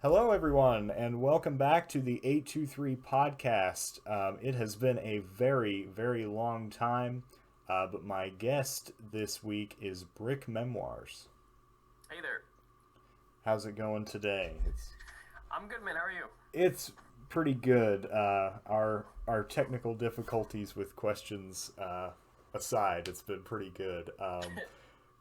Hello, everyone, and welcome back to the 823 podcast. It has been a very, very long time, but my guest this week is Brick Memoirs. Hey there. How's it going today? I'm good, man. How are you? It's pretty good. Our technical difficulties with questions aside, it's been pretty good. So Yeah,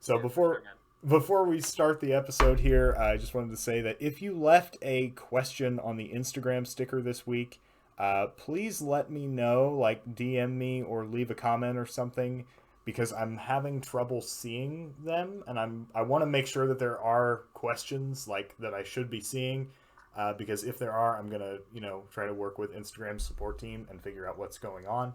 for sure, before man. before we start the episode here, I just wanted to say that if you left a question on the Instagram sticker this week, please let me know, like DM me or leave a comment or something, because I'm having trouble seeing them, and I want to make sure that there are questions like that I should be seeing. Because if there are, I'm gonna try to work with Instagram support team and figure out what's going on.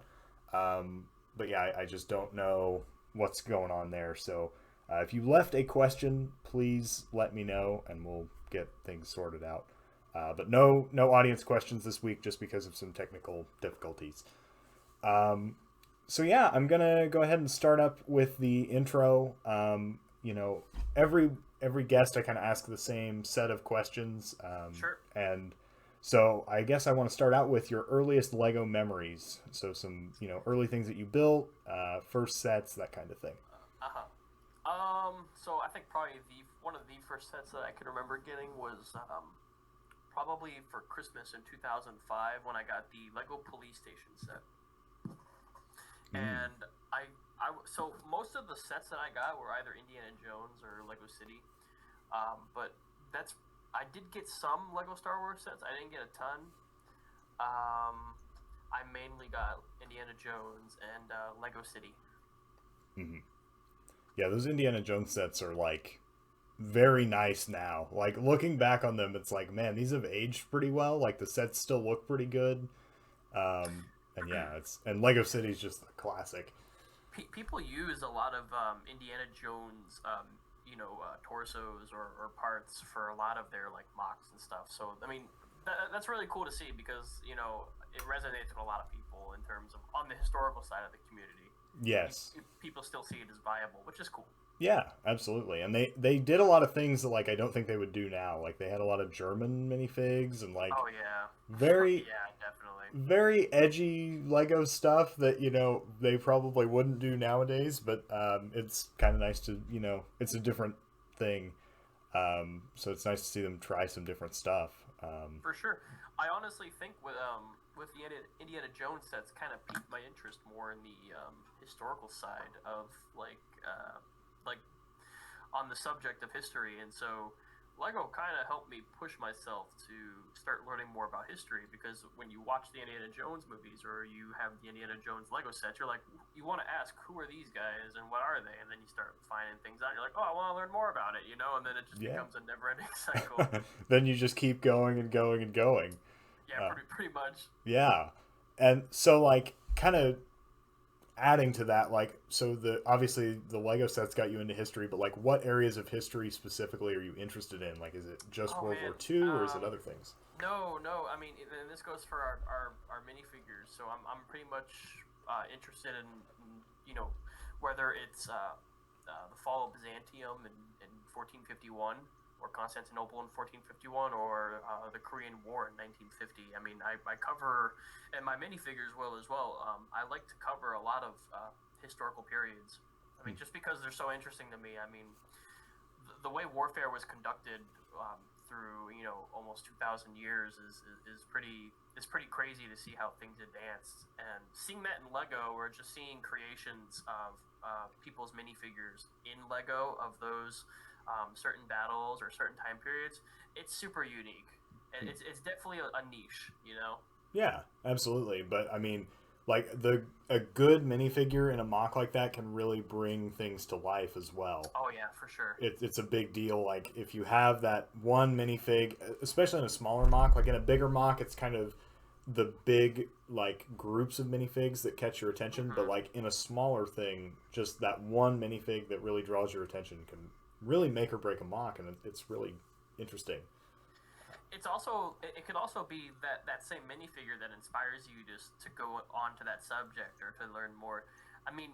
Um, but yeah, I just don't know what's going on there. So if you left a question, please let me know, and we'll get things sorted out. But no audience questions this week, just because of some technical difficulties. Um, so yeah, I'm gonna go ahead and start up with the intro. Every guest, I kind of ask the same set of questions, Sure. and so I guess I want to start out with your earliest Lego memories. So some early things that you built, first sets, that kind of thing. Uh-huh. So I think probably the one of the first sets that I can remember getting was probably for Christmas in 2005 when I got the Lego Police Station set. Mm. And so most of the sets that I got were either Indiana Jones or Lego City. But that's I did get some Lego Star Wars sets. I didn't get a ton. Um, I mainly got Indiana Jones and Lego City. Hmm. Yeah, those Indiana Jones sets are like very nice now. Like looking back on them, it's like, man, these have aged pretty well. Like the sets still look pretty good. And yeah, it's and Lego City's just a classic. People use a lot of Indiana Jones, torsos or parts for a lot of their like mocks and stuff. So I mean, that's really cool to see because it resonates with a lot of people in terms of on the historical side of the community. Yes. People still see it as viable, which is cool. Yeah, absolutely. And they did a lot of things that like I don't think they would do now. Like they had a lot of German minifigs and like Oh yeah, very yeah, definitely. very edgy Lego stuff that they probably wouldn't do nowadays. But it's kind of nice to it's a different thing. So it's nice to see them try some different stuff. For sure. I honestly think with the Indiana Jones sets, kind of piqued my interest more in the historical side of like on the subject of history, and so Lego kind of helped me push myself to start learning more about history because when you watch the Indiana Jones movies or you have the Indiana Jones Lego sets, you're like, you want to ask who are these guys and what are they, and then you start finding things out. You're like, oh, I want to learn more about it, and then it just Yeah. becomes a never-ending cycle. Then you just keep going and going and going. Yeah, Uh, pretty much. yeah. And so like kind of adding to that, like so the obviously the Lego sets got you into history, but like what areas of history specifically are you interested in? Like is it just Oh World man. War II or is it other things? No. I mean, and this goes for our minifigures. So I'm pretty much interested in whether it's the fall of Byzantium in 1451 or Constantinople in 1451 or the Korean War in 1950. I mean, I cover, and my minifigures will as well. I like to cover a lot of historical periods. I mean, just because they're so interesting to me. I mean, the way warfare was conducted through almost 2,000 years is pretty it's pretty crazy to see how things advanced and seeing that in Lego or just seeing creations of people's minifigures in Lego of those certain battles or certain time periods. It's super unique and it's definitely a niche. Yeah, absolutely. But I mean, like the a good minifigure in a mock like that can really bring things to life as well. Oh yeah, for sure. It's a big deal. Like if you have that one minifig, especially in a smaller mock, like in a bigger mock, it's kind of the big like groups of minifigs that catch your attention. But Hmm. like in a smaller thing, just that one minifig that really draws your attention can really make or break a mock, and it's really interesting. It could also be that same minifigure that inspires you just to go on to that subject or to learn more. I mean,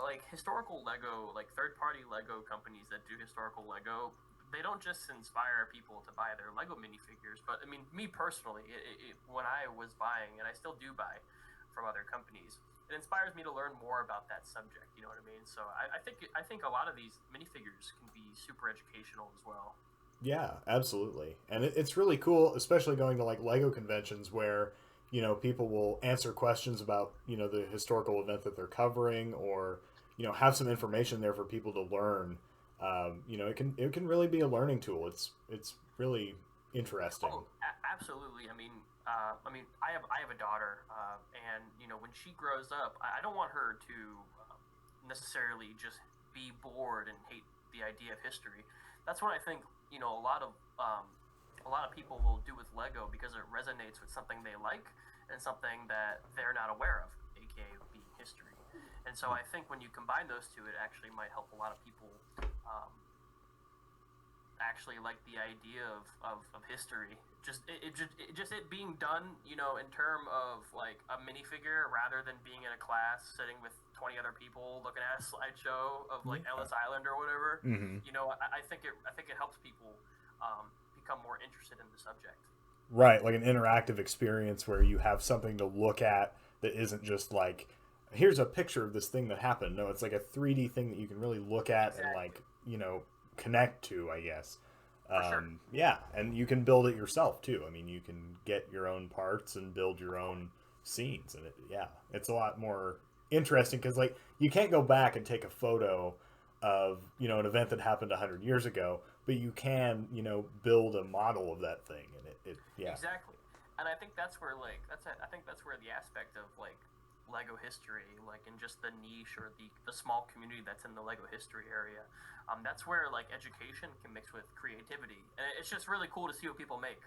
like historical Lego, like third party Lego companies that do historical Lego, they don't just inspire people to buy their Lego minifigures, but I mean, me personally, when I was buying, and I still do buy from other companies, it inspires me to learn more about that subject. You know what I mean? So I think a lot of these minifigures can be super educational as well. Yeah, absolutely. And it's really cool, especially going to like Lego conventions where, people will answer questions about, the historical event that they're covering, or, have some information there for people to learn. It can really be a learning tool. It's really interesting. Oh, absolutely. I have a daughter, and when she grows up, I don't want her to necessarily just be bored and hate the idea of history. That's what I think. A lot of people will do with Lego because it resonates with something they like and something that they're not aware of, aka being history. And so I think when you combine those two, it actually might help a lot of people um, actually like the idea of history. Just it being done, in term of like a minifigure rather than being in a class sitting with 20 other people looking at a slideshow of like Yeah. Ellis Island or whatever. Hmm. I think it helps people become more interested in the subject. Right, like an interactive experience where you have something to look at that isn't just like, here's a picture of this thing that happened. No, it's like a 3D thing that you can really look at and Exactly, like, connect to, I guess. for sure. Yeah, and you can build it yourself too. I mean, you can get your own parts and build your own scenes, and yeah, it's a lot more interesting because like you can't go back and take a photo of an event that happened 100 years ago, but you can build a model of that thing, and it yeah. Exactly, and I think that's where I think that's where the aspect of like Lego history, like in just the niche or the small community that's in the Lego history area, that's where like education can mix with creativity, and it's just really cool to see what people make.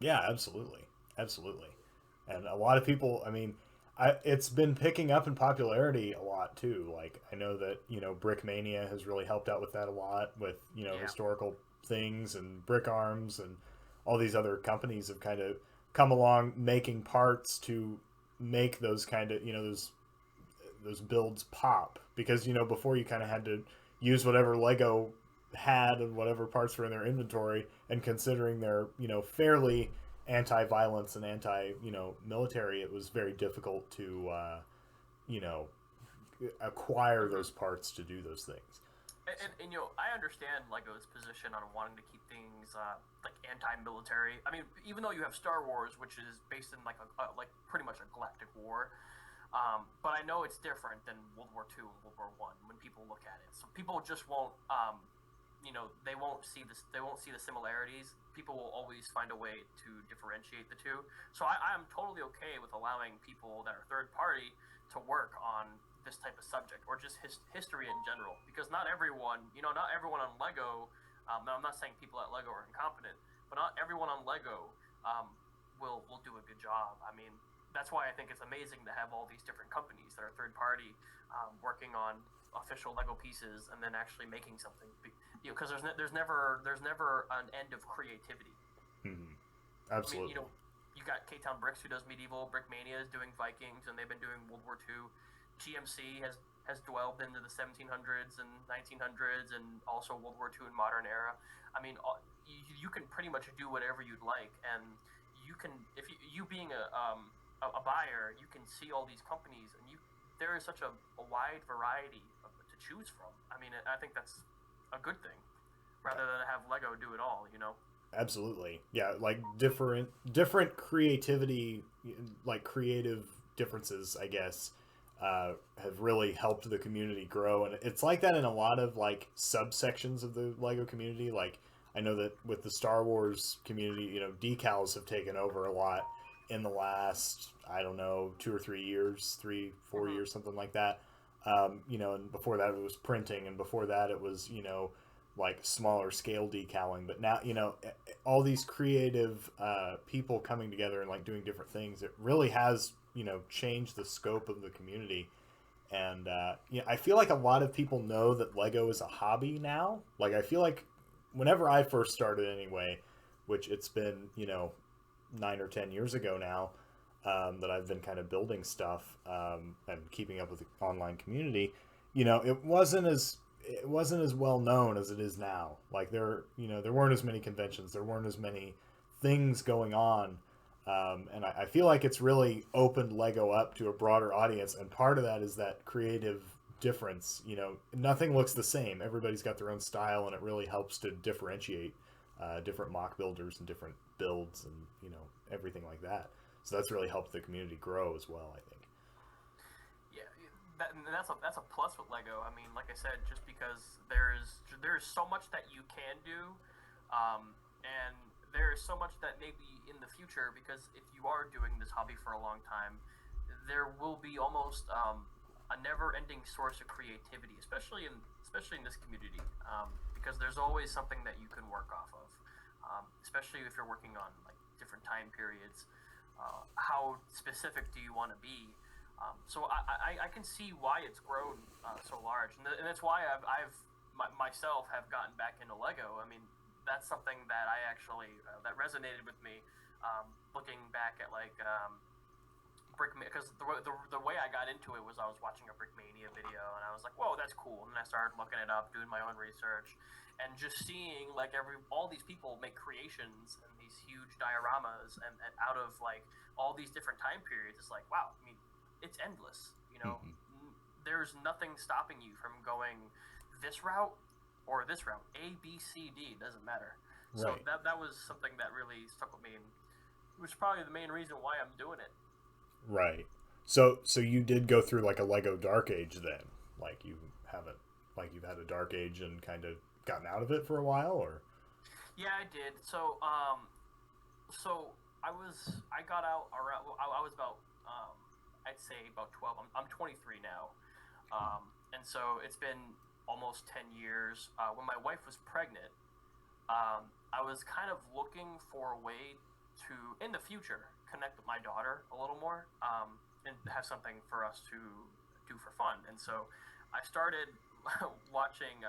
Yeah, absolutely, absolutely. And a lot of people, I mean, it's been picking up in popularity a lot too. Like I know that Brick Mania has really helped out with that a lot, with Yeah, historical things, and Brick Arms and all these other companies have kind of come along making parts to make those kind of those builds pop, because before you kind of had to use whatever Lego had and whatever parts were in their inventory, and considering they're fairly anti-violence and anti military, it was very difficult to you know acquire hmm those parts to do those things. So, and I understand Lego's position on wanting to keep things like anti-military. I mean, even though you have Star Wars, which is based in like like pretty much a galactic war. But I know it's different than World War II and World War One when people look at it. So people just won't, they won't see this. They won't see the similarities. People will always find a way to differentiate the two. So I'm totally okay with allowing people that are third party to work on this type of subject or just history in general. Because not everyone, not everyone on Lego. Now I'm not saying people at Lego are incompetent, but not everyone on Lego um, will do a good job. I mean, that's why I think it's amazing to have all these different companies that are third party working on official Lego pieces and then actually making something. Because there's never an end of creativity. mhm, I mean, absolutely. you got K Town Bricks who does medieval. Brick Mania is doing Vikings, and they've been doing World War II. GMC has dwelled into the 1700s and 1900s, and also World War II and modern era. I mean, you can pretty much do whatever you'd like, and you can if you being a buyer, you can see all these companies, and there is such a wide variety to choose from. I mean, I think that's a good thing, rather than have Lego do it all. Absolutely. Yeah, like different creativity, like creative differences, I guess, have really helped the community grow, and it's like that in a lot of like subsections of the Lego community. Like I know that with the Star Wars community, decals have taken over a lot in the last, I don't know, 2 or 3 years, 3 4 years, something like that. And before that it was printing, and before that it was like smaller scale decaling. But now all these creative people coming together and like doing different things, it really has changed the scope of the community. And I feel like a lot of people know that Lego is a hobby now. Like I feel like whenever I first started anyway, which it's been 9 or 10 years ago now, that I've been kind of building stuff, and keeping up with the online community. It wasn't as it wasn't as well known as it is now. Like there weren't as many conventions, there weren't as many things going on, and I feel like it's really opened Lego up to a broader audience. And part of that is that creative difference. Nothing looks the same. Everybody's got their own style, and it really helps to differentiate different mock builders and different builds, and everything like that. So that's really helped the community grow as well, I think. Yeah, that's a plus with Lego. I mean, like I said, just because there's so much that you can do, and there is so much that maybe in the future, because if you are doing this hobby for a long time, there will be almost a never-ending source of creativity, especially in this community, because there's always something that you can work off of, especially if you're working on like different time periods. How specific do you want to be? So I can see why it's grown so large, and that's why myself have gotten back into Lego. I mean, that's something that I actually that resonated with me, looking back at like because the way I got into it was I was watching a Brickmania video, and I was like, whoa, that's cool. And then I started looking it up, doing my own research, and just seeing like all these people make creations and these huge dioramas and out of like all these different time periods. It's like, wow, I mean, it's endless. There's nothing stopping you from going this route or this route. A, B, C, D, doesn't matter. Right. So that was something that really stuck with me, and it was probably the main reason why I'm doing it. Right. So you did go through like a Lego Dark Age then? Like you've had a Dark Age and kind of gotten out of it for a while, or? Yeah, I did. So I got out around. I was about I'd say about 12. I'm 23 now, and so it's been almost 10 years. When my wife was pregnant, I was kind of looking for a way to, in the future, connect with my daughter a little more, and have something for us to do for fun. And so I started watching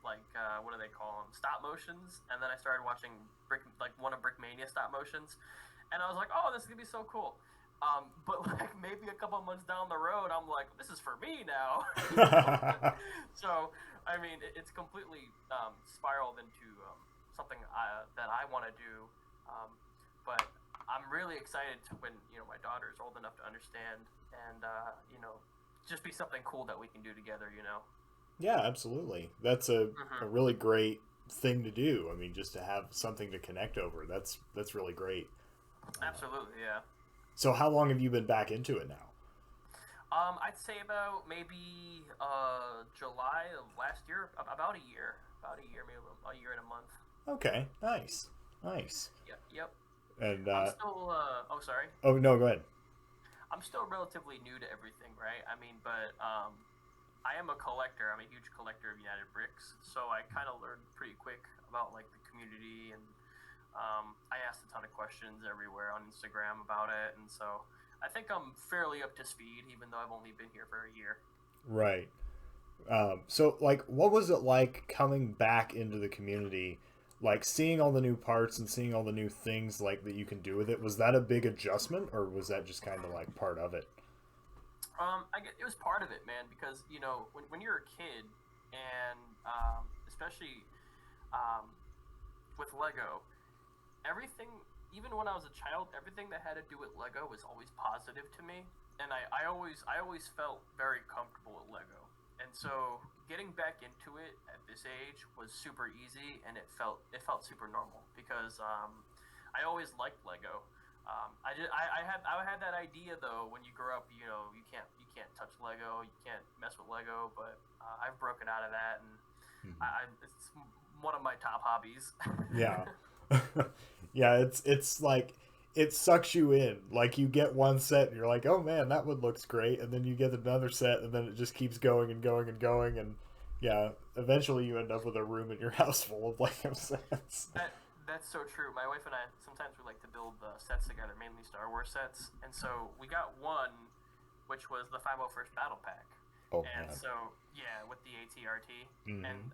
what do they call them, stop motions, and then I started watching one of Brickmania stop motions, and I was like, oh, this is gonna be so cool. But like maybe a couple months down the road, I'm like, this is for me now. So I mean, it's completely spiraled into something that I want to do, but I'm really excited to when my daughter is old enough to understand, and just be something cool that we can do together. Yeah, absolutely. That's a really great thing to do. I mean, just to have something to connect over. That's really great. Absolutely, yeah. So how long have you been back into it now? I'd say about maybe July of last year, about a year, maybe a year and a month. Okay, nice. Yep. And I'm still. Oh, sorry. oh no, go ahead. I'm still relatively new to everything, right? I mean, but I am a collector. I'm a huge collector of United Bricks, so I kind of learned pretty quick about like the community, and I asked a ton of questions everywhere on Instagram about it, and so I think I'm fairly up to speed, even though I've only been here for a year. Right. So like, what was it like coming back into the community? Like seeing all the new parts and seeing all the new things like that you can do with it. Was that a big adjustment, or was that just kind of like part of it? It was part of it, man, because when you're a kid, and especially with Lego, everything, even when I was a child, everything that had to do with Lego was always positive to me, and I always felt very comfortable with Lego, and so getting back into it at this age was super easy, and it felt super normal because I always liked Lego. I had that idea though, when you grow up, you can't touch Lego, you can't mess with Lego, but I've broken out of that, and it's one of my top hobbies. Yeah. Yeah, it's like it sucks you in. Like you get one set and you're like, oh man, that one looks great, and then you get another set and then it just keeps going and going and going, and yeah, eventually you end up with a room in your house full of Lego sets. That's so true. My wife and I, sometimes we like to build sets together, mainly Star Wars sets, and so we got one, which was the 501st Battle Pack. Oh and man. so yeah, with the ATRT, Mm-hmm. and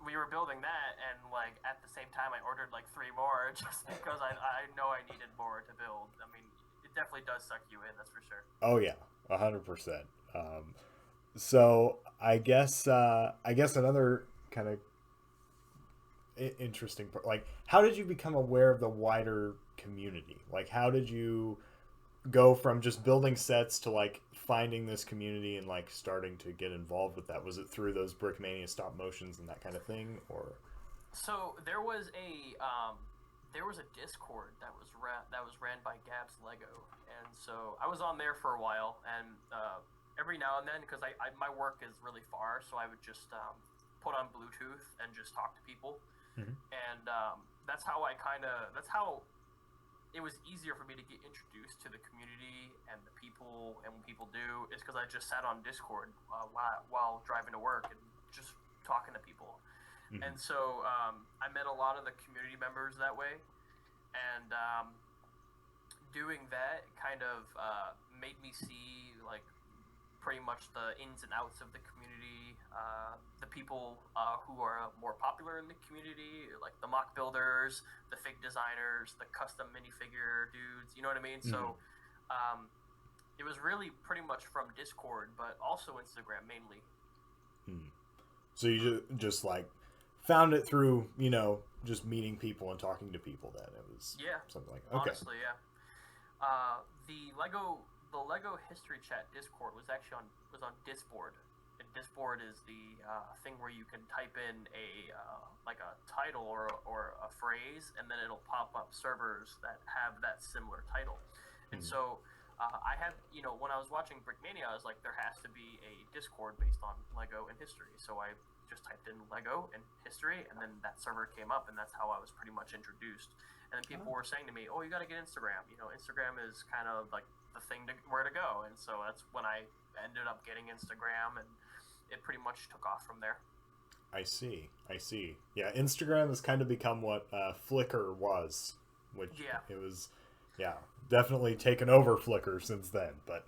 we were building that, and like at the same time I ordered like 3 more just because I know I needed more to build. I mean, it definitely does suck you in, that's for sure. Oh yeah, 100%. So I guess another kind of interesting part, like how did you become aware of the wider community? Like how did you go from just building sets to like finding this community and like starting to get involved with that? Was it through those Brickmania stop motions and that kind of thing, or? So there was a Discord that was ran by Gab's Lego, and so I was on there for a while, and every now and then, because my work is really far, so I would just put on Bluetooth and just talk to people, Mhm. and that's how it was easier for me to get introduced to the community and the people and what people do is because I just sat on Discord while driving to work and just talking to people. Mhm. And so I met a lot of the community members that way, and doing that kind of made me see like pretty much the ins and outs of the community, the people who are more popular in the community, like the mock builders, the fig designers, the custom minifigure dudes. You know what I mean? Mhm. So it was really pretty much from Discord, but also Instagram mainly. Mhm. So you just like found it through, just meeting people and talking to people. Then it was Yeah, something like, okay. honestly, yeah. Uh, the Lego the Lego History Chat Discord was on Discord, and Discord is the thing where you can type in a like a title or a phrase, and then it'll pop up servers that have that similar title. And Mhm. so I had when I was watching Brickmania, I was like, there has to be a Discord based on Lego and history. So I just typed in Lego and history, and then that server came up, and that's how I was pretty much introduced. And then people Oh, were saying to me, "Oh, you got to get Instagram. Instagram is kind of like the thing where to go." And so that's when I ended up getting Instagram, and it pretty much took off from there. I see. I see. Yeah, Instagram has kind of become what Flickr was, which Yeah, it was. Yeah, definitely taken over Flickr since then. But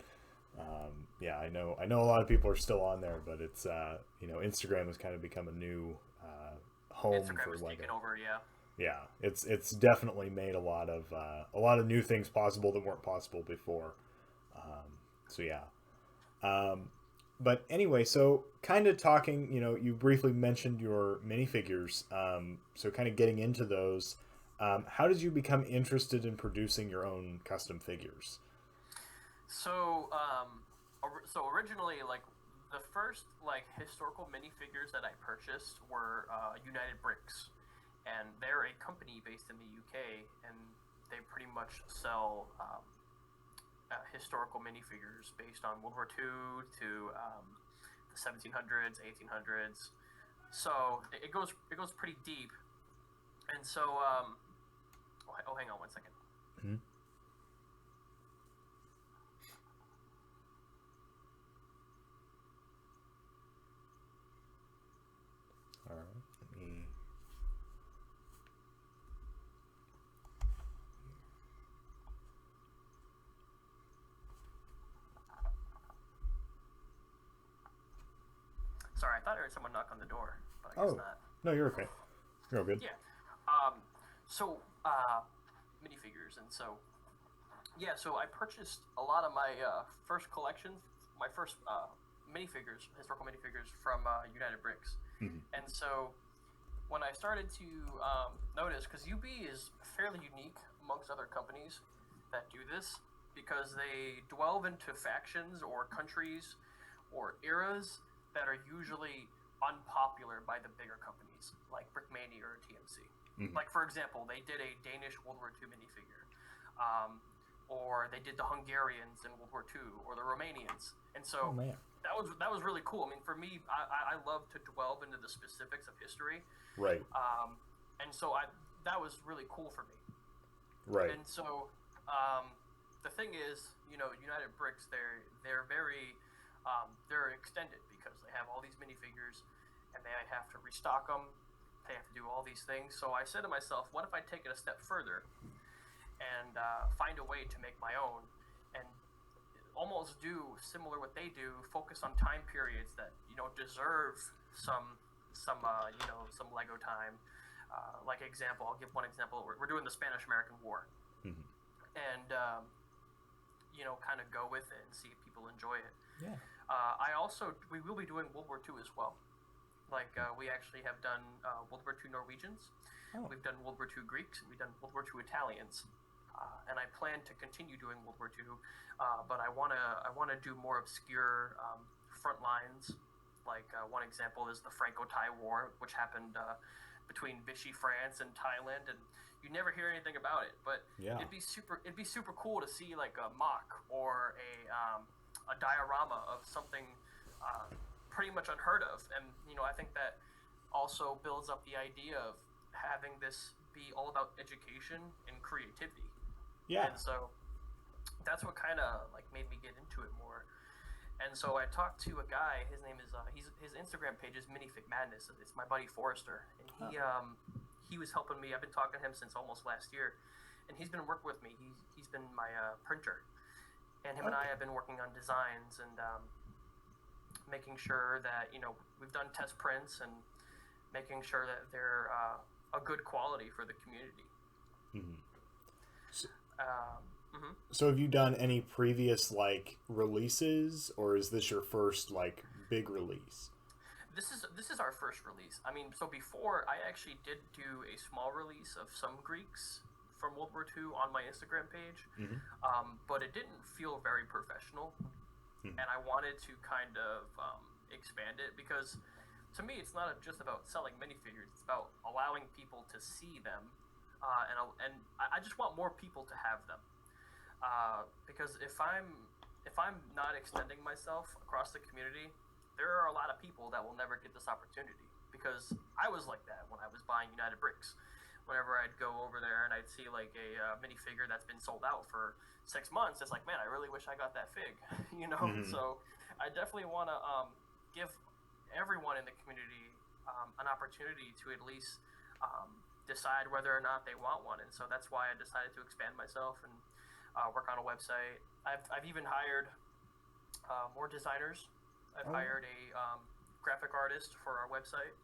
yeah, I know a lot of people are still on there, but it's Instagram has kind of become a new home Instagram for has Lego. taken over. Yeah, Yeah, it's definitely made a lot of new things possible that weren't possible before. So yeah. Um, but anyway, so kind of talking, you briefly mentioned your minifigures. So kind of getting into those. How did you become interested in producing your own custom figures? So, so originally, like the first like historical minifigures that I purchased were United Bricks, and they're a company based in the UK, and they pretty much sell historical minifigures based on World War II to the 1700s, 1800s. So it goes pretty deep, and so oh, hang on one second. Mhm. All right. Let me. Sorry, I thought I heard someone knock on the door, but I guess Oh, not. no, you're okay. You're all good. Yeah. So minifigures, and so yeah, so I purchased a lot of my first collection, my first minifigures, historical minifigures from United Bricks, Hmm. and so when I started to notice, because UB is fairly unique amongst other companies that do this, because they delve into factions or countries or eras that are usually unpopular by the bigger companies like Brickmania or TMC. Hmm. Like for example, they did a Danish World War II minifigure, um, or they did the Hungarians in World War II, or the Romanians, and Oh so man. that was really cool. I mean, for me, I love to delve into the specifics of history, Right. and so that was really cool for me. Right. And so the thing is, United Bricks, they're very they're extended because they have all these minifigures, and they have to restock them. They have to do all these things. So I said to myself, what if I take it a step further and find a way to make my own and almost do similar what they do, focus on time periods that deserve some Lego time. Like example, I'll give one example. We're doing the Spanish American War, Hmm. and kind of go with it and see if people enjoy it. Yeah. We will be doing World War II as well. Like we actually have done World War II Norwegians, Oh. we've done World War II Greeks, and we've done World War II Italians. And I plan to continue doing World War II, but I wanna do more obscure front lines. Like one example is the Franco-Thai War, which happened between Vichy France and Thailand, and you never hear anything about it. But Yeah. it'd be super cool to see like a mock or a diorama of something pretty much unheard of. And I think that also builds up the idea of having this be all about education and creativity. Yeah. And so that's what kind of like made me get into it more. And so I talked to a guy. His name is his Instagram page is Minifig Madness. It's my buddy Forrester, and he was helping me. I've been talking to him since almost last year, and he's been working with me. He's been my printer, and him and I have been working on designs and making sure that we've done test prints and making sure that they're a good quality for the community. Mm-hmm. So, mm-hmm. So have you done any previous like releases, or is this your first like big release? This is our first release. I mean, so before I actually did do a small release of some Greeks from World War II on my Instagram page, Mm-hmm. but it didn't feel very professional, and I wanted to kind of expand it because to me it's not just about selling minifigures. It's about allowing people to see them, and I just want more people to have them. Because if I'm not extending myself across the community, there are a lot of people that will never get this opportunity. Because I was like that when I was buying United Bricks. Whenever I'd go over there and I'd see like a minifigure that's been sold out for 6 months, it's like, man, I really wish I got that fig, Mm-hmm. So I definitely want to give everyone in the community an opportunity to at least decide whether or not they want one. And so that's why I decided to expand myself and work on a website. I've even hired more designers. I've hired a graphic artist for our website.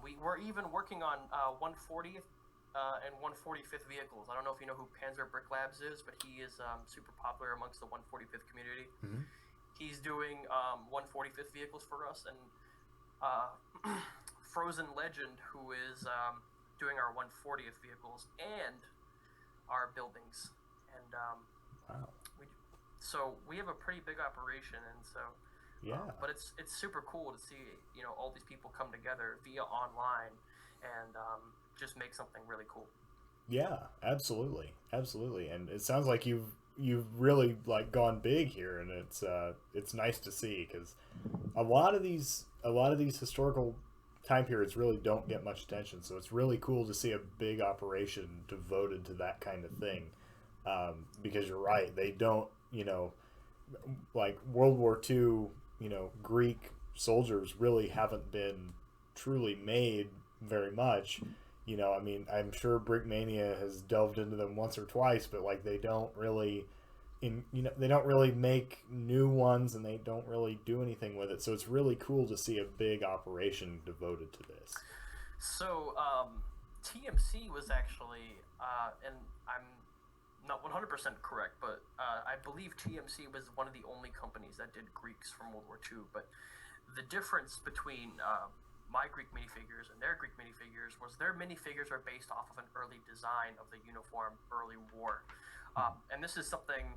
We're even working on 140th and 145th vehicles. I don't know if you know who Panzer Brick Labs is, but he is super popular amongst the 145th community. Mm-hmm. He's doing 145th vehicles for us, and Frozen Legend, who is doing our 140th vehicles and our buildings. And Wow. so we have a pretty big operation, and so but it's super cool to see all these people come together via online and just make something really cool. Yeah, absolutely, absolutely, and it sounds like you've really like gone big here, and it's nice to see because a lot of these historical time periods really don't get much attention, so it's really cool to see a big operation devoted to that kind of thing. Because you're right, they don't, like World War II, Greek soldiers really haven't been truly made very much. I mean, I'm sure Brickmania has delved into them once or twice, but like they don't really, they don't really make new ones, and they don't really do anything with it. So it's really cool to see a big operation devoted to this. So TMC was actually, and I'm not 100% correct, but I believe TMC was one of the only companies that did Greeks from World War II. But the difference between my Greek minifigures and their Greek minifigures was their minifigures are based off of an early design of the uniform early war. And this is something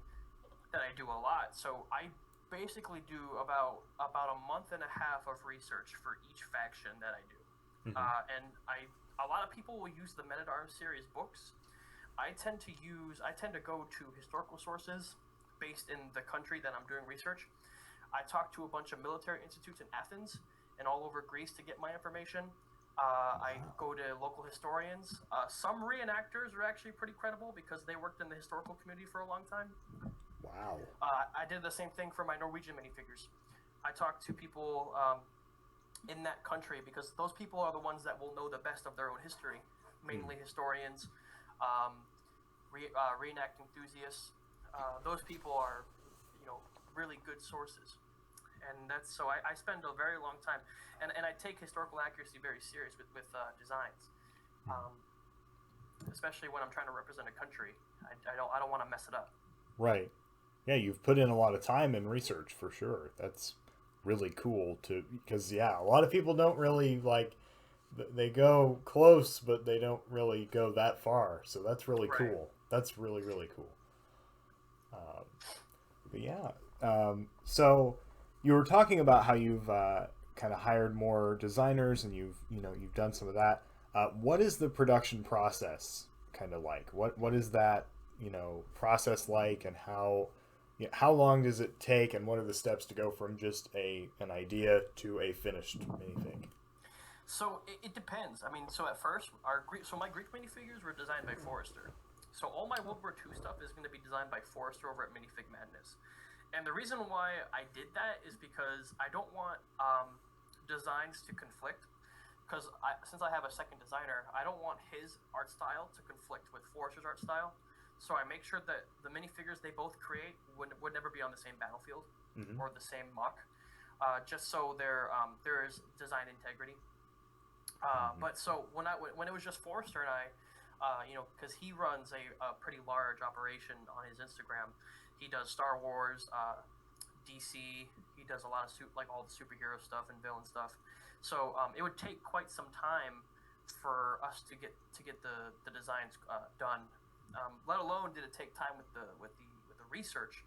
that I do a lot. So I basically do about a month and a half of research for each faction that I do. Mm-hmm. And a lot of people will use the Men at Arms series books. I tend to go to historical sources based in the country that I'm doing research. I talk to a bunch of military institutes in Athens and all over Greece to get my information. I go to local historians. Some reenactors are actually pretty credible because they worked in the historical community for a long time. Wow. I did the same thing for my Norwegian minifigures. I talked to people in that country because those people are the ones that will know the best of their own history, mainly historians, reenact enthusiasts. Those people are, really good sources. And that's so I spend a very long time, and I take historical accuracy very serious with designs, especially when I'm trying to represent a country. I don't want to mess it up. Right. Yeah, you've put in a lot of time and research for sure. That's really cool to because yeah, a lot of people don't really like they go close, but they don't really go that far. So that's really Right. cool. That's really really cool. Um, but yeah, so you were talking about how you've kind of hired more designers and you've done some of that. What is the production process kind of like? What is that process like, and how long does it take, and what are the steps to go from just a an idea to a finished minifig? So it depends. I mean, so at first, my Greek minifigures were designed by Forrester. So all my World War II stuff is going to be designed by Forrester over at Minifig Madness. And the reason why I did that is because I don't want designs to conflict. Because since I have a second designer, I don't want his art style to conflict with Forrester's art style. So I make sure that the minifigures they both create would never be on the same battlefield Mm-hmm. or the same mock, just so there is design integrity. Mm-hmm. But so when it was just Forrester and I, because he runs a pretty large operation on his Instagram. He does Star Wars, DC. He does a lot of like all the superhero stuff and villain stuff. So it would take quite some time for us to get the designs done. Let alone did it take time with the research,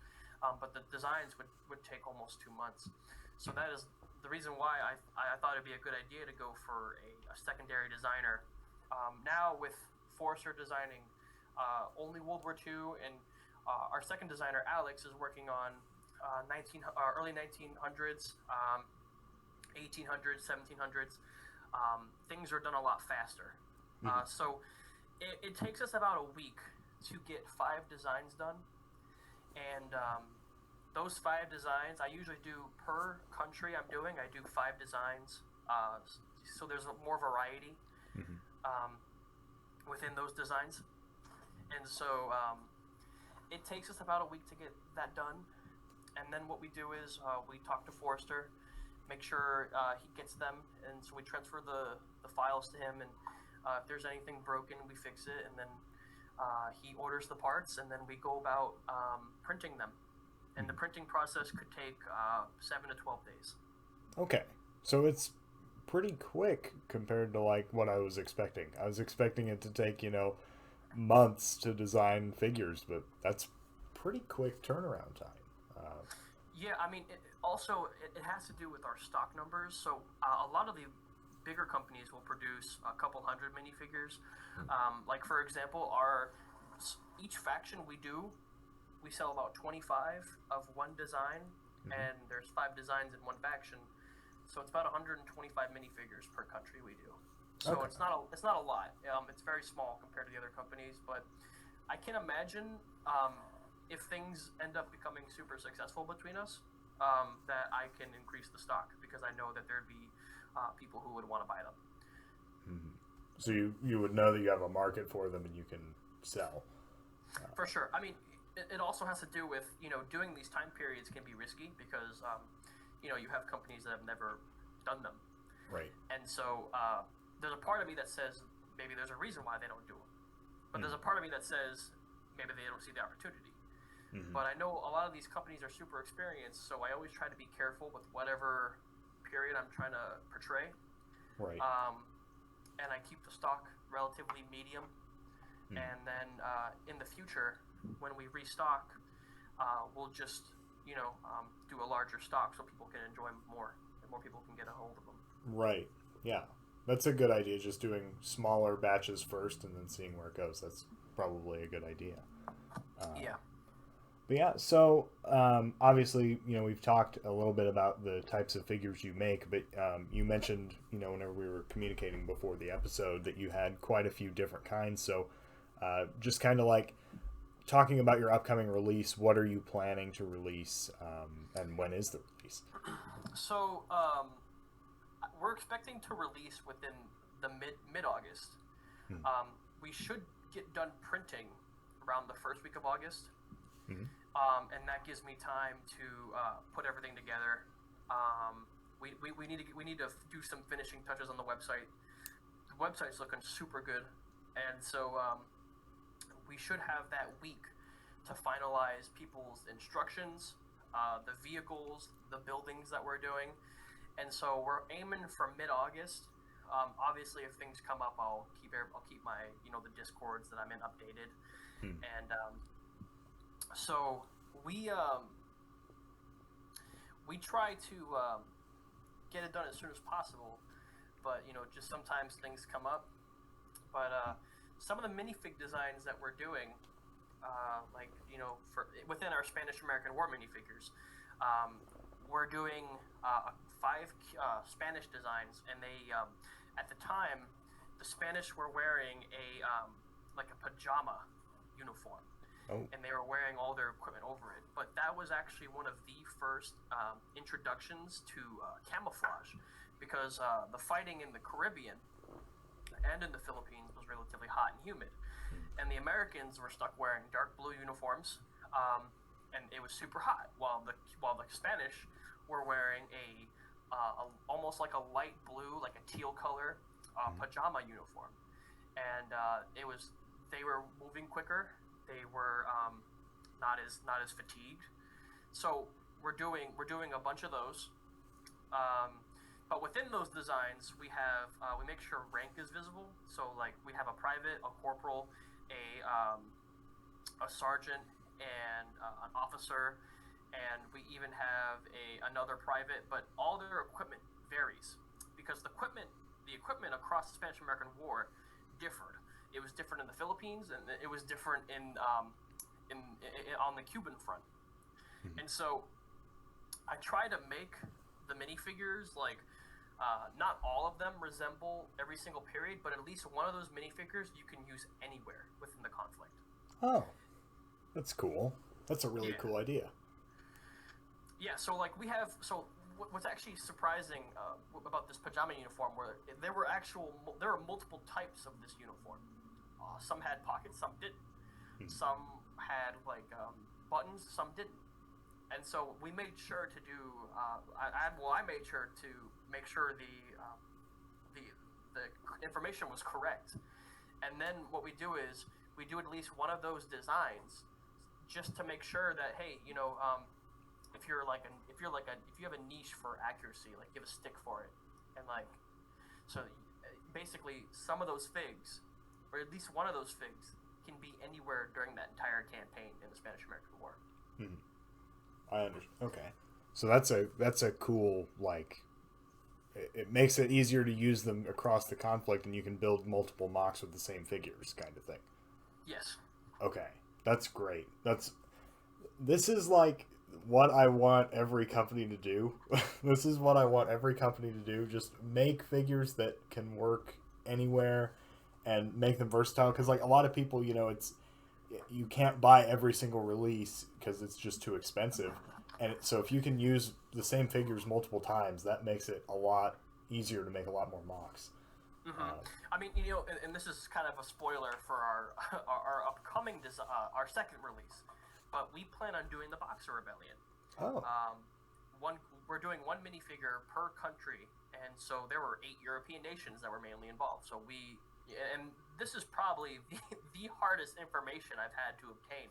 but the designs would take almost 2 months. So that is the reason why I thought it'd be a good idea to go for a secondary designer. Now with Forrester designing only World War II, and our second designer Alex is working on early 1900s, 1800s, 1700s. Things are done a lot faster. Mm-hmm. So it takes us about a week to get 5 designs done, and those 5 designs I usually do per country I'm doing. I do 5 designs, so there's more variety Mm-hmm. um, within those designs, and so it takes us about a week to get that done. And then what we do is we talk to Forrester, make sure he gets them, and so we transfer the files to him, and if there's anything broken, we fix it, and then he orders the parts, and then we go about printing them. And the printing process could take 7 to 12 days. Okay, so it's pretty quick compared to like what I was expecting. I was expecting it to take months to design figures, but that's pretty quick turnaround time. Yeah, I mean, it has to do with our stock numbers. So a lot of the bigger companies will produce a couple hundred minifigures. Like for example, our each faction we sell about 25 of one design, Mm-hmm. and there's 5 designs in one faction. So it's about 125 minifigures per country we do. So Okay. it's not a lot. It's very small compared to the other companies, but I can imagine if things end up becoming super successful between us, that I can increase the stock because I know that there'd be people who would want to buy them. Mm-hmm. So you would know that you have a market for them and you can sell. For sure. I mean, it also has to do with doing these time periods can be risky because you have companies that have never done them, Right. and so there's a part of me that says maybe there's a reason why they don't do them, but there's a Mm-hmm. part of me that says maybe they don't see the opportunity. Mm-hmm. But I know a lot of these companies are super experienced, so I always try to be careful with whatever period I'm trying to portray. Right. And I keep the stock relatively medium. Mm-hmm. And then in the future, when we restock, we'll just do a larger stock so people can enjoy them more and more people can get a hold of them. Right. Yeah. That's a good idea. Just doing smaller batches first and then seeing where it goes. That's probably a good idea. Yeah. But yeah, so obviously, we've talked a little bit about the types of figures you make, but you mentioned, whenever we were communicating before the episode, that you had quite a few different kinds. So just kind of like talking about your upcoming release, what are you planning to release, and when is the release? So we're expecting to release within the mid August. Hmm. We should get done printing around the first week of August. Mm-hmm. And that gives me time to put everything together. We need to do some finishing touches on the website. The website's looking super good, and so we should have that week to finalize people's instructions, the vehicles, the buildings that we're doing, and so we're aiming for mid-August. Obviously, if things come up, I'll keep my the discords that I'm in updated, and so we try to get it done as soon as possible, but just sometimes things come up. But some of the minifig designs that we're doing, for within our Spanish American War minifigures, we're doing 5 Spanish designs, and they at the time the Spanish were wearing a pajama uniform. Oh. And they were wearing all their equipment over it. But that was actually one of the first introductions to camouflage, because the fighting in the Caribbean and in the Philippines was relatively hot and humid. And the Americans were stuck wearing dark blue uniforms, and it was super hot, while the Spanish were wearing a almost like a light blue, like a teal color pajama uniform. And they were moving quicker. They were not as fatigued. So we're doing a bunch of those. But within those designs, we make sure rank is visible. So like we have a private, a corporal, a sergeant, and an officer, and we even have another private. But all their equipment varies, because the equipment across the Spanish American War differed. It was different in the Philippines, and it was different on the Cuban front. And so I try to make the minifigures not all of them resemble every single period, but at least one of those minifigures you can use anywhere within the conflict. Oh, that's cool. That's a really cool idea. Yeah, so what's actually surprising about this pajama uniform, where there were multiple types of this uniform. Some had pockets, some didn't. Some had buttons, some didn't. And so we made sure to do. I made sure to make sure the information was correct. And then what we do is we do at least one of those designs, just to make sure that if you have a niche for accuracy, give a stick for it, and so basically some of those figs, or at least one of those figs, can be anywhere during that entire campaign in the Spanish American War. I understand. Okay, so that's a cool it makes it easier to use them across the conflict, and you can build multiple mocks with the same figures, kind of thing. Yes. Okay, that's great. This is what I want every company to do. This is what I want every company to do. Just make figures that can work anywhere and make them versatile. Because a lot of people, you can't buy every single release because it's just too expensive. And so if you can use the same figures multiple times, that makes it a lot easier to make a lot more mocks. I mean, and this is kind of a spoiler for our upcoming our second release, but we plan on doing the Boxer Rebellion. Oh. We're doing one minifigure per country, and so there were 8 European nations that were mainly involved. So and this is probably the hardest information I've had to obtain.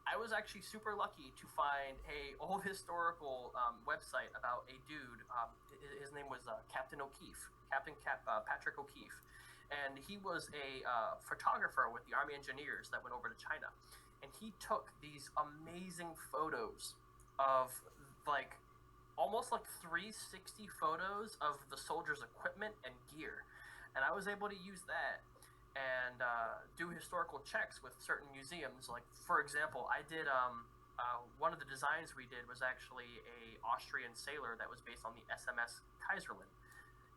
I was actually super lucky to find a old historical website about a dude. His name was Captain Patrick O'Keefe, and he was a photographer with the Army Engineers that went over to China, and he took these amazing photos of almost 360 photos of the soldiers' equipment and gear, and I was able to use that and do historical checks with certain museums. For example, I did one of the designs we did was actually a Austrian sailor that was based on the SMS Kaiserland,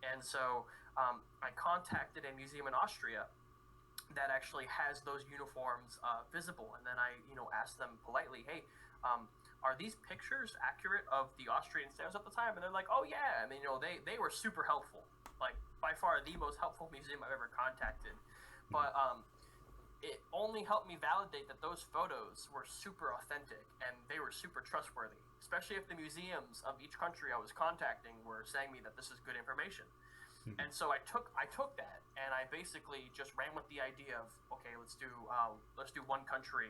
and so I contacted a museum in Austria that actually has those uniforms visible, and then I asked them politely, hey, are these pictures accurate of the Austrian sailors at the time? And they're like, oh yeah, and they were super helpful, by far the most helpful museum I've ever contacted. But it only helped me validate that those photos were super authentic and they were super trustworthy, especially if the museums of each country I was contacting were saying me that this is good information. And so I took that, and I basically just ran with the idea of, okay, let's do one country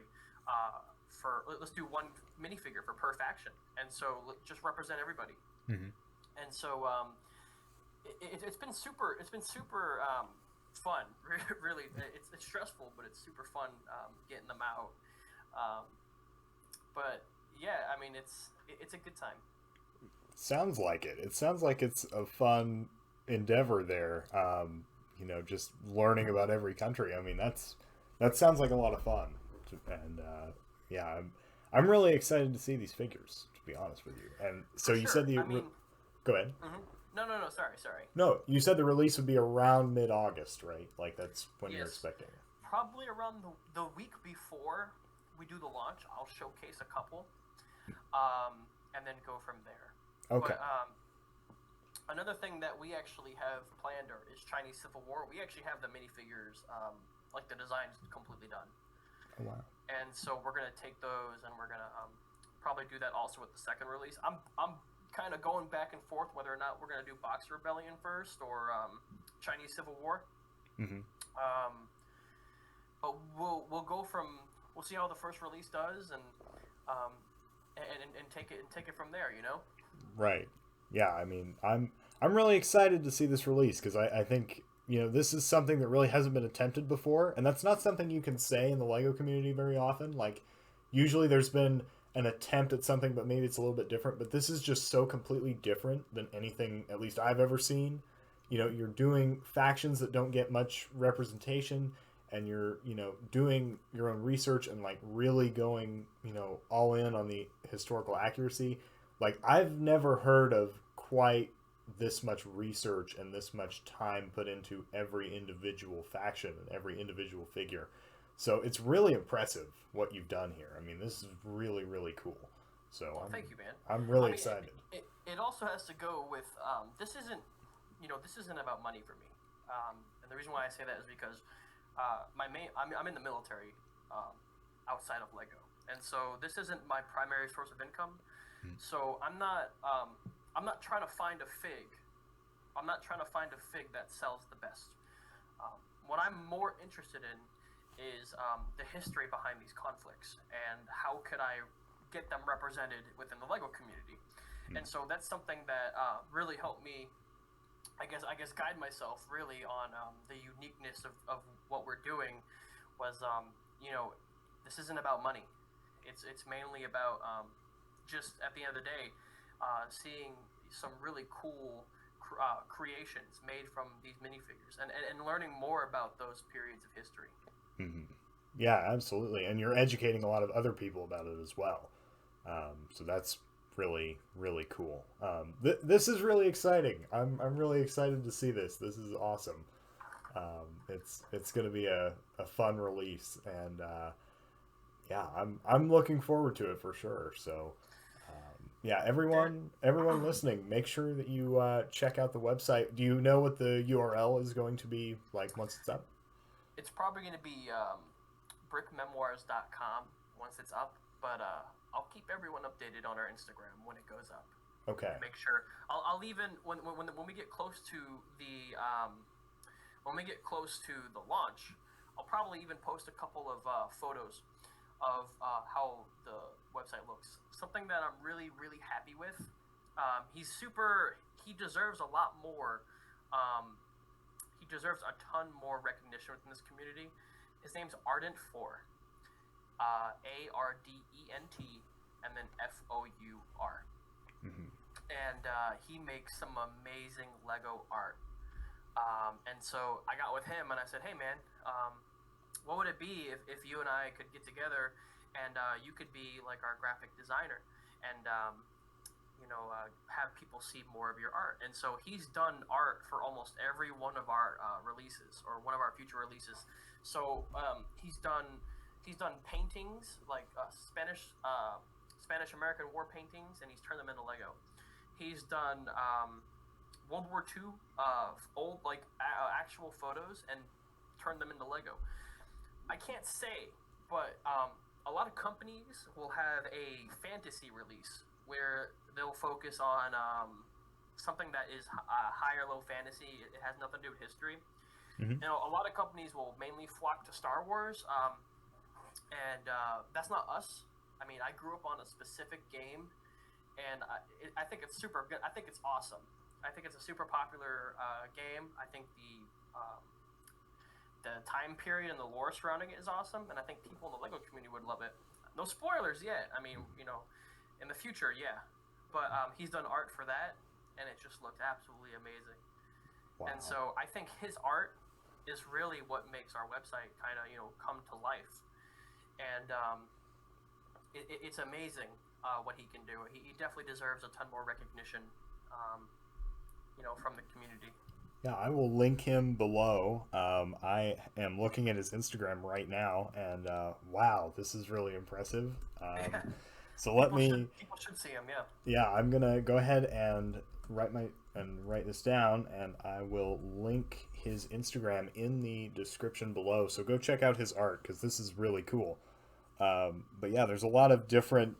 let's do one minifigure for per faction, and so just represent everybody. Mm-hmm. And so it's been super fun. Really, it's stressful, but it's super fun getting them out. But yeah, I mean, it's a good time. Sounds like it. It sounds like it's a fun endeavor there. Just learning about every country. I mean, that sounds like a lot of fun. And yeah, I'm really excited to see these figures. To be honest with you. And so you said go ahead. Mm-hmm. No. Sorry. No, you said the release would be around mid-August, right? Like that's when Yes. you're expecting. Probably around the week before we do the launch. I'll showcase a couple, and then go from there. Okay. But another thing that we actually have planned is Chinese Civil War. We actually have the minifigures, like the designs completely done. Oh, wow. And so we're gonna take those, and we're gonna probably do that also with the second release. I'm kind of going back and forth whether or not we're gonna do Boxer Rebellion first or Chinese Civil War. Mm-hmm. But we'll see how the first release does, and take it from there. Right. Yeah. I mean, I'm really excited to see this release because I think this is something that really hasn't been attempted before, and that's not something you can say in the Lego community very often. Like, usually there's been an attempt at something, but maybe it's a little bit different. But this is just so completely different than anything, at least I've ever seen. You're doing factions that don't get much representation, and you're doing your own research and like really going all in on the historical accuracy. Like, I've never heard of quite this much research and this much time put into every individual faction and every individual figure. So it's really impressive what you've done here. I mean, this is really, really cool. So thank you, man. I'm really excited. It also has to go with this isn't about money for me. And the reason why I say that is because I'm in the military outside of Lego, and so this isn't my primary source of income. So I'm not trying to find a fig. I'm not trying to find a fig that sells the best. What I'm more interested in is the history behind these conflicts and how could I get them represented within the Lego community. And so that's something that really helped me, I guess guide myself really on the uniqueness of what we're doing. Was this isn't about money. It's mainly about just at the end of the day, seeing some really cool creations made from these minifigures and learning more about those periods of history. Mm-hmm. Yeah, absolutely. And you're educating a lot of other people about it as well. So that's really, really cool. This is really exciting. I'm really excited to see this. This is awesome. It's going to be a fun release, and yeah, I'm looking forward to it for sure. So yeah, everyone listening, make sure that you check out the website. Do you know what the URL is going to be like once it's up? It's probably going to be BrickMemoirs.com once it's up, but I'll keep everyone updated on our Instagram when it goes up. Okay. Make sure I'll even when we get close to the launch, I'll probably even post a couple of photos of how the website looks. Something that I'm really, really happy with. He deserves a lot more. He deserves a ton more recognition within this community. His name's Ardent4. Ardent, and then FOUR. Mm-hmm. And he makes some amazing Lego art. And so I got with him and I said, hey man, what would it be if you and I could get together and you could be like our graphic designer and have people see more of your art. And so he's done art for almost every one of our releases or one of our future releases. So he's done paintings like Spanish American War paintings, and he's turned them into Lego. He's done World War II old actual photos and turned them into Lego. I can't say, but a lot of companies will have a fantasy release where they'll focus on something that is high or low fantasy. It has nothing to do with history. Mm-hmm. A lot of companies will mainly flock to Star Wars, and that's not us. I mean, I grew up on a specific game, and I think it's super good. I think it's awesome. I think it's a super popular game. I think the time period and the lore surrounding it is awesome, and I think people in the Lego community would love it. No spoilers yet. I mean, in the future, yeah. But he's done art for that, and it just looked absolutely amazing. Wow. And so I think his art is really what makes our website kind of come to life. And it's amazing what he can do. He definitely deserves a ton more recognition, from the community. Yeah, I will link him below. I am looking at his Instagram right now, and wow, this is really impressive. So People should see him. Yeah. Yeah, I'm gonna go ahead and write this down, and I will link his Instagram in the description below. So go check out his art because this is really cool. But yeah, there's a lot of different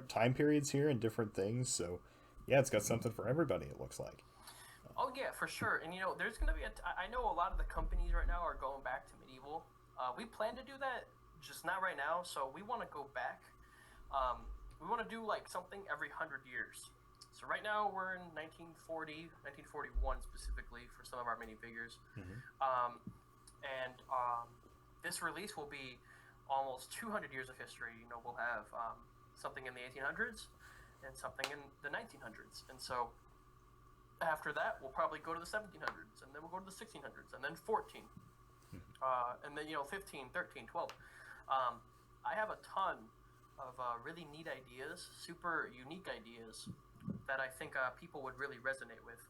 time periods here and different things. So yeah, it's got something for everybody. It looks like. Oh yeah, for sure. And there's gonna be I know a lot of the companies right now are going back to medieval. We plan to do that, just not right now. So we want to go back. We want to do like something every 100 years. So right now we're in 1940, 1941 specifically for some of our minifigures. Mm-hmm. This release will be almost 200 years of history. We'll have something in the 1800s and something in the 1900s. And so after that, we'll probably go to the 1700s, and then we'll go to the 1600s, and then 14, and then 15, 13, 12. I have a ton of really neat ideas, super unique ideas that I think people would really resonate with.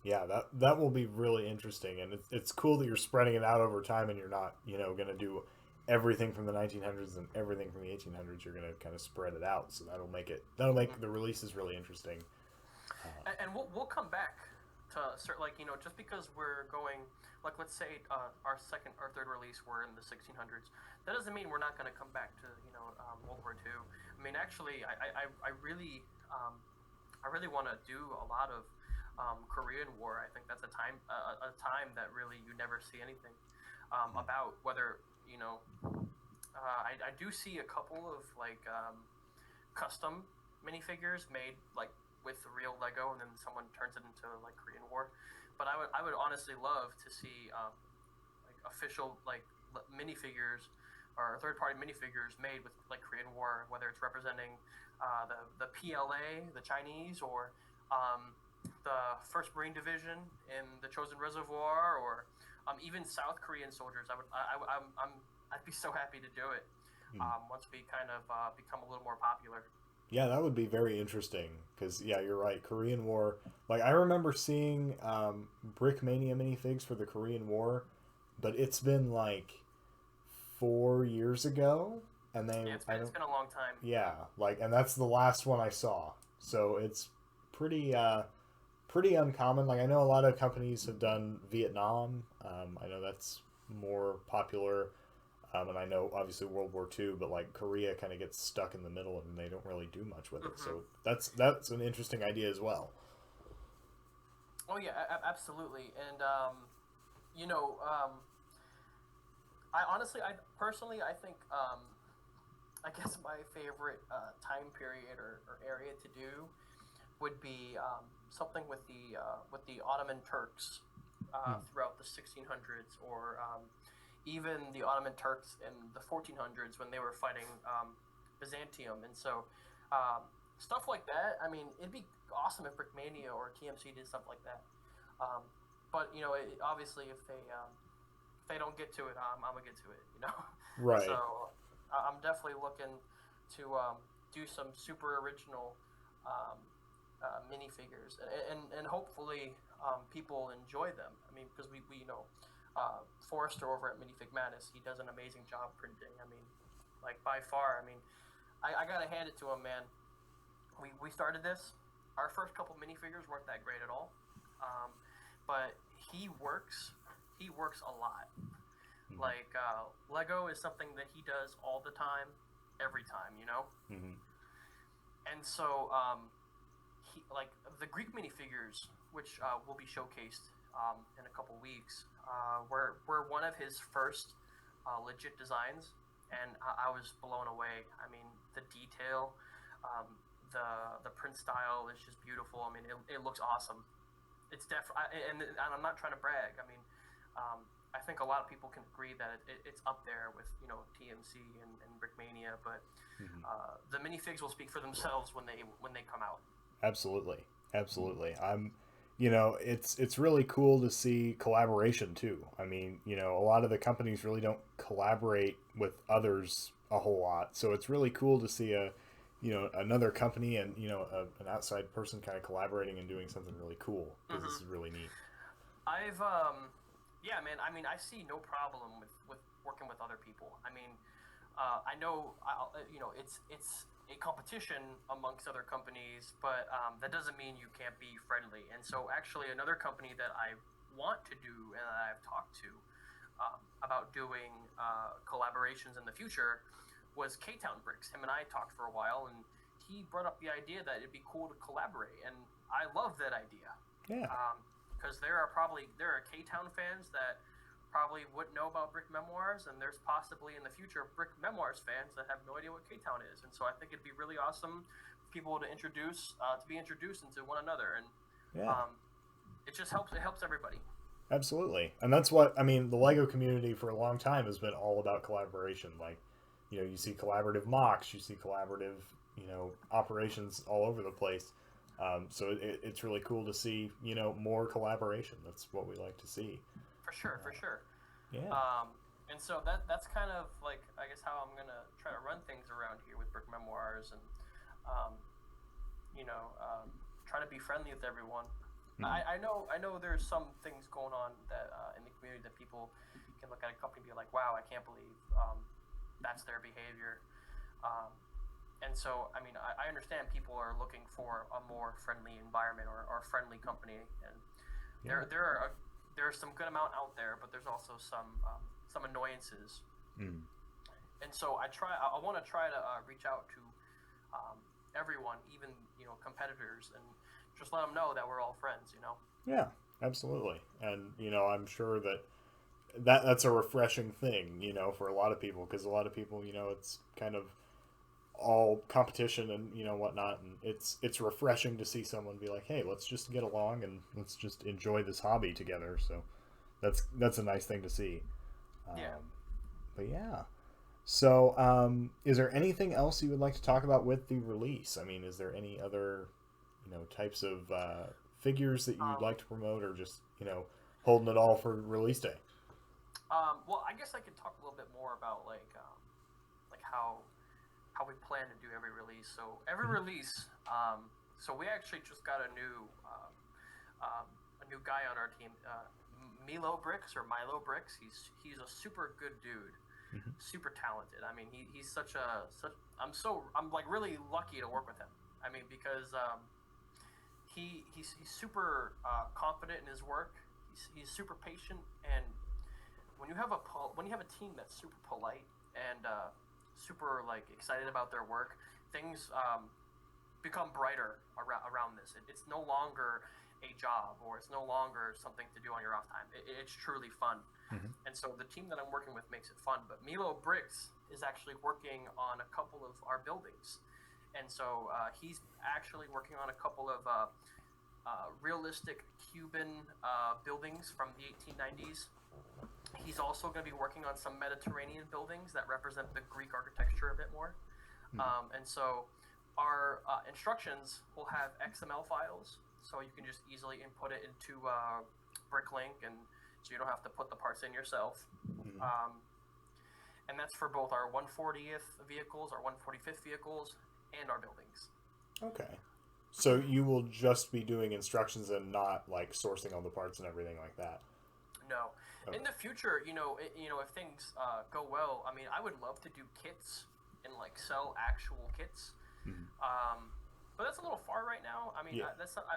Yeah, that will be really interesting, and it's cool that you're spreading it out over time, and you're not going to do everything from the 1900s and everything from the 1800s. You're going to kind of spread it out, so that'll make the releases really interesting. And we'll come back to just because we're going, like, let's say our second or third release were in the 1600s, that doesn't mean we're not going to come back to World War II. I mean, actually, I really want to do a lot of Korean War. I think that's a time that really you never see anything about. Whether I do see a couple of custom minifigures made with the real Lego, and then someone turns it into Korean War. But I would honestly love to see official minifigures or third-party minifigures made with Korean War, whether it's representing the PLA, the Chinese, or the First Marine Division in the Chosin Reservoir, or even South Korean soldiers. I'd be so happy to do it once we kind of become a little more popular. Yeah, that would be very interesting because, yeah, you're right. Korean War. I remember seeing Brick Mania minifigs for the Korean War, but it's been 4 years ago, and it's been a long time. Yeah, and that's the last one I saw. So it's pretty uncommon. I know a lot of companies have done Vietnam. I know that's more popular. And I know obviously World War II, but Korea kind of gets stuck in the middle and they don't really do much with it. So that's an interesting idea as well. Oh yeah, absolutely. And I personally think I guess my favorite time period or area to do would be something with the Ottoman Turks throughout the 1600s, or even the Ottoman Turks in the 1400s when they were fighting Byzantium. And so stuff like that, I mean, it'd be awesome if BrickMania or TMC did stuff like that. But obviously if they don't get to it, I'm gonna get to it, Right. So I'm definitely looking to do some super original minifigures, and hopefully people enjoy them. I mean, because we Forrester over at Minifig Madness, he does an amazing job printing. I mean, by far. I mean, I gotta hand it to him, man. We started this. Our first couple minifigures weren't that great at all, but he works a lot. Lego is something that he does all the time, every time, Mm-hmm. And so he the Greek minifigures, which will be showcased in a couple weeks, were one of his first legit designs, and I was blown away. I mean, the detail, um, the print style is just beautiful. I mean, it looks awesome. It's and I'm not trying to brag. I mean, I think a lot of people can agree that it's up there with TMC and Brickmania, but Hmm. the minifigs will speak for themselves when they come out. Absolutely, absolutely. It's really cool to see collaboration too. I mean, a lot of the companies really don't collaborate with others a whole lot, so it's really cool to see another company and an outside person kind of collaborating and doing something really cool because this is Hmm. really neat. I've Yeah, man. I mean, I see no problem with working with other people. I mean, I know it's a competition amongst other companies, but that doesn't mean you can't be friendly. And so, actually, another company that I want to do and that I've talked to about doing collaborations in the future was K Town Bricks. Him and I talked for a while, and he brought up the idea that it'd be cool to collaborate, and I love that idea. Yeah, Because there are K Town fans that probably wouldn't know about Brick Memoirs, and there's possibly in the future Brick Memoirs fans that have no idea what K Town is, and so I think it'd be really awesome for people to be introduced into one another, and yeah. um, it helps everybody. Absolutely. And that's what I mean, the Lego community for a long time has been all about collaboration. Like, you see collaborative mocks, you see collaborative, operations all over the place. So it's really cool to see, more collaboration. That's what we like to see. For sure, for Uh, sure. yeah. And so that's kind of like I guess how I'm gonna try to run things around here with Brick Memoirs and um, try to be friendly with everyone. Mhm. I know there's some things going on that in the community that people can look at a company and be like, wow, I can't believe that's their behavior. Um, and so, I mean, I understand people are looking for a more friendly environment or a friendly company, and Yeah. there's some good amount out there, but there's also some annoyances. Mm. And so I want to try to reach out to um, everyone, even competitors, and just let them know that we're all friends. Yeah. Absolutely. And, I'm sure that's a refreshing thing, for a lot of people because a lot of people, it's kind of all competition and whatnot, and it's refreshing to see someone be like, hey, let's just get along and let's just enjoy this hobby together. So that's a nice thing to see. Yeah. But yeah. So is there anything else you would like to talk about with the release? I mean, is there any other types of figures that you'd Um, like to promote, or just holding it all for release day? well, I guess I could talk a little bit more about like how we plan to do every release. So every Hmm. release, so we actually just got a new guy on our team, Milo Bricks. He's a super good dude, Hmm. super talented. I mean, he's such. I'm like really lucky to work with him. I mean, because he's super confident in his work. He's super patient, and when you have a team that's super polite and super like excited about their work, things become brighter around this. It's no longer a job or it's no longer something to do on your off time. It's truly fun. Hmm. And so the team that I'm working with makes it fun. But Milo Bricks is actually working on a couple of our buildings. And so he's actually working on a couple of realistic Cuban buildings from the 1890s. He's also going to be working on some Mediterranean buildings that represent the Greek architecture a bit more. Hmm. And so our instructions will have XML files, so you can just easily input it into BrickLink, and so you don't have to put the parts in yourself. Hmm. Um, and that's for both our 140th vehicles, our 145th vehicles, and our buildings. Okay. So you will just be doing instructions and not like sourcing all the parts and everything like that. No, in Okay. the future, if things go well, I mean, I would love to do kits and like sell actual kits. Hmm. Um, but that's a little far right now. I mean, Yeah.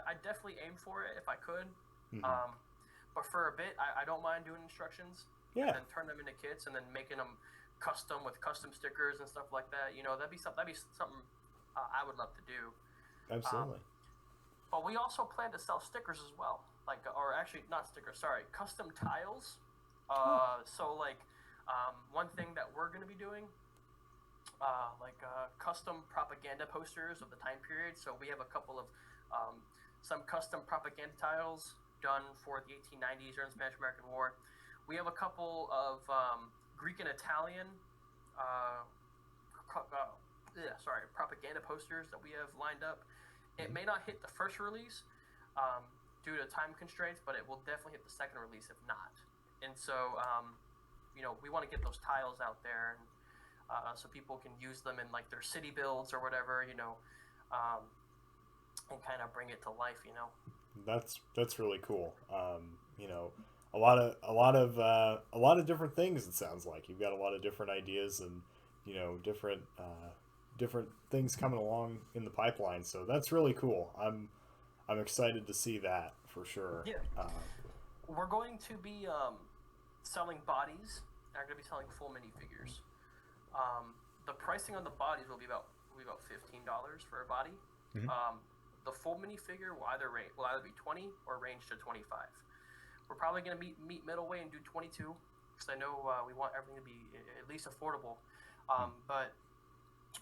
I definitely aim for it if I could. Hmm. Um, but for a bit, I don't mind doing instructions and Yeah. then turn them into kits and then making them custom with custom stickers and stuff like that. That'd be something I would love to do. Um, Absolutely. but we also plan to sell stickers as well, like or actually not stickers, sorry, custom tiles. Oh. So like one thing that we're going to be doing custom propaganda posters of the time period. So we have a couple of some custom propaganda tiles done for the 1890s during the Spanish-American War. We have a couple of Greek and Italian propaganda posters that we have lined up. It may not hit the first release due to time constraints, but it will definitely hit the second release if not. And so, we want to get those tiles out there, and so people can use them in like their city builds or whatever, and kind of bring it to life. That's really cool. A lot of different things. It sounds like you've got a lot of different ideas and different things coming along in the pipeline. So that's really cool. I'm excited to see that for sure. Yeah. We're going to be selling bodies. And we're going to be selling full minifigures. The pricing on the bodies will be about $15 for a body. Mm-hmm. The full minifigure will either be 20 or range to 25. We're probably going to meet middle way and do 22 because I know we want everything to be at least affordable. But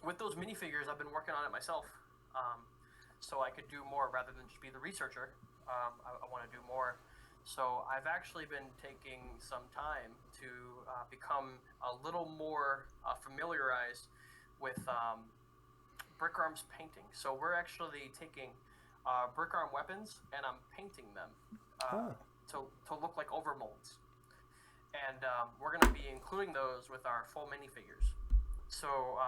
with those minifigures, I've been working on it myself, so I could do more rather than just be the researcher. I want to do more. So I've actually been taking some time to become a little more familiarized with brick arms painting. So we're actually taking brick arm weapons and I'm painting them to look like overmolds. And we're going to be including those with our full minifigures. So,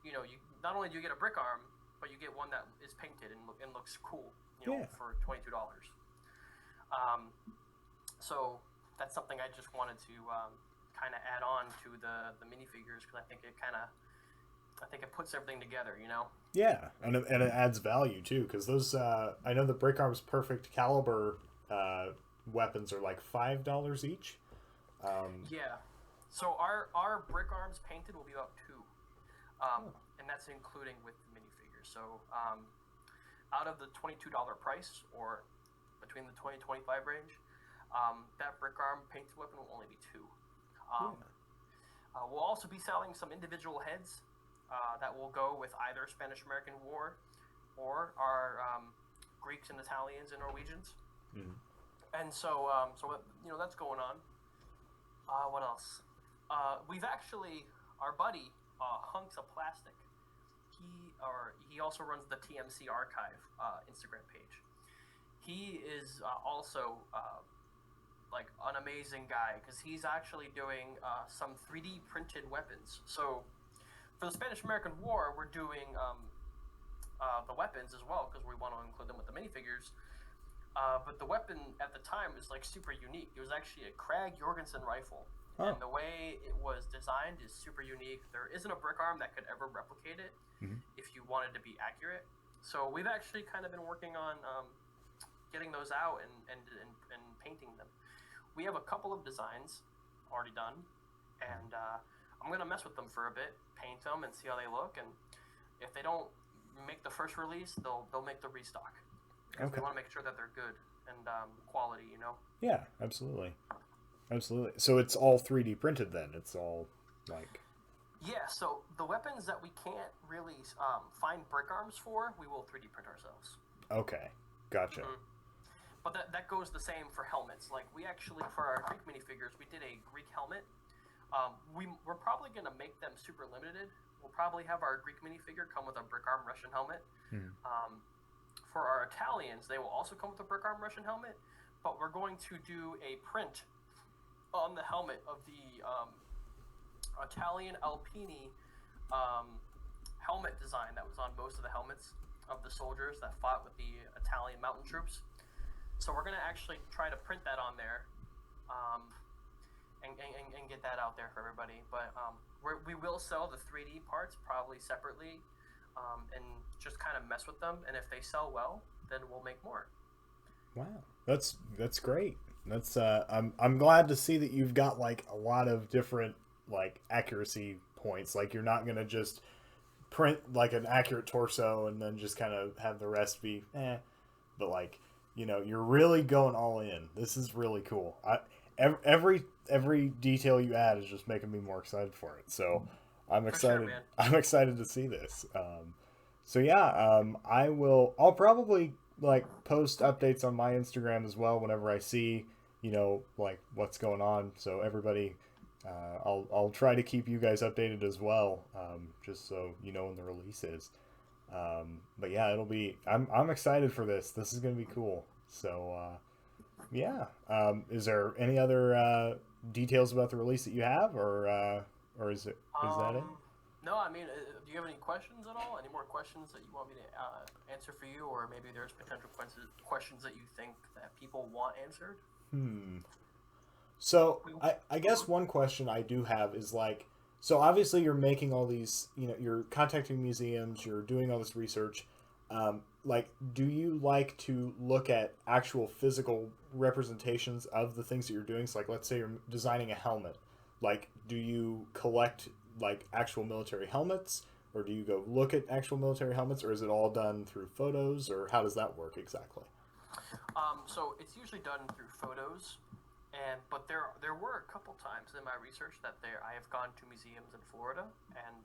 you not only do you get a brick arm, but you get one that is painted and looks cool, for $22. So that's something I just wanted to kind of add on to the minifigures because I think it puts everything together, Yeah, and it adds value too because those I know the Brick Arms Perfect Caliber weapons are like $5 each. Yeah, so our brick arms painted will be about $2, and that's including with the minifigures. So out of the $22 price, or between the $20-25 range, that brick arm painted weapon will only be $2. We'll also be selling some individual heads that will go with either Spanish-American War or our Greeks and Italians and Norwegians. Mm-hmm. And so that's going on. What else? We've actually, our buddy, Hunks of Plastic, he also runs the TMC Archive Instagram page. He is also like an amazing guy because he's actually doing some 3D printed weapons. So for the Spanish-American War, we're doing the weapons as well because we want to include them with the minifigures. But the weapon at the time was like super unique. It was actually a Krag Jorgensen rifle. And the way it was designed is super unique. There isn't a brick arm that could ever replicate it if you wanted to be accurate. So we've actually kind of been working on getting those out and painting them. We have a couple of designs already done, and I'm going to mess with them for a bit, paint them, and see how they look. And if they don't make the first release, they'll make the restock. Because we want to make sure that they're good and quality, Yeah, absolutely. Absolutely. So it's all 3D printed then? It's all like... Yeah, so the weapons that we can't really find brick arms for, we will 3D print ourselves. Okay, gotcha. Mm-hmm. But that goes the same for helmets. Like, we actually, for our Greek minifigures, we did a Greek helmet. We're probably going to make them super limited. We'll probably have our Greek minifigure come with a brick arm Russian helmet. For our Italians, they will also come with a brick arm Russian helmet, but we're going to do a print on the helmet of the Italian Alpini helmet design that was on most of the helmets of the soldiers that fought with the Italian mountain troops. So we're going to actually try to print that on there and get that out there for everybody. But we will sell the 3D parts probably separately and just kind of mess with them. And if they sell well, then we'll make more. Wow, that's great. That's I'm glad to see that you've got like a lot of different like accuracy points. Like you're not gonna just print like an accurate torso and then just kind of have the rest be but like you're really going all in. This is really cool. Every detail you add is just making me more excited for it. So I'm For sure, excited. man. I'm excited to see this. So yeah, I will. I'll probably like post updates on my Instagram as well whenever I see, like what's going on. So everybody, I'll try to keep you guys updated as well, just so you know when the release is. But yeah, it'll be. I'm excited for this. This is gonna be cool. So yeah. Is there any other details about the release that you have, or is that it? No, I mean, do you have any questions at all? Any more questions that you want me to answer for you, or maybe there's potential questions that you think that people want answered? Hmm. So I guess one question I do have is like, so obviously you're making all these, you're contacting museums, you're doing all this research. Like, do you like to look at actual physical representations of the things that you're doing? So, like, let's say you're designing a helmet. Like, do you collect like actual military helmets, or do you go look at actual military helmets, or is it all done through photos, or how does that work exactly? So it's usually done through photos, but there were a couple times in my research that I have gone to museums in Florida and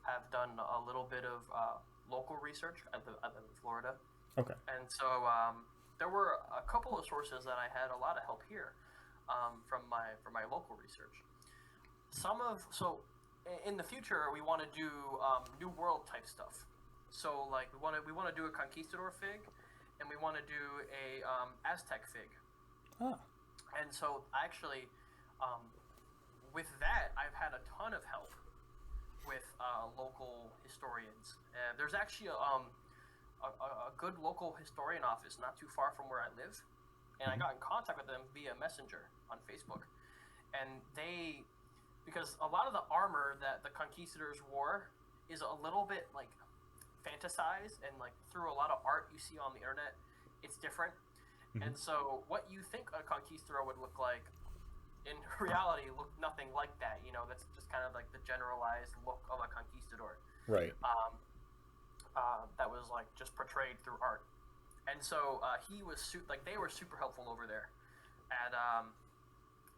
have done a little bit of local research. I live in Florida, Okay. and so there were a couple of sources that I had a lot of help here from my local research. In the future we want to do New World type stuff. So like we want to do a conquistador fig, and we want to do a Aztec fig. Ah. And so actually, um, with that, I've had a ton of help with local historians. There's actually a good local historian office not too far from where I live, and I Mhm. got in contact with them via Messenger on Facebook. And because a lot of the armor that the conquistadors wore is a little bit like fantasized, and like through a lot of art you see on the internet, it's different. Mhm. And so what you think a conquistador would look like in reality looked nothing like that. That's just kind of like the generalized look of a conquistador. Right. Um, that was like just portrayed through art. And so they were super helpful over there at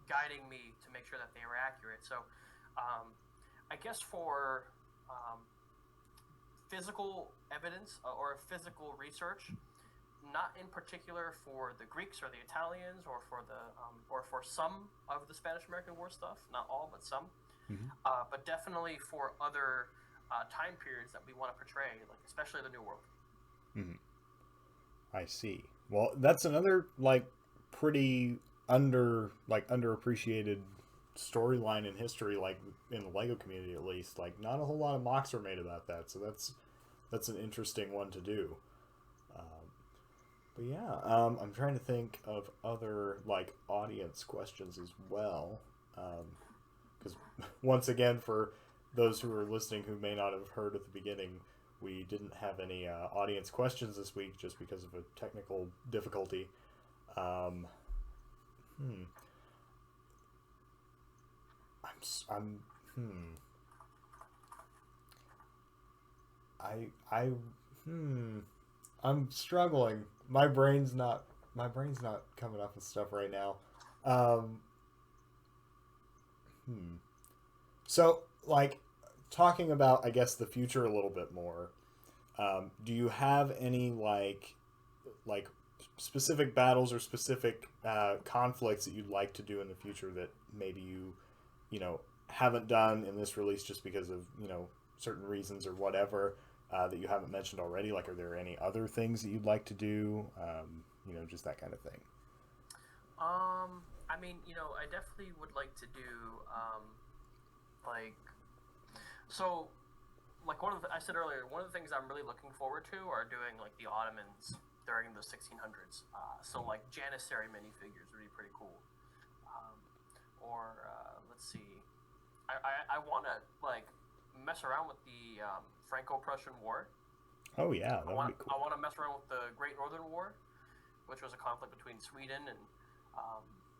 guiding me to make sure that they were accurate. So I guess for physical evidence or physical research, not in particular for the Greeks or the Italians or for some of the Spanish American War stuff, not all but some, Mhm. but definitely for other time periods that we want to portray, like especially the New World. Mhm. I see. Well, that's another like pretty underappreciated storyline in history, like in the Lego community at least. Like not a whole lot of mocks are made about that, so that's an interesting one to do. Um, but yeah, I'm trying to think of other like audience questions as well, because once again, for those who are listening who may not have heard at the beginning, we didn't have any audience questions this week just because of a technical difficulty. Um, hmm. I'm. Hmm. I. Hmm. I'm struggling. My brain's not coming up with stuff right now. Um. Hmm. So, like, talking about, I guess, the future a little bit more. Do you have any like specific battles or specific conflicts that you'd like to do in the future that maybe you haven't done in this release just because of certain reasons or whatever that you haven't mentioned already? Like, are there any other things that you'd like to do? Just that kind of thing. I mean, I definitely would like to do like so like I said earlier, one of the things I'm really looking forward to are doing like the Ottomans during the 1600s. So like Janissary minifigures would be pretty cool. Um, or let's see, I want to like mess around with the Franco-Prussian War. Oh yeah, I that would want be cool. I want to mess around with the Great Northern War, which was a conflict between Sweden and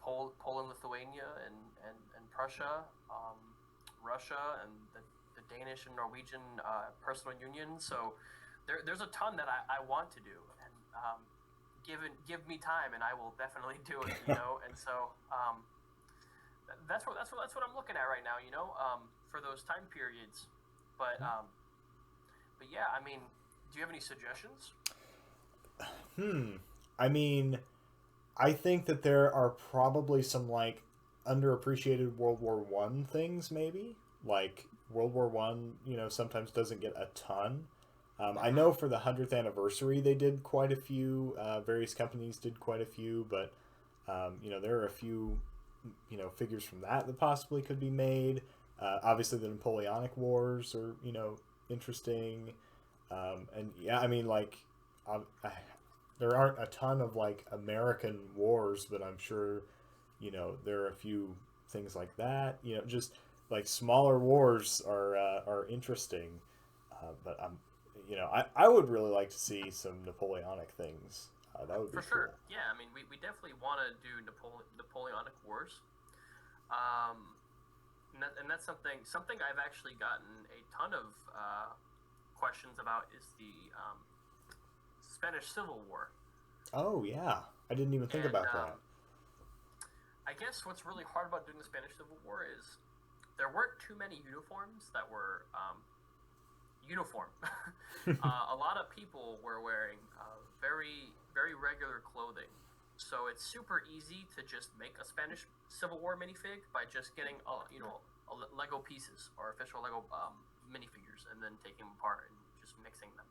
Poland, Lithuania, and Prussia, Russia, and the Danish and Norwegian personal union. So there's a ton that I want to do, and give me time, and I will definitely do it. And so that's what I'm looking at right now. for those time periods. But yeah, I mean, do you have any suggestions? I mean, I think that there are probably some like underappreciated World War One things, maybe like World War One. Sometimes doesn't get a ton. I know for the 100th anniversary they did quite a few. Various companies did quite a few, but there are a few figures from that possibly could be made. Obviously, the Napoleonic Wars are interesting, and yeah, I mean like. There aren't a ton of like American wars, but I'm sure, there are a few things like that. Just like smaller wars are interesting. But I would really like to see some Napoleonic things. That would be For sure. cool. Yeah, I mean, we definitely want to do Napoleonic Wars. Um, and that's something I've actually gotten a ton of questions about is the Spanish Civil War. Oh yeah, I didn't even think about that. I guess what's really hard about doing the Spanish Civil War is there weren't too many uniforms that were uniform. A lot of people were wearing very very regular clothing, so it's super easy to just make a Spanish Civil War minifig by just getting Lego pieces or official Lego minifigures and then taking them apart and just mixing them.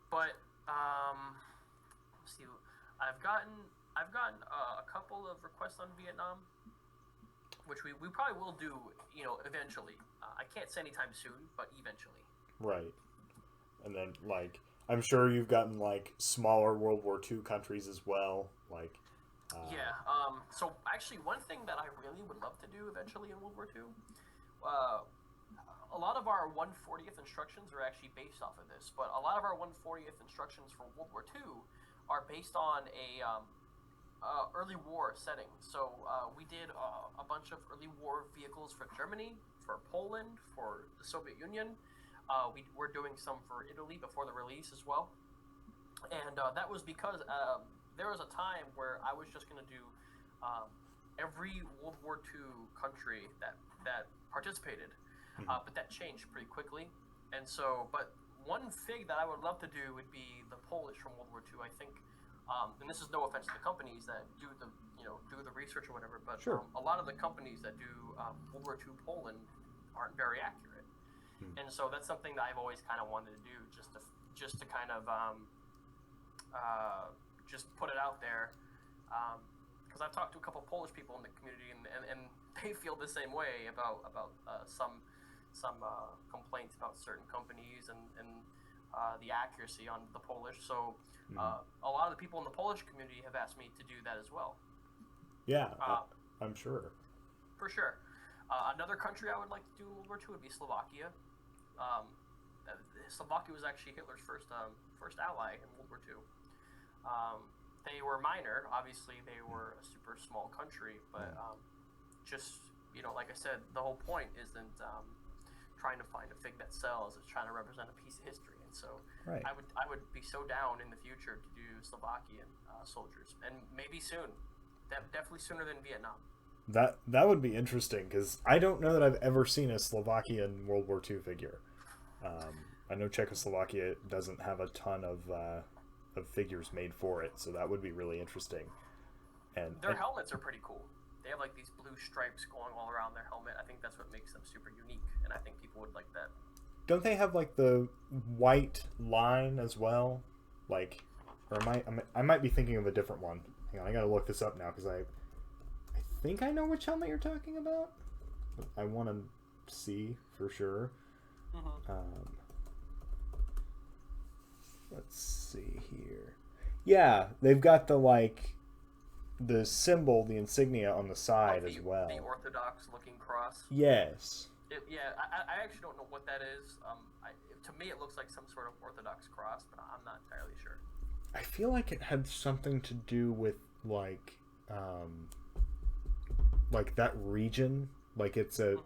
But let's see. I've gotten a couple of requests on Vietnam, which we probably will do. Eventually. I can't say anytime soon, but eventually. Right. And then like I'm sure you've gotten like smaller World War II countries as well. Like. Yeah. So actually, one thing that I really would love to do eventually in World War II. A lot of our 140th instructions are actually based off of this, but a lot of our 140th instructions for World War II are based on a early war setting. So we did a bunch of early war vehicles for Germany, for Poland, for the Soviet Union. We're doing some for Italy before the release as well. And that was because there was a time where I was just going to do every World War II country that participated. But that changed pretty quickly, and so. But one fig that I would love to do would be the Polish from World War II. I think, and this is no offense to the companies that do the research or whatever, but sure. A lot of the companies that do World War II Poland aren't very accurate, and so that's something that I've always kind of wanted to do, just to kind of just put it out there, because I've talked to a couple Polish people in the community, and they feel the same way about some complaints about certain companies and the accuracy on the Polish. So a lot of the people in the Polish community have asked me to do that as well. Yeah, I'm sure. For sure. Another country I would like to do in World War II would be Slovakia. Slovakia was actually Hitler's first ally in World War II. They were minor. Obviously, they were a super small country, but just like I said, the whole point isn't trying to find a fig that sells. It's trying to represent a piece of history, and so right. I would be so down in the future to do Slovakian soldiers, and maybe soon, definitely sooner than Vietnam. That would be interesting because I don't know that I've ever seen a Slovakian World War II figure. I know Czechoslovakia doesn't have a ton of figures made for it, so that would be really interesting. And their helmets are pretty cool. They have like these blue stripes going all around their helmet. I think that's what makes them super unique, and I think people would like that. Don't they have like the white line as well? Like, or I might be thinking of a different one. Hang on, I gotta look this up now because I think I know which helmet you're talking about. I want to see for sure. Let's see here. Yeah, they've got the symbol, the insignia on the side as well. The Orthodox-looking cross. Yes. I actually don't know what that is. To me, it looks like some sort of Orthodox cross, but I'm not entirely sure. I feel like it had something to do with like that region. Like it's a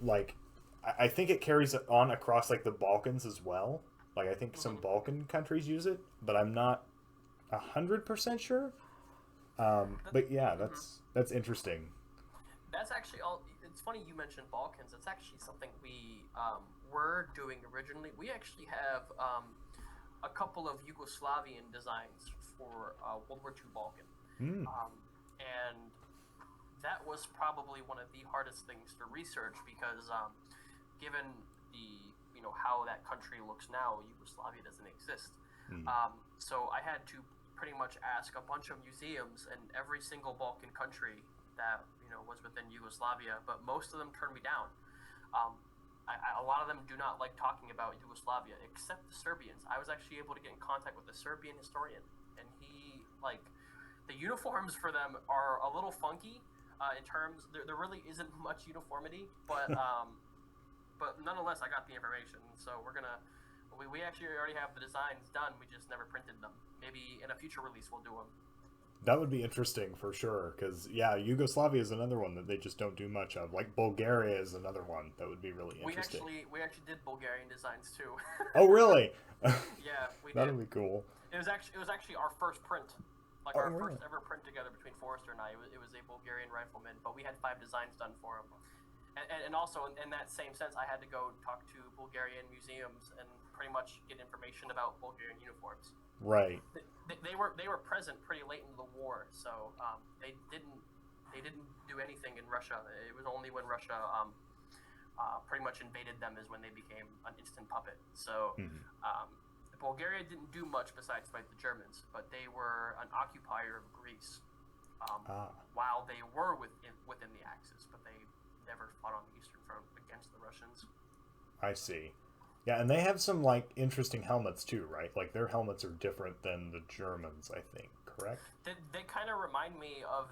like I think it carries it on across like the Balkans as well. Like I think some Balkan countries use it, but I'm not 100% sure. But yeah, that's interesting. That's actually all. It's funny you mentioned Balkans. It's actually something we were doing originally. We actually have a couple of Yugoslavian designs for World War II Balkan, Hmm. and that was probably one of the hardest things to research because given the how that country looks now, Yugoslavia doesn't exist. Hmm. So I had to pretty much ask a bunch of museums in every single Balkan country that was within Yugoslavia, but most of them turned me down. Um, a lot of them do not like talking about Yugoslavia, except the Serbians. I was actually able to get in contact with a Serbian historian, and he like the uniforms for them are a little funky. In terms, there really isn't much uniformity, but nonetheless, I got the information. So we actually already have the designs done. We just never printed them. Maybe in a future release we'll do them. That would be interesting for sure, because yeah, Yugoslavia is another one that they just don't do much of. Like Bulgaria is another one that would be really interesting. We actually did Bulgarian designs too. Oh, really? Yeah, we did. That'll be cool. It was actually our first print, like Oh, our really? first ever print together between Forrester and I. It was a Bulgarian rifleman, but we had 5 designs done for him. And also in that same sense, I had to go talk to Bulgarian museums and pretty much get information about Bulgarian uniforms. Right. They were present pretty late into the war, so they didn't do anything in Russia. It was only when Russia pretty much invaded them is when they became an instant puppet. So Mhm. Bulgaria didn't do much besides fight the Germans, but they were an occupier of Greece Ah, while they were within the Axis, but they never fought on the Eastern Front against the Russians. I see. Yeah, and they have some like interesting helmets too, right? Like their helmets are different than the Germans, I think. Correct? They kind of remind me of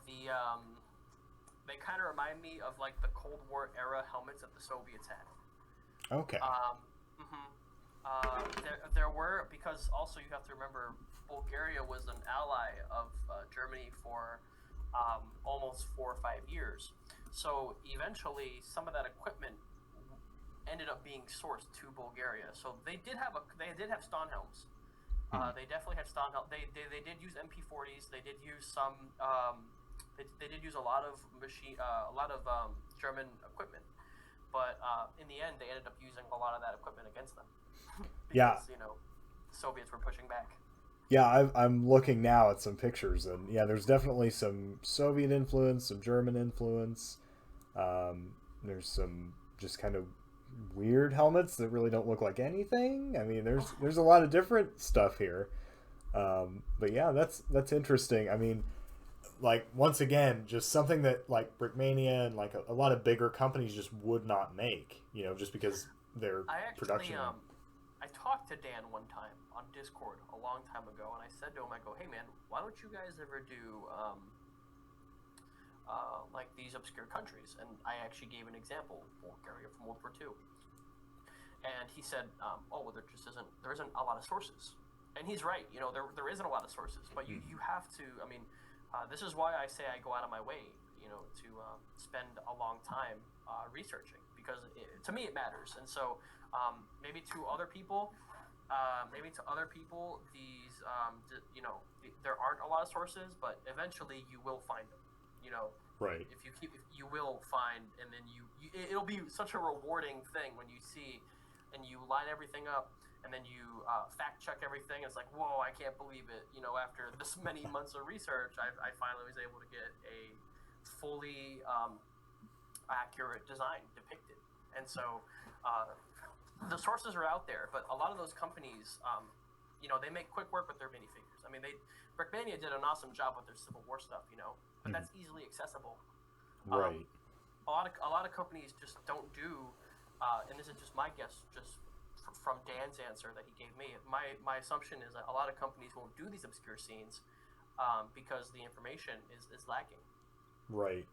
like the Cold War era helmets that the Soviets had. Okay. Mhm. There were, because also you have to remember Bulgaria was an ally of Germany for almost 4 or 5 years. So eventually, some of that equipment ended up being sourced to Bulgaria. So they did have Ston helms. They definitely had Ston helms. They did use MP40s. They did use some. They did use a lot of German equipment, but in the end, they ended up using a lot of that equipment against them Yeah. because Soviets were pushing back. Yeah, I'm looking now at some pictures, and yeah, there's definitely some Soviet influence, some German influence. There's some just kind of weird helmets that really don't look like anything. I mean, there's a lot of different stuff here. But yeah, that's interesting. I mean, like once again, just something that like Brickmania and like a lot of bigger companies just would not make. Just because their I actually production. I talked to Dan one time on Discord a long time ago, and I said to him, I go, hey man, why don't you guys ever do like these obscure countries? And I actually gave an example, Bulgaria from World War II. And he said, oh, well, there isn't a lot of sources. And he's right, there isn't a lot of sources, but you have to, I mean, this is why I say I go out of my way, to spend a long time researching, because to me it matters. And so maybe to other people, these, there aren't a lot of sources, but eventually you will find them, Right. if you will find, and then it'll be such a rewarding thing when you see and you line everything up, and then you fact check everything. It's like, whoa, I can't believe it. After this many months of research, I finally was able to get a fully accurate design depicted. And so the sources are out there, but a lot of those companies, they make quick work with their minifigures. I mean, Brickmania did an awesome job with their Civil War stuff, but that's easily accessible. Right. A lot of companies just don't do, and this is just my guess, just from Dan's answer that he gave me. My assumption is that a lot of companies won't do these obscure scenes because the information is lacking. Right.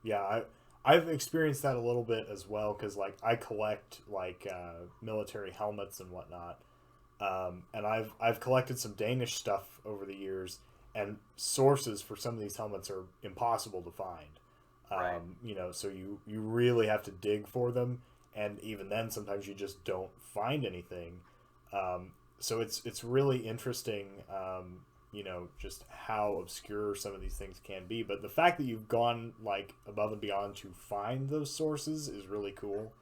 Yeah, I've experienced that a little bit as well, because like I collect like military helmets and whatnot, and I've collected some Danish stuff over the years, and sources for some of these helmets are impossible to find. Right. So you really have to dig for them, and even then, sometimes you just don't find anything. So it's really interesting. just how obscure some of these things can be. But the fact that you've gone like above and beyond to find those sources is really cool.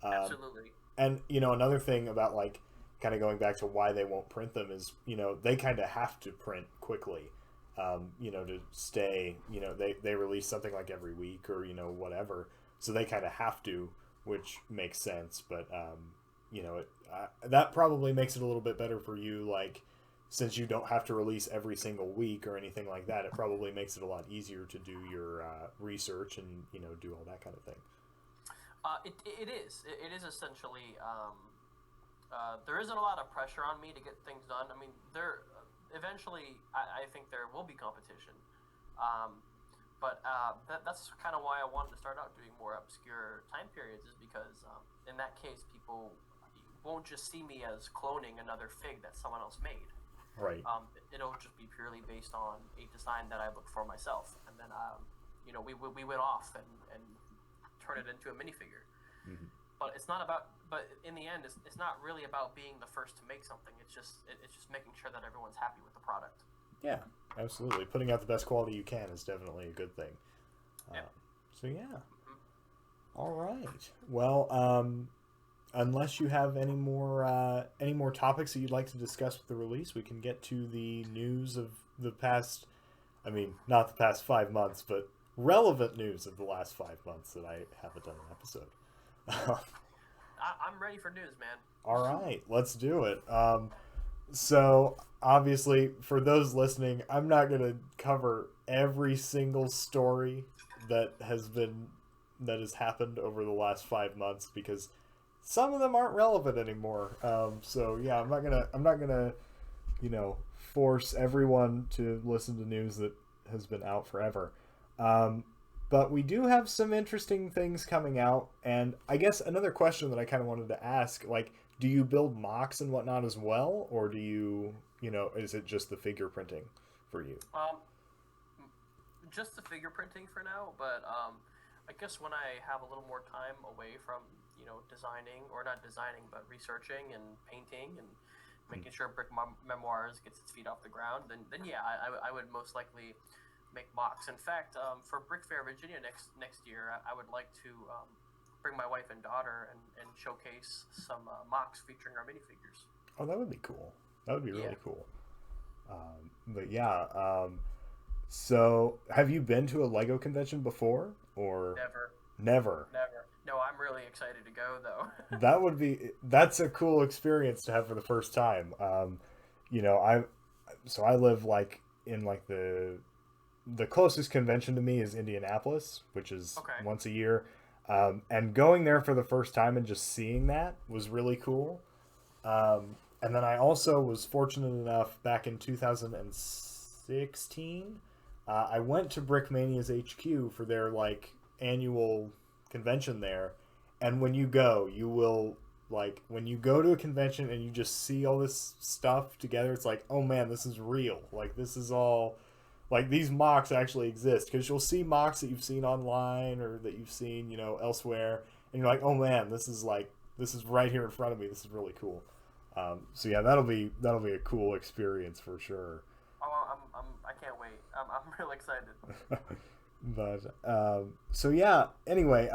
Absolutely. And another thing about like kind of going back to why they won't print them is they kind of have to print quickly, to stay. They release something like every week or whatever, so they kind of have to, which makes sense. But that probably makes it a little bit better for you, like since you don't have to release every single week or anything like that. It probably makes it a lot easier to do your research and do all that kind of thing. It is. It is essentially. There isn't a lot of pressure on me to get things done. I mean, eventually, I think there will be competition. But that's kind of why I wanted to start out doing more obscure time periods, is because in that case, people won't just see me as cloning another fig that someone else made. Right. It'll just be purely based on a design that I look for myself, and then we went off and turn it into a minifigure. Mm-hmm. But it's not about. But in the end, it's not really about being the first to make something. It's just making sure that everyone's happy with the product. Yeah, absolutely. Putting out the best quality you can is definitely a good thing. Yeah. So yeah. Mm-hmm. All right. Well, unless you have any more topics that you'd like to discuss with the release, we can get to the news of the past. I mean, not the past 5 months, but relevant news of the last 5 months that I haven't done an episode. I'm ready for news, man. All right, let's do it. So obviously, for those listening, I'm not going to cover every single story that has happened over the last 5 months, because some of them aren't relevant anymore. So yeah, I'm not gonna force everyone to listen to news that has been out forever. But we do have some interesting things coming out, and I guess another question that I kind of wanted to ask, like, do you build mocks and whatnot as well, or do you, is it just the figure printing for you? Just the figure printing for now, but I guess when I have a little more time away from, designing, or not designing, but researching and painting and making sure Brick Memoirs gets its feet off the ground, then yeah, I would most likely make mocks. In fact, for Brick Fair Virginia next year, I would like to bring my wife and daughter and showcase some mocks featuring our minifigures. Oh, that would be cool. That would be really cool. But yeah, so have you been to a Lego convention before, or Never. No, I'm really excited to go though. That's a cool experience to have for the first time. I live like in like the closest convention to me is Indianapolis, which is once a year. And going there for the first time and just seeing that was really cool. And then I also was fortunate enough back in 2016, I went to Brickmania's HQ for their like annual convention there. And when you go, when you go to a convention and you just see all this stuff together, it's like, oh man, this is real. Like, this is all, like, these mocks actually exist, because you'll see mocks that you've seen online or that you've seen, elsewhere, and you're like, oh man, this is right here in front of me. This is really cool. So yeah, that'll be a cool experience for sure. Oh, I can't wait. I'm real excited. But so yeah. Anyway,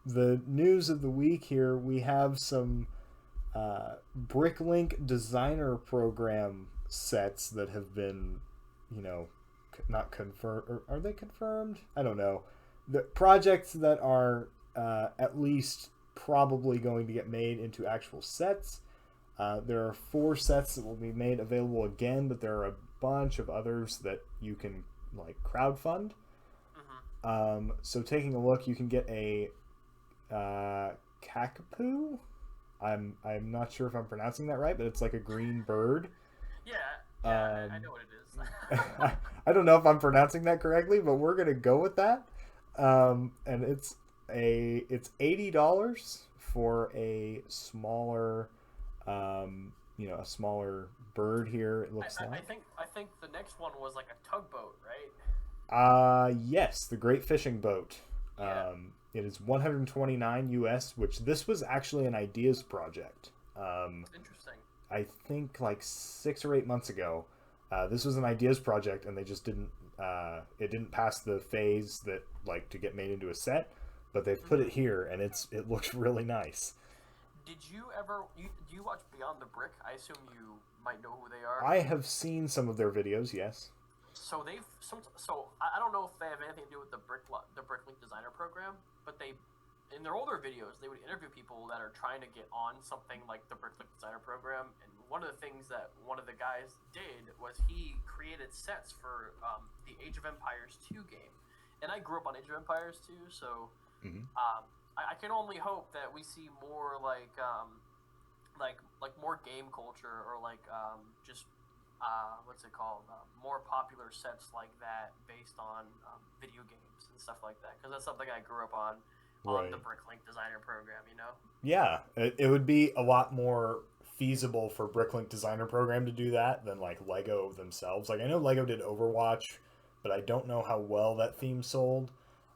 the news of the week here, we have some Bricklink designer program sets that have been, not confirmed, or are they confirmed? I don't know. The projects that are at least probably going to get made into actual sets. There are 4 sets that will be made available again, but there are a bunch of others that you can like crowdfund. Mm-hmm. So taking a look, you can get a Kakapoo. I'm not sure if I'm pronouncing that right, but it's like a green bird. Yeah, I know what it is. I don't know if I'm pronouncing that correctly, but we're gonna go with that. And it's $80 for a smaller, a smaller bird here. It looks like. I think the next one was like a tugboat, right? Yes, the Great Fishing Boat. Yeah. It is $129 US, which this was actually an ideas project. Interesting. I think like 6 or 8 months ago. This was an ideas project, and they just didn't. It didn't pass the phase that like to get made into a set, but they've put it here, and it looks really nice. Did you ever? Do you watch Beyond the Brick? I assume you might know who they are. I have seen some of their videos. Yes. So I don't know if they have anything to do with the Bricklink Designer Program, but they, in their older videos, they would interview people that are trying to get on something like the Bricklink Designer Program. And one of the things that one of the guys did was he created sets for the Age of Empires 2 game, and I grew up on Age of Empires 2, so I can only hope that we see more like more game culture or just what's it called? More popular sets like that based on video games and stuff like that. Because that's something I grew up on the Bricklink Designer Program, you know? Yeah, it would be a lot more feasible for Bricklink Designer Program to do that than like Lego themselves. Like I know Lego did Overwatch, but I don't know how well that theme sold.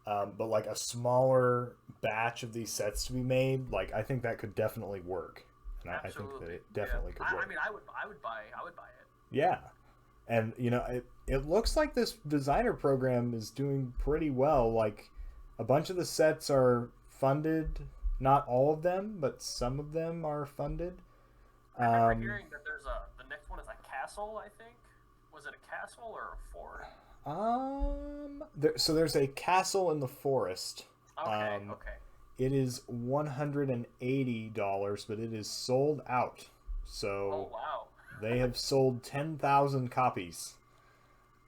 But like a smaller batch of these sets to be made, like I think that could definitely work. And I think that it definitely could work. I mean, I would buy it. Yeah. And, you know, it looks like this designer program is doing pretty well. Like, a bunch of the sets are funded. Not all of them, but some of them are funded. I remember hearing that the next one is a castle, I think. Was it a castle or a fort? So there's a castle in the forest. Okay. It is $180, but it is sold out. So... Oh, wow. They have sold 10,000 copies.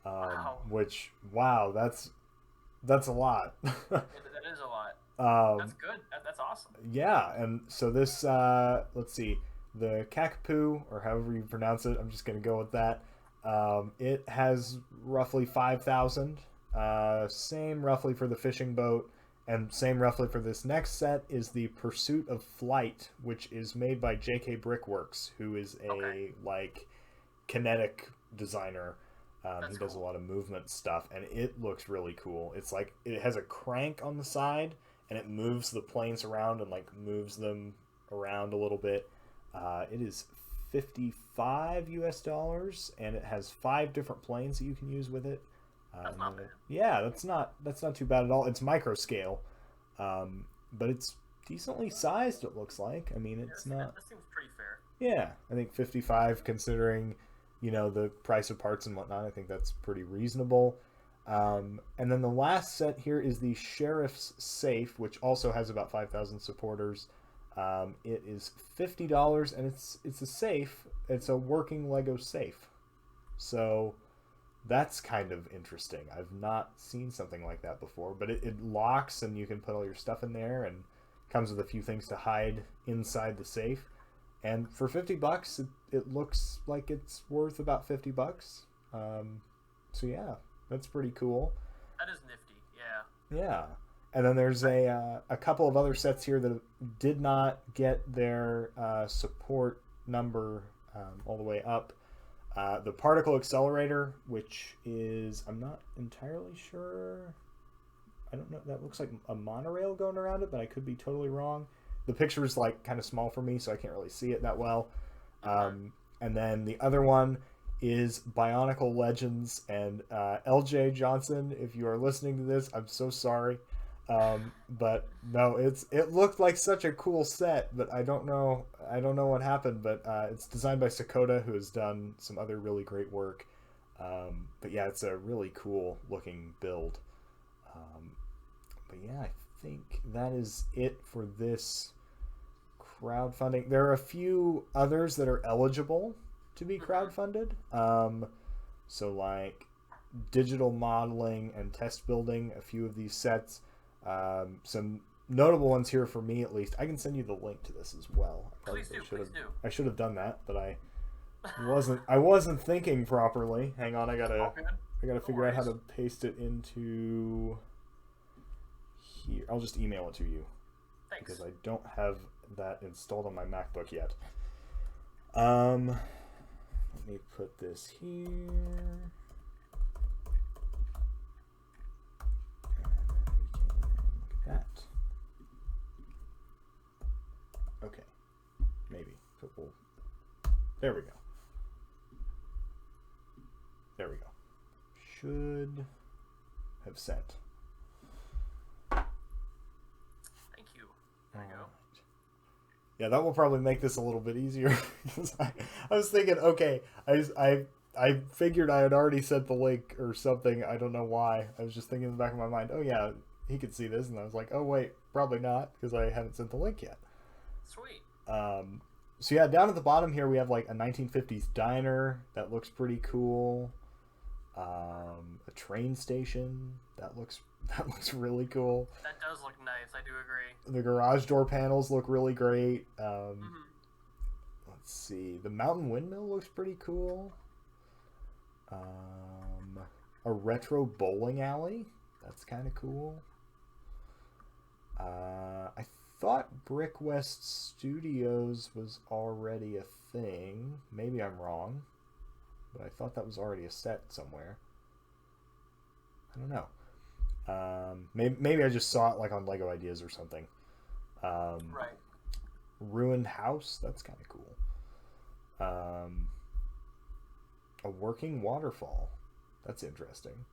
Wow. Which, that's a lot. That is a lot. That's good. That's awesome. Yeah, and so this, let's see, the Kakapoo, or however you pronounce it, I'm just going to go with that. It has roughly 5,000. Same roughly for the fishing boat. And same roughly for this next set is the Pursuit of Flight, which is made by J.K. Brickworks, who is a kinetic designer. He does a lot of movement stuff, and it looks really cool. It's like it has a crank on the side, and it moves the planes around and like moves them around a little bit. It is $55 US, and it has 5 different planes that you can use with it. That's not bad. Yeah, that's not too bad at all. It's micro scale, but it's decently sized. It looks like. I mean, it's not. That seems pretty fair. Yeah, I think 55, considering, you know, the price of parts and whatnot. I think that's pretty reasonable. And then the last set here is the Sheriff's Safe, which also has about 5,000 supporters. It is $50, and it's a safe. It's a working Lego safe. So. That's kind of interesting. I've not seen something like that before, but it locks and you can put all your stuff in there, and comes with a few things to hide inside the safe. And for $50, it looks like it's worth about $50. So yeah, that's pretty cool. That is nifty. Yeah. Yeah. And then there's a couple of other sets here that did not get their support number all the way up. The particle accelerator, which is, I'm not entirely sure. I don't know. That looks like a monorail going around it, but I could be totally wrong. The picture is like kind of small for me, so I can't really see it that well. And then the other one is Bionicle Legends, and LJ Johnson, if you are listening to this, I'm so sorry. But no, it looked like such a cool set, but I don't know what happened, but it's designed by Sakota, who has done some other really great work. But yeah, it's a really cool looking build. But yeah, I think that is it for this crowdfunding. There are a few others that are eligible to be crowdfunded. So like digital modeling and test building, a few of these sets. Some notable ones here for me, at least. I can send you the link to this as well. Please do. I should have done that, but I wasn't thinking properly. Hang on, I gotta figure out how to paste it into here. I'll just email it to you. Thanks. Because I don't have that installed on my MacBook yet. Let me put this here. That. Okay, maybe. There we go. should have sent. Thank you. There you go. Yeah, that will probably make this a little bit easier. I was thinking, okay, I figured I had already sent the link or something. I don't know why. I was just thinking in the back of my mind, oh yeah, he could see this, and I was like, oh wait, probably not, because I haven't sent the link yet. Sweet. So yeah, down at the bottom here we have like a 1950s diner that looks pretty cool. A train station that looks really cool. That does look nice. I do agree. The garage door panels look really great. Let's see. The mountain windmill looks pretty cool. A retro bowling alley. That's kind of cool. I thought Brick West Studios was already a thing. Maybe I'm wrong. But I thought that was already a set somewhere. I don't know. Maybe I just saw it like on Lego Ideas or something. Right. Ruined house. That's kind of cool. A working waterfall. That's interesting.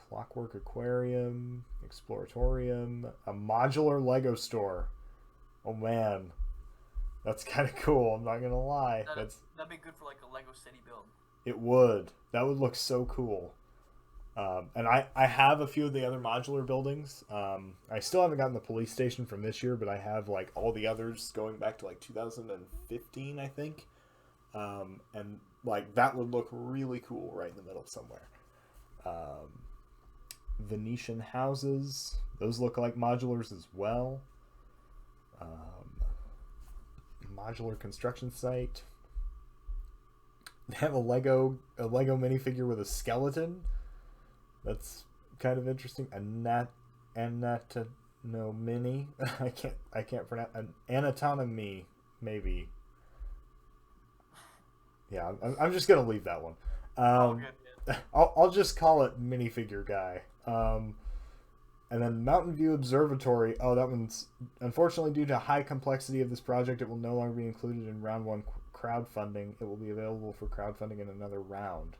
Clockwork aquarium, exploratorium, a modular Lego store. Oh man, that's kind of cool. I'm not gonna lie. That'd be good for like a Lego city build. It would. That would look so cool. And I have a few of the other modular buildings. I still haven't gotten the police station from this year, but I have like all the others going back to like 2015, I think. And like that would look really cool right in the middle somewhere. Venetian houses, those look like modulars as well. Modular construction site. They have a Lego minifigure with a skeleton. That's kind of interesting. Anatomini. I can't pronounce an anatomy maybe. Yeah, I'm just gonna leave that one. I'll just call it minifigure guy. And then Mountain View Observatory. Oh, that one's unfortunately due to high complexity of this project, it will no longer be included in round 1 crowdfunding. It will be available for crowdfunding in another round.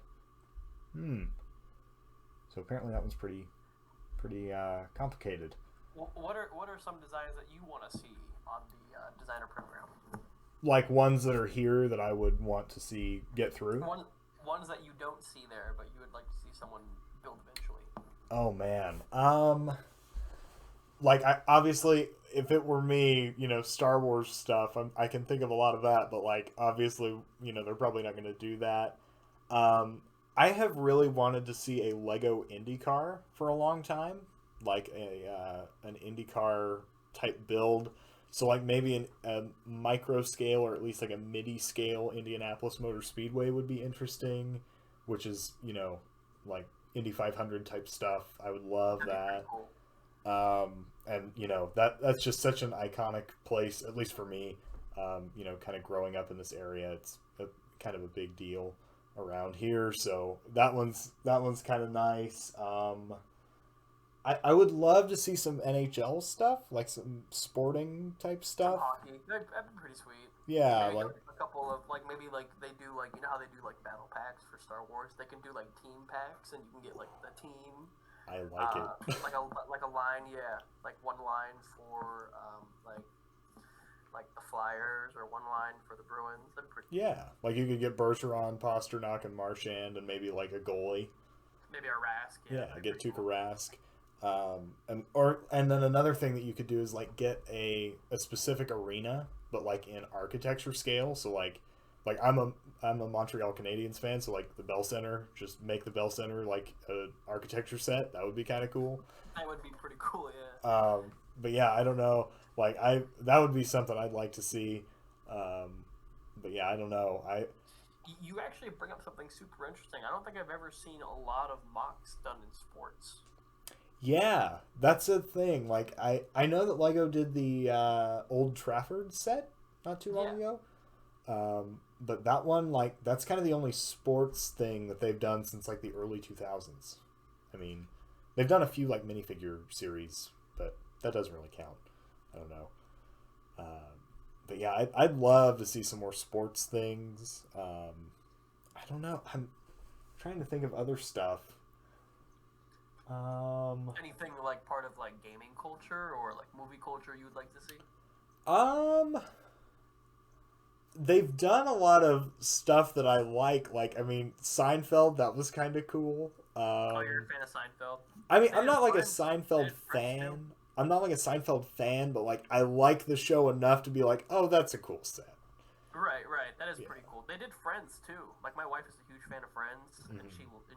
So apparently that one's pretty complicated. What are some designs that you want to see on the designer program? Like ones that are here that I would want to see get through? Ones that you don't see there, but you would like to see someone build eventually. Oh man. Like I obviously, if it were me, Star Wars stuff, I can think of a lot of that, but like obviously, they're probably not going to do that. I have really wanted to see a Lego IndyCar for a long time, like an IndyCar type build. So like maybe a micro scale or at least like a midi scale Indianapolis Motor Speedway would be interesting, which is like Indy 500 type stuff. I would love that. And that's just such an iconic place, at least for me. Kind of growing up in this area, it's kind of a big deal around here. So that one's kind of nice. I would love to see some NHL stuff, like some sporting type stuff. Some hockey. That'd be pretty sweet. Yeah, maybe like a couple of maybe they do how they do battle packs for Star Wars. They can do team packs, and you can get the team. I like it. like a line, yeah, like one line for like the Flyers or one line for the Bruins. That'd be pretty. Yeah, like you could get Bergeron, Pasternak, and Marchand, and maybe like a goalie. Maybe a Rask. Yeah, get Tuukka Rask. And then another thing that you could do is get a specific arena, but in architecture scale. So like I'm a Montreal Canadiens fan, so the Bell Center, just make the Bell Center an architecture set. That would be kind of cool. That would be pretty cool, yeah. But yeah, I don't know. That would be something I'd like to see. But yeah, I don't know. You actually bring up something super interesting. I don't think I've ever seen a lot of mocks done in sports. Yeah, that's a thing. I know that Lego did the Old Trafford set not too long ago. But that one, that's kind of the only sports thing that they've done since the early 2000s. I mean, they've done a few minifigure series, but that doesn't really count. I don't know. But yeah, I'd love to see some more sports things. I don't know. I'm trying to think of other stuff. Anything like part of like gaming culture or like movie culture you would like to see? Um, they've done a lot of stuff that I like. Like, I mean, Seinfeld, that was kind of cool. Oh, you're a fan of Seinfeld? I mean, They I'm did not like a Friends. They Seinfeld did Friends too. fan. I'm not like a Seinfeld fan, but like I like the show enough to be like, oh, that's a cool set. Right, right. That is Yeah. pretty cool. They did Friends too. Like my wife is a huge fan of Friends, and Mhm.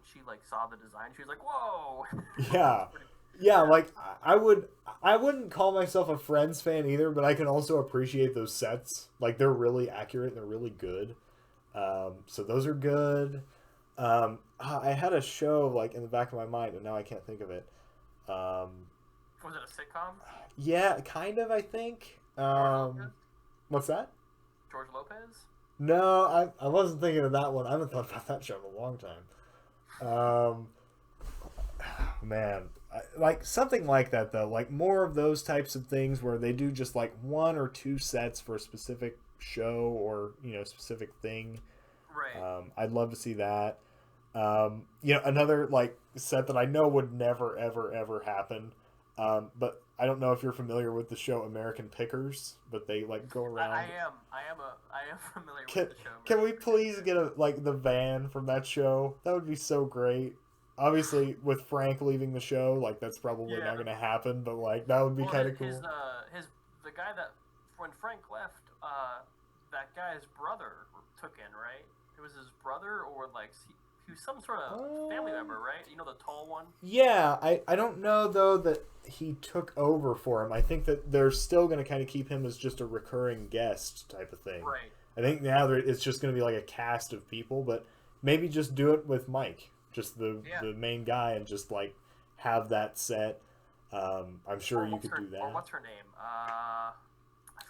she like saw the design. She was like, "Whoa!" Yeah. It's pretty, Yeah, yeah. like I wouldn't call myself a Friends fan either, but I can also appreciate those sets. Like they're really accurate and they're really good. So those are good. I had a show like in the back of my mind, and now I can't think of it. Um, Was it a sitcom? yeah, kind of. I think. George Lopez. What's that? George Lopez. No, I wasn't thinking of that one. I haven't thought about that show in a long time. Man, like something like that though. Like more of those types of things where they do just like one or two sets for a specific show or specific thing. Right. I'd love to see that. Another like set that I know would never ever ever happen. But I don't know if you're familiar with the show American Pickers, but they like go I around. am. I am familiar Can with the show. can we American please Pickers. get a like the van from that show? That would be so great. Obviously, with Frank leaving the show, like that's probably not Yeah. going to happen. But like that would be Well, kind of cool. his the guy that when Frank left, that guy's brother took in, right? It was his brother, or like he was some sort of family member, right? You know, the tall one. Yeah, I don't know though that he took over for him. I think that they're still going to kind of keep him as just a recurring guest type of thing. Right. I think now it's just going to be like a cast of people, but maybe just do it with Mike, just Yeah. the main guy, and just like have that set. I'm sure Or you could do that. what's her name? I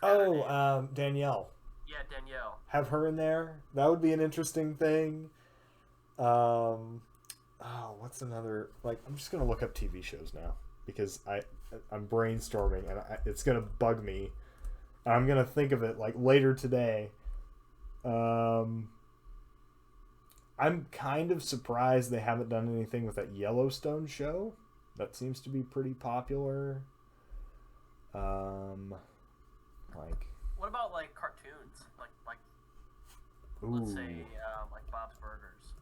forgot her Oh, name. Danielle, Yeah, Danielle. have her in there. That would be an interesting thing. Um, oh, what's another like? I'm just gonna look up TV shows now because I'm brainstorming and it's gonna bug me. I'm gonna think of it like later today. Um, I'm kind of surprised they haven't done anything with that Yellowstone show. That seems to be pretty popular. Um, like, What about like cartoons? Like let's ooh, say like Bob's Burgers.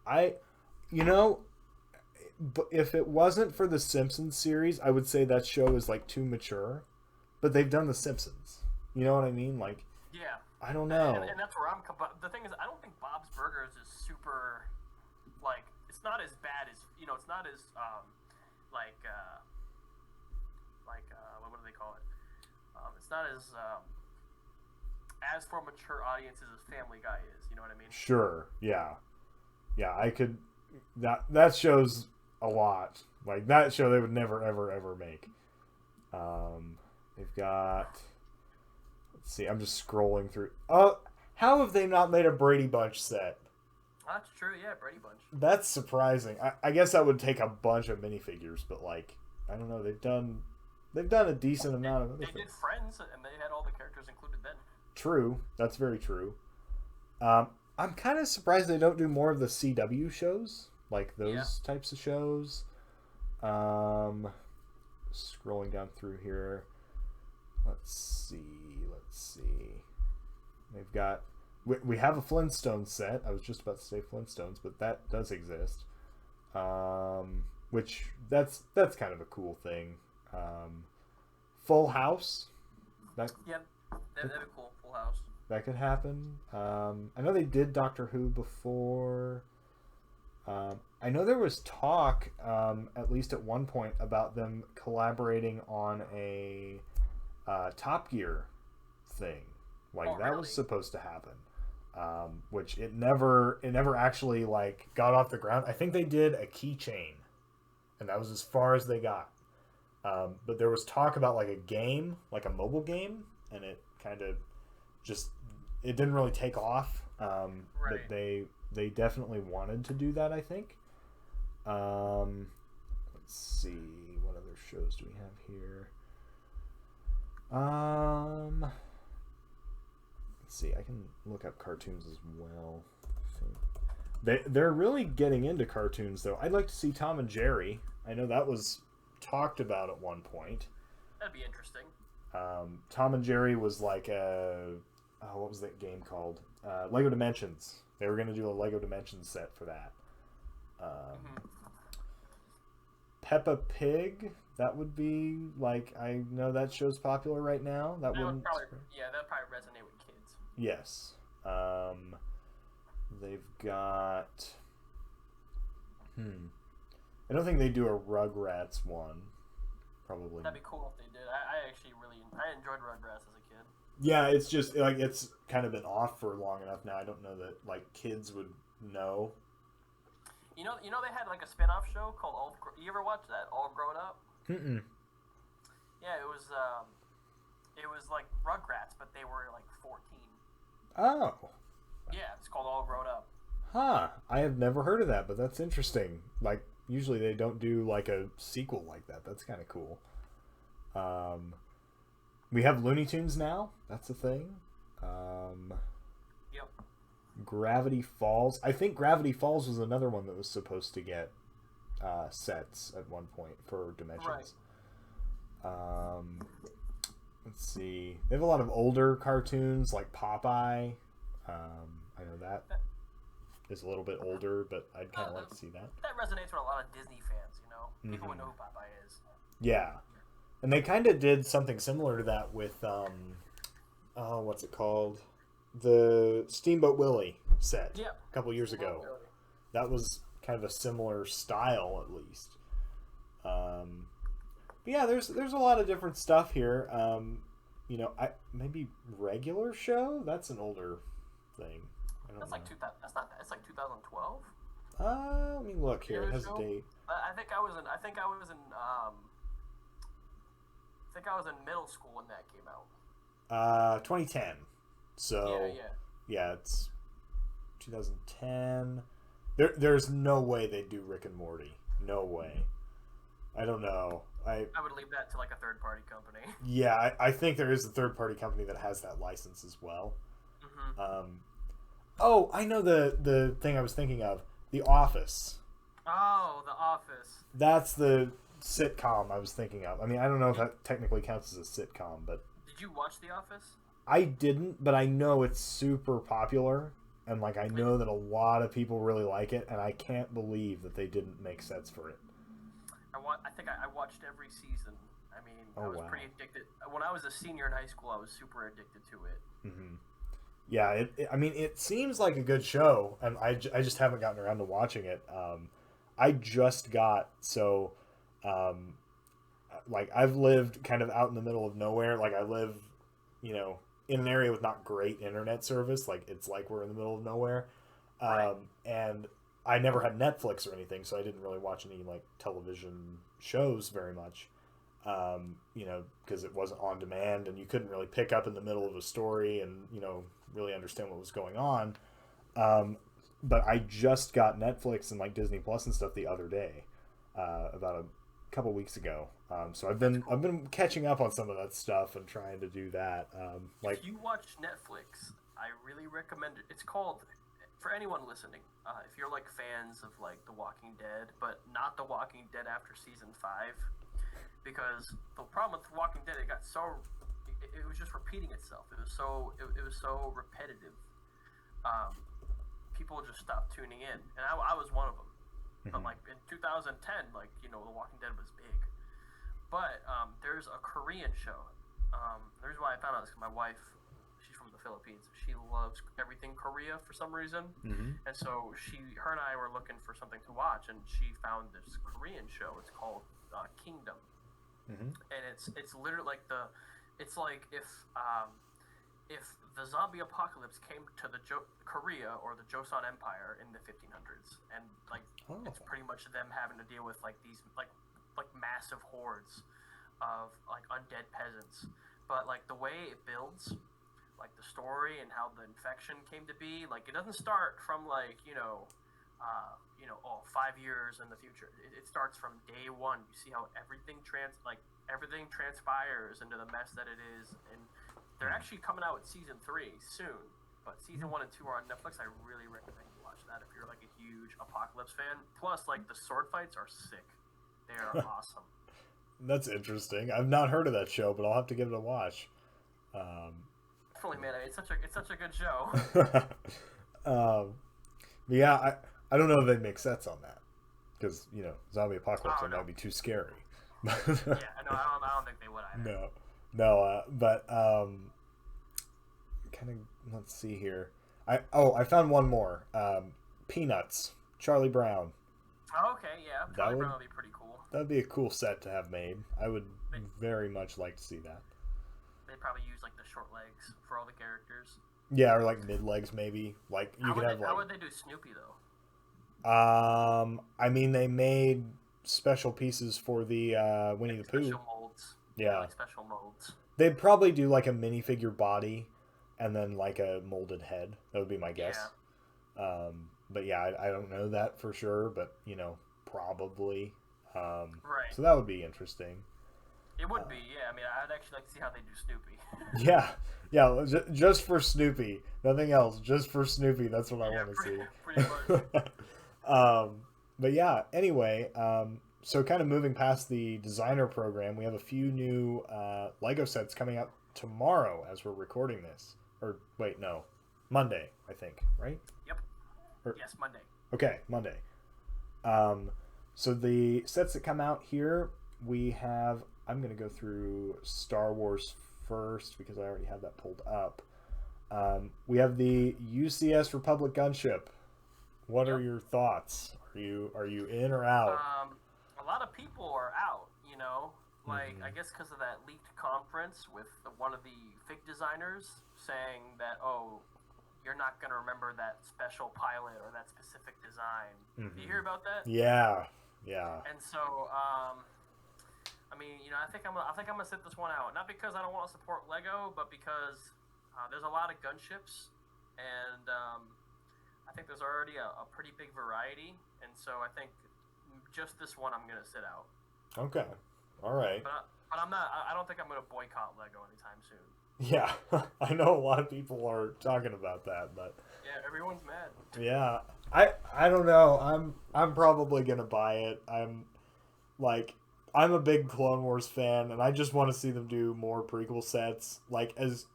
I, you know, but if it wasn't for the Simpsons series, I would say that show is like too mature. But they've done the Simpsons. You know what I mean? Like, Yeah. I don't And, know. and that's where but the thing is, I don't think Bob's Burgers is super, like, it's not as bad as, it's not as, like, what do they call it? It's not as for mature audiences as Family Guy is, you know what I mean? Sure. Yeah. Yeah. I could. That shows a lot. Like that show, they would never, ever, ever make. They've got. Let's see. I'm just scrolling through. Oh, how have they not made a Brady Bunch set? That's true, yeah, Brady Bunch. That's surprising. I guess that would take a bunch of minifigures, but like I don't know. They've done a decent amount of other They did things. Friends, and they had all the characters included then. True. That's very true. I'm kind of surprised they don't do more of the CW shows, like Yeah. those types of shows. Um, Scrolling down through here. Let's see. Let's see. They've got. We have a Flintstones set. I was just about to say Flintstones, but that does exist. Which that's kind of a cool thing. Full House. That Yeah, that'd be cool. Full House. that could happen. I know they did Doctor Who before. I know there was talk, at least at one point, about them collaborating on a Top Gear thing. Like Oh, that was really? supposed to happen, which it never actually like got off the ground. I think they did a keychain, and that was as far as they got. But there was talk about like a game, like a mobile game, and it kind of just it didn't really take off. But Right. they definitely wanted to do that. I think. Let's see what other shows do we have here. Let's see. I can look up cartoons as well. I think. They're really getting into cartoons though. I'd like to see Tom and Jerry. I know that was talked about at one point. That'd be interesting. Tom and Jerry was like a what was that game called? Lego Dimensions. They were going to do a Lego Dimensions set for that. Peppa Pig. That would be like, I know that show's popular right now. That wouldn't. That'd probably resonate with kids. Yes. They've got. I don't think they do a Rugrats one. Probably. That'd be cool if they did. I enjoyed Rugrats as a kid. Yeah, it's just like it's kind of been off for long enough now. I don't know that like kids would know. You know they had like a spin-off show called You ever watch that? All Grown Up? Mm-mm. Yeah, it was like Rugrats, but they were like 14. Oh. Yeah, it's called All Grown Up. Huh. I have never heard of that, but that's interesting. Like usually they don't do like a sequel like that. That's kind of cool. We have Looney Tunes now. That's a thing. Yep. Gravity Falls. I think Gravity Falls was another one that was supposed to get sets at one point for Dimensions. Right. Let's see. They have a lot of older cartoons like Popeye. I know that is a little bit older, but I'd kind of like to see that. That resonates with a lot of Disney fans, you know? People would know who Popeye is. Yeah. And they kind of did something similar to that with, what's it called? The Steamboat Willie set a couple years ago. That was kind of a similar style, at least. But yeah, there's a lot of different stuff here. Maybe regular show. That's an older thing. That's like 2000. That's not. It's like 2012. Let me look here. It has a date. I think I was in middle school when that came out. 2010. So yeah, it's 2010. There's no way they'd do Rick and Morty. No way. I don't know. I would leave that to like a third party company. Yeah, I think there is a third party company that has that license as well. Oh, I know the thing I was thinking of. The Office. Oh, The Office. That's the sitcom I was thinking of. I mean, I don't know if that technically counts as a sitcom, but... Did you watch The Office? I didn't, but I know it's super popular, and like I know that a lot of people really like it, and I can't believe that they didn't make sets for it. I think I watched every season. I mean, I was pretty addicted. When I was a senior in high school, I was super addicted to it. Yeah, I mean, it seems like a good show, and I just haven't gotten around to watching it. I just got, like, I've lived kind of out in the middle of nowhere. Like, I live, in an area with not great internet service. Like, it's like we're in the middle of nowhere. And I never had Netflix or anything, so I didn't really watch any, like, television shows very much. Because it wasn't on demand, and you couldn't really pick up in the middle of a story and, really understand what was going on. But I just got Netflix and like Disney Plus and stuff the other day, about a couple weeks ago. So I've been catching up on some of that stuff and trying to do that. If you watch Netflix, I really recommend it. It's called, for anyone listening, if you're like fans of like The Walking Dead, but not The Walking Dead after season 5, because the problem with The Walking Dead, it was just repeating itself. It was so repetitive. People just stopped tuning in, and I was one of them. But like in 2010, like The Walking Dead was big. But there's a Korean show. The reason why I found out is because my wife, she's from the Philippines. She loves everything Korea for some reason, and so her and I were looking for something to watch, and she found this Korean show. It's called Kingdom, and it's literally like it's like if the zombie apocalypse came to the Korea or the Joseon Empire in the 1500s, and like it's pretty much them having to deal with like these like massive hordes of like undead peasants. But like the way it builds, like the story and how the infection came to be, like it doesn't start from like 5 years in the future. It starts from day one. You see how everything transpires into the mess that it is, and they're actually coming out with season 3 soon. But season 1 and 2 are on Netflix. I really recommend you watch that if you're like a huge Apocalypse fan. Plus, like the sword fights are sick. They are awesome. That's interesting. I've not heard of that show, but I'll have to give it a watch. Definitely, man. It's such a good show. Yeah, I don't know if they make sets on that because zombie apocalypse Oh, no. might be too scary. Yeah, no, I don't think they would either. No, but kind of let's see here. I found one more. Peanuts, Charlie Brown. Oh, okay, yeah, Charlie Brown would be pretty cool. That'd be a cool set to have made. I would very much like to see that. They probably use like the short legs for all the characters. Yeah, or like mid legs maybe. Like you could have like. How would they do Snoopy though? I mean they made special pieces for the Winnie the Pooh. Special molds. Yeah. Like special molds. They'd probably do like a minifigure body and then like a molded head. That would be my guess. Yeah. But yeah, I don't know that for sure, but probably. Right. So that would be interesting. It would be, yeah. I mean, I'd actually like to see how they do Snoopy. Yeah, just for Snoopy, nothing else. Just for Snoopy, that's what I want to see. Pretty much. But yeah, anyway, so kind of moving past the designer program, we have a few new Lego sets coming out tomorrow as we're recording this. Or wait, no, Monday, I think, right? Yep. Yes, Monday. Okay, Monday. So the sets that come out here, we have. I'm going to go through Star Wars first because I already have that pulled up. We have the UCS Republic gunship. What are your thoughts? Are you in or out? A lot of people are out. Like I guess because of that leaked conference with one of the fig designers saying that you're not going to remember that special pilot or that specific design. Did you hear about that? Yeah. And so, I mean, I think I'm gonna sit this one out. Not because I don't want to support Lego, but because there's a lot of gunships, and I think there's already a pretty big variety, and so I think just this one I'm gonna sit out. Okay. All right. But I'm not. I don't think I'm gonna boycott Lego anytime soon. Yeah, I know a lot of people are talking about that, but yeah, everyone's mad. Yeah, I don't know. I'm probably gonna buy it. I'm a big Clone Wars fan, and I just want to see them do more prequel sets. Like as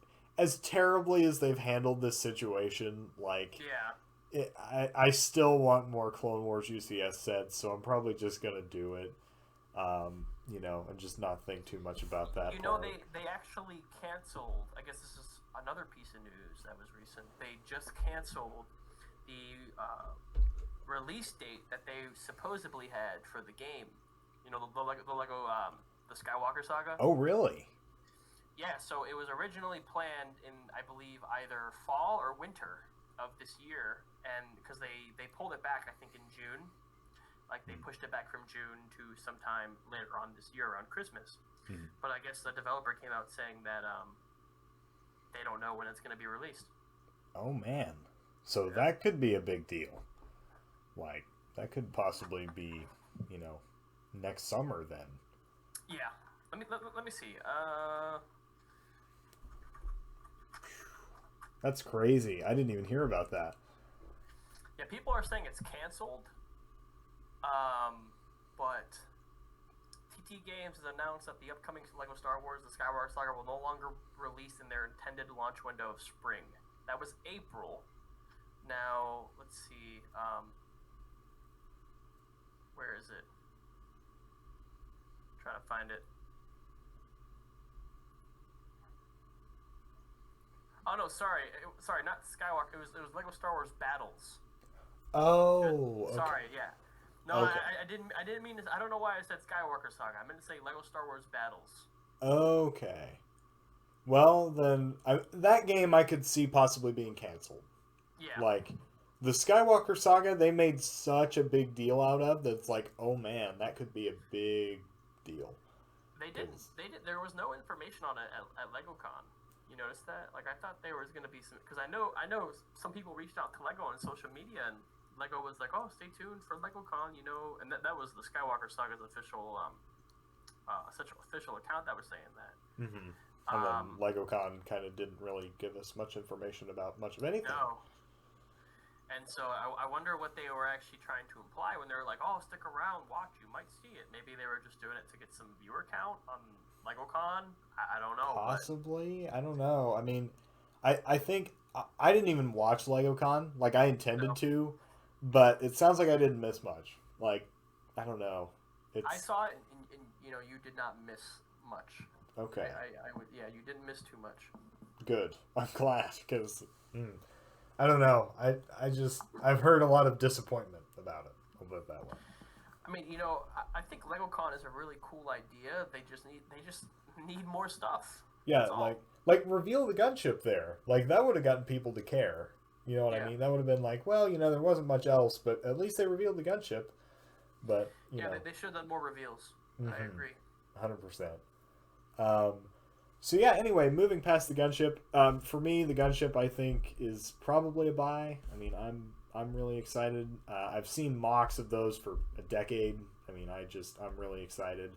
terribly as they've handled this situation, I still want more Clone Wars UCS sets. So I'm probably just gonna do it. And just not think too much about that. They actually canceled. I guess this is another piece of news that was recent. They just canceled the release date that they supposedly had for the game. The Lego the Skywalker Saga. Oh, really? Yeah. So it was originally planned in, I believe, either fall or winter of this year, and because they pulled it back, I think in June. Like they pushed it back from June to sometime later on this year around Christmas. But I guess the developer came out saying that they don't know when it's going to be released. Oh man, so that could be a big deal. Like that could possibly be, next summer then. Yeah. Let me see. That's crazy. I didn't even hear about that. Yeah, people are saying it's canceled. But TT Games has announced that the upcoming LEGO Star Wars The Skywalker Saga will no longer release in their intended launch window of spring. That was April. Now, let's see, where is it? I'm trying to find it. Oh no, sorry, not Skywalker. It was LEGO Star Wars Battles. Oh, okay. Sorry, yeah. No, okay. I didn't mean to. I don't know why I said Skywalker Saga. I meant to say Lego Star Wars Battles. Okay. Well, then that game I could see possibly being canceled. Yeah. Like the Skywalker Saga, they made such a big deal out of that's like, oh man, that could be a big deal. They didn't. There was no information on it at LegoCon. You noticed that? Like I thought there was going to be some, because I know some people reached out to Lego on social media and Lego was like, oh, stay tuned for LegoCon, and that was the Skywalker Saga's official account that was saying that. Mm-hmm. And then LegoCon kind of didn't really give us much information about much of anything. No. And so I wonder what they were actually trying to imply when they were like, "Oh, stick around, watch, you might see it." Maybe they were just doing it to get some viewer count on LegoCon. I don't know, but Possibly. I don't know. I mean, I think I didn't even watch LegoCon. Like I intended no, to, but it sounds like I didn't miss much. Like I don't know. I It's saw it, and you did not miss much. okay. I would, yeah, you didn't miss too much. Good. I'm glad because I don't know. I've heard a lot of disappointment about it. I'll put it that way. I mean, I think LegoCon is a really cool idea. They just need more stuff. Yeah, That's all. like reveal the gunship there. Like that would have gotten people to care. You know what I Yeah, mean? That would have been like, well, there wasn't much else, but at least they revealed the gunship. But yeah, they should have done more reveals. I mhm, agree. 100%. Um, so yeah. Anyway, moving past the gunship, for me, the gunship I think is probably a buy. I mean, I'm really excited. I've seen mocks of those for a decade. I mean, I'm really excited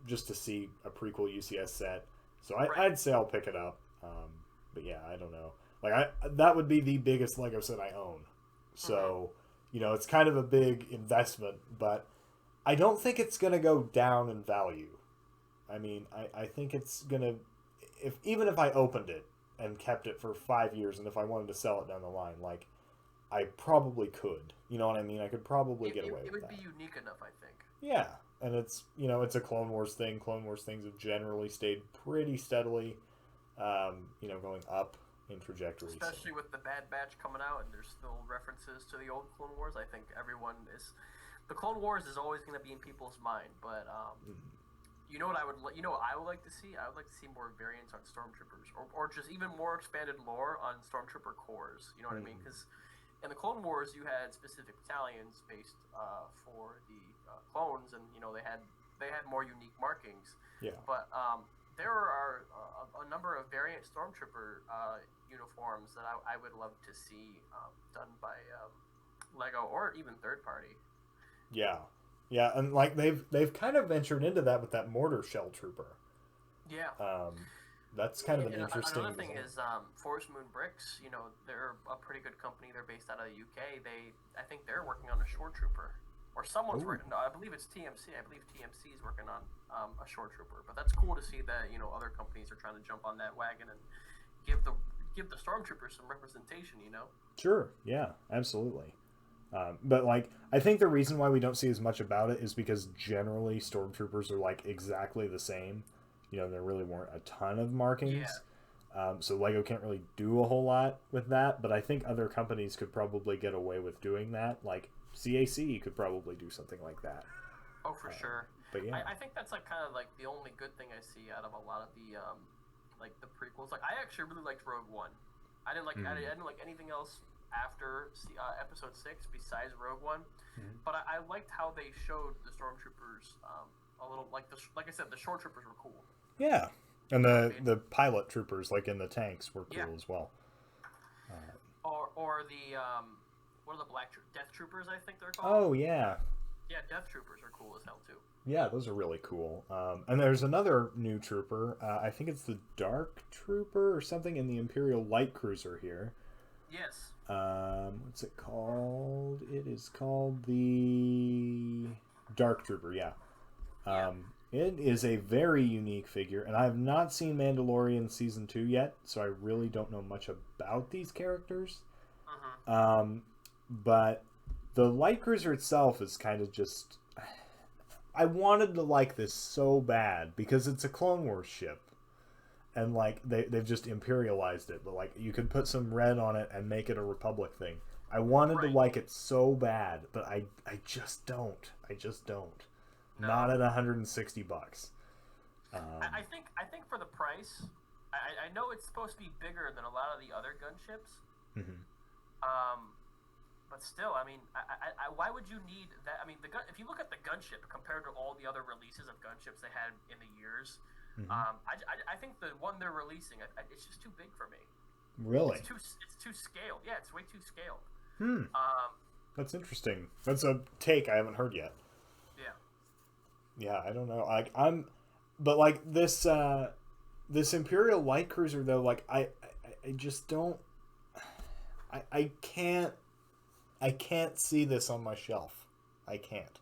just to see a prequel UCS set. So Right. I'd say I'll pick it up. But yeah, I don't know. Like that would be the biggest Lego set I own. Hmm. So it's kind of a big investment, but I don't think it's gonna go down in value. I mean, I think it's gonna if even if I opened it and kept it for 5 years, and if I wanted to sell it down the line, like I probably could. You know what I mean? I could probably It, get it, away it with would be that. unique enough, I think. Yeah, and it's a Clone Wars thing. Clone Wars things have generally stayed pretty steadily, going up in trajectory. So Especially with the Bad Batch coming out, and there's still references to the old Clone Wars. I think everyone is. The Clone Wars is always going to be in people's mind, but you know what I would like to see? I would like to see more variants on stormtroopers, or just even more expanded lore on stormtrooper cores. You know what I mean? mm, Because in the Clone Wars, you had specific battalions based for the clones, and they had more unique markings. yeah, But there are a number of variant stormtrooper uniforms that I would love to see done by Lego or even third party. yeah, yeah, and like they've kind of ventured into that with that mortar shell trooper. Yeah. Um, that's kind of an And another interesting thing design. is Forest Moon Bricks. They're a pretty good company. They're based out of the UK. I think they're working on a shore trooper, or someone's Oh, working. No, I believe it's TMC. I believe TMC is working on a shore trooper. But that's cool to see that other companies are trying to jump on that wagon and give the give the stormtroopers some representation. sure, yeah, absolutely. But like, I think the reason why we don't see as much about it is because generally stormtroopers are like exactly the same. There really weren't a ton of Yeah. markings, so Lego can't really do a whole lot with that. But I think other companies could probably get away with doing that. Like CAC could probably do something like that. Oh, for Um, sure. but yeah. I think that's like kind of like the only good thing I see out of a lot of the like the prequels. Like I actually really liked Rogue One. I Mm-hmm. didn't like anything else after Episode 6 besides Rogue One, Mm-hmm. but I liked how they showed the stormtroopers a little like I said, the shore troopers were cool. Yeah, and You know what I the mean? the pilot troopers like in the tanks were Yeah. cool as well. Uh, Or the what are the Death Troopers? I think they're called. oh yeah, Yeah, Death Troopers are cool as hell too. yeah, those are really cool. And there's another new trooper. I think it's the Dark Trooper or something in the Imperial Light Cruiser here. Yes. What's it called? It is called the Dark Trooper. Yeah. Yeah. It is a very unique figure, and I have not seen Mandalorian season 2 yet, so I really don't know much about these characters. Mm-hmm. But the light cruiser itself is kind of just. I wanted to like this so bad because it's a Clone Wars ship, and like they've just imperialized it, but like you could put some red on it and make it a Republic thing. I wanted to Right. like it so bad, but I just don't. I just don't. Not No. at $160. Um, I think for the price, I know it's supposed to be bigger than a lot of the other gunships. mhm. Um, but still, I mean, why would you need that? I mean, if you look at the gunship compared to all the other releases of gunships they had in the years, Mhm. I think the one they're releasing, it's just too big for me. Really? It's too scaled. Yeah, it's way too scaled. Hmm. Um, That's interesting. That's a take I haven't heard yet. yeah, Yeah, I don't know. But like this Imperial Light Cruiser though, like I just don't. I can't see this on my shelf. I can't.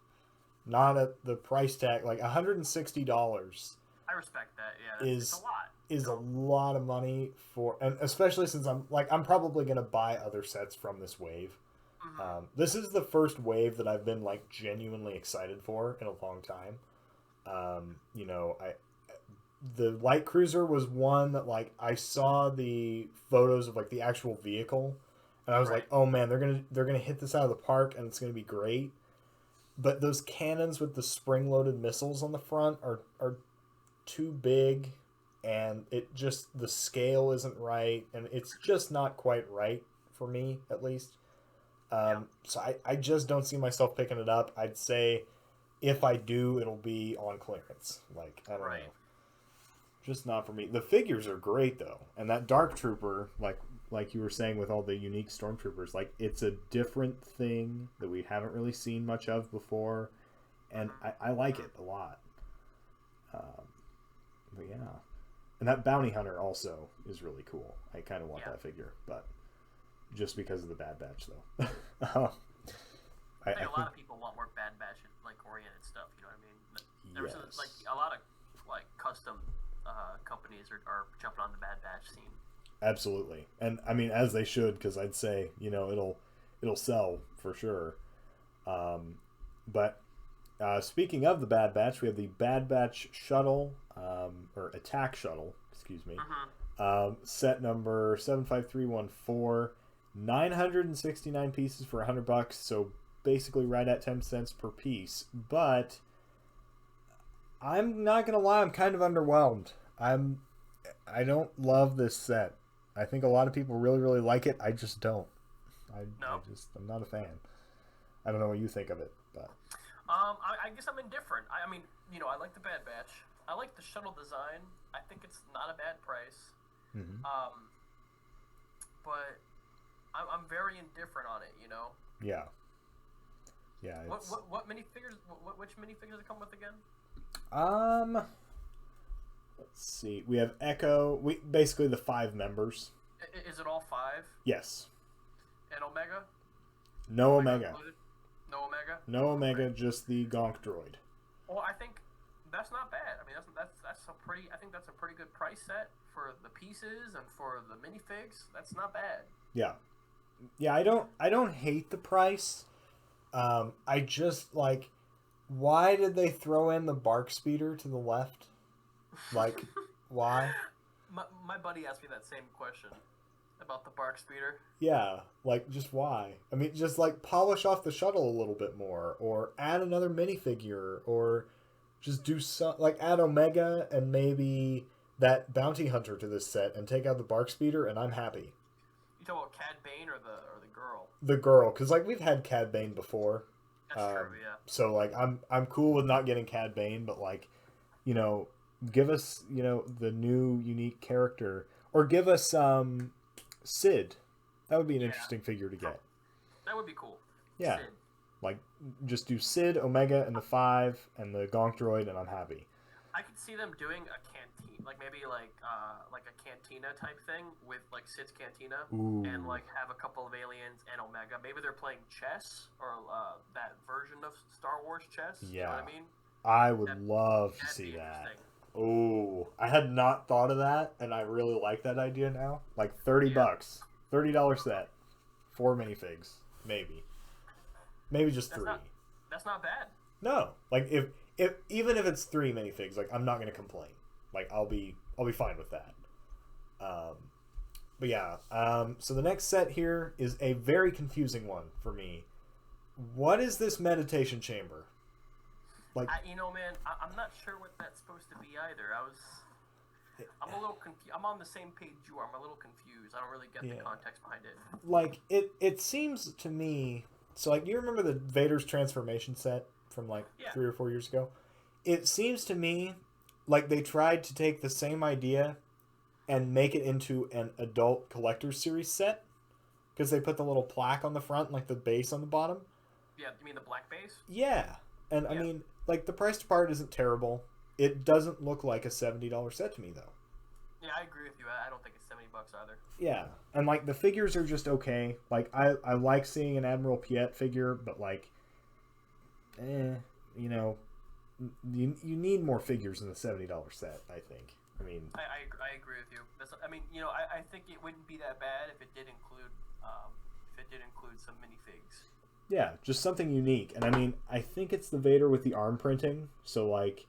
Not at the price tag. Like $160 I respect that. Yeah, it's a lot. Is a lot of money for, and especially since I'm probably gonna buy other sets from this wave. Mm-hmm. This is the first wave that I've been like genuinely excited for in a long time. You know, the light cruiser was one that like I saw the photos of like the actual vehicle, and I was like, oh man, they're gonna hit this out of the park, and it's gonna be great. But those cannons with the spring-loaded missiles on the front are too big, and the scale isn't right, and it's just not quite right for me, at least. So I just don't see myself picking it up. I'd say if I do, it'll be on clearance. Like, I don't know. Just not for me. The figures are great, though. And that Dark Trooper, like you were saying with all the unique Stormtroopers, like, it's a different thing that we haven't really seen much of before. And I like it a lot. But yeah. And that Bounty Hunter also is really cool. I kind of want that figure, but just because of the Bad Batch, though. I think a lot of people want more Bad Batch like oriented stuff. You know what I mean? There's like a lot of like custom companies are jumping on the Bad Batch scene. Absolutely, and I mean as they should, because I'd say it'll sell for sure. But speaking of the Bad Batch, we have the Bad Batch shuttle or attack shuttle, excuse me. Set number 75314. 969 pieces for $100, so basically right at 10 cents per piece. But I'm not gonna lie, I'm kind of underwhelmed. I don't love this set. I think a lot of people really, really like it. I just don't. I'm not a fan. I don't know what you think of it, but I guess I'm indifferent. I mean, I like the Bad Batch. I like the shuttle design. I think it's not a bad price. Mm-hmm. But I'm very indifferent on it, Yeah. Yeah. What minifigures? Which minifigures does it come with again? Let's see. We have Echo. Basically the 5 members. Is it all 5? Yes. And Omega? No Omega. No Omega. No Omega. Right. Just the Gonk droid. Well, I think that's not bad. I mean, that's a pretty. I think that's a pretty good price set for the pieces and for the minifigs. That's not bad. Yeah. Yeah, I don't hate the price. I just like, why did they throw in the bark speeder to the left? Like, why? My buddy asked me that same question about the bark speeder. Yeah, like, just why? I mean, just like polish off the shuttle a little bit more, or add another minifigure, or just do some, like, add Omega and maybe that bounty hunter to this set and take out the bark speeder, and I'm happy. You talking about Cad Bane or the girl? The girl, because like we've had Cad Bane before. That's true, yeah. So like I'm cool with not getting Cad Bane, but like, give us the new unique character, or give us Sid. That would be an interesting figure to get. That would be cool. Yeah, Sid. Like just do Sid, Omega, and the 5, and the Gonk droid, and I'm happy. I could see them doing a canteen, like maybe like a cantina type thing with like Sid's cantina. Ooh. And like have a couple of aliens and Omega. Maybe they're playing chess or that version of Star Wars chess. Yeah, you know what I mean? I would love to see that. Oh, I had not thought of that, and I really like that idea now. Like $30, $30 set, 4 minifigs, maybe just 3. That's not bad. No, like if even if it's 3 minifigs, like I'm not gonna complain. Like I'll be fine with that. But yeah, so the next set here is a very confusing one for me. What is this meditation chamber? Like, man, I'm not sure what that's supposed to be either. I'm a little confused. I'm on the same page you are. I'm a little confused. I don't really get the context behind it. Like it seems to me. So like, you remember the Vader's transformation set from like 3 or 4 years ago? It seems to me like they tried to take the same idea and make it into an adult collector's series set, because they put the little plaque on the front and like the base on the bottom. Yeah, you mean the black base? Yeah, and I mean, like, the price to part isn't terrible. It doesn't look like a $70 set to me though. Yeah, I agree with you. I don't think it's $70 either. Yeah, and like the figures are just okay. Like I like seeing an Admiral Piet figure, but like, you know, you need more figures in the $70 set. I think. I mean, I agree with you. I mean, I think it wouldn't be that bad if it did include some minifigs. yeah, just something unique. And I mean, I think it's the Vader with the arm printing. So like,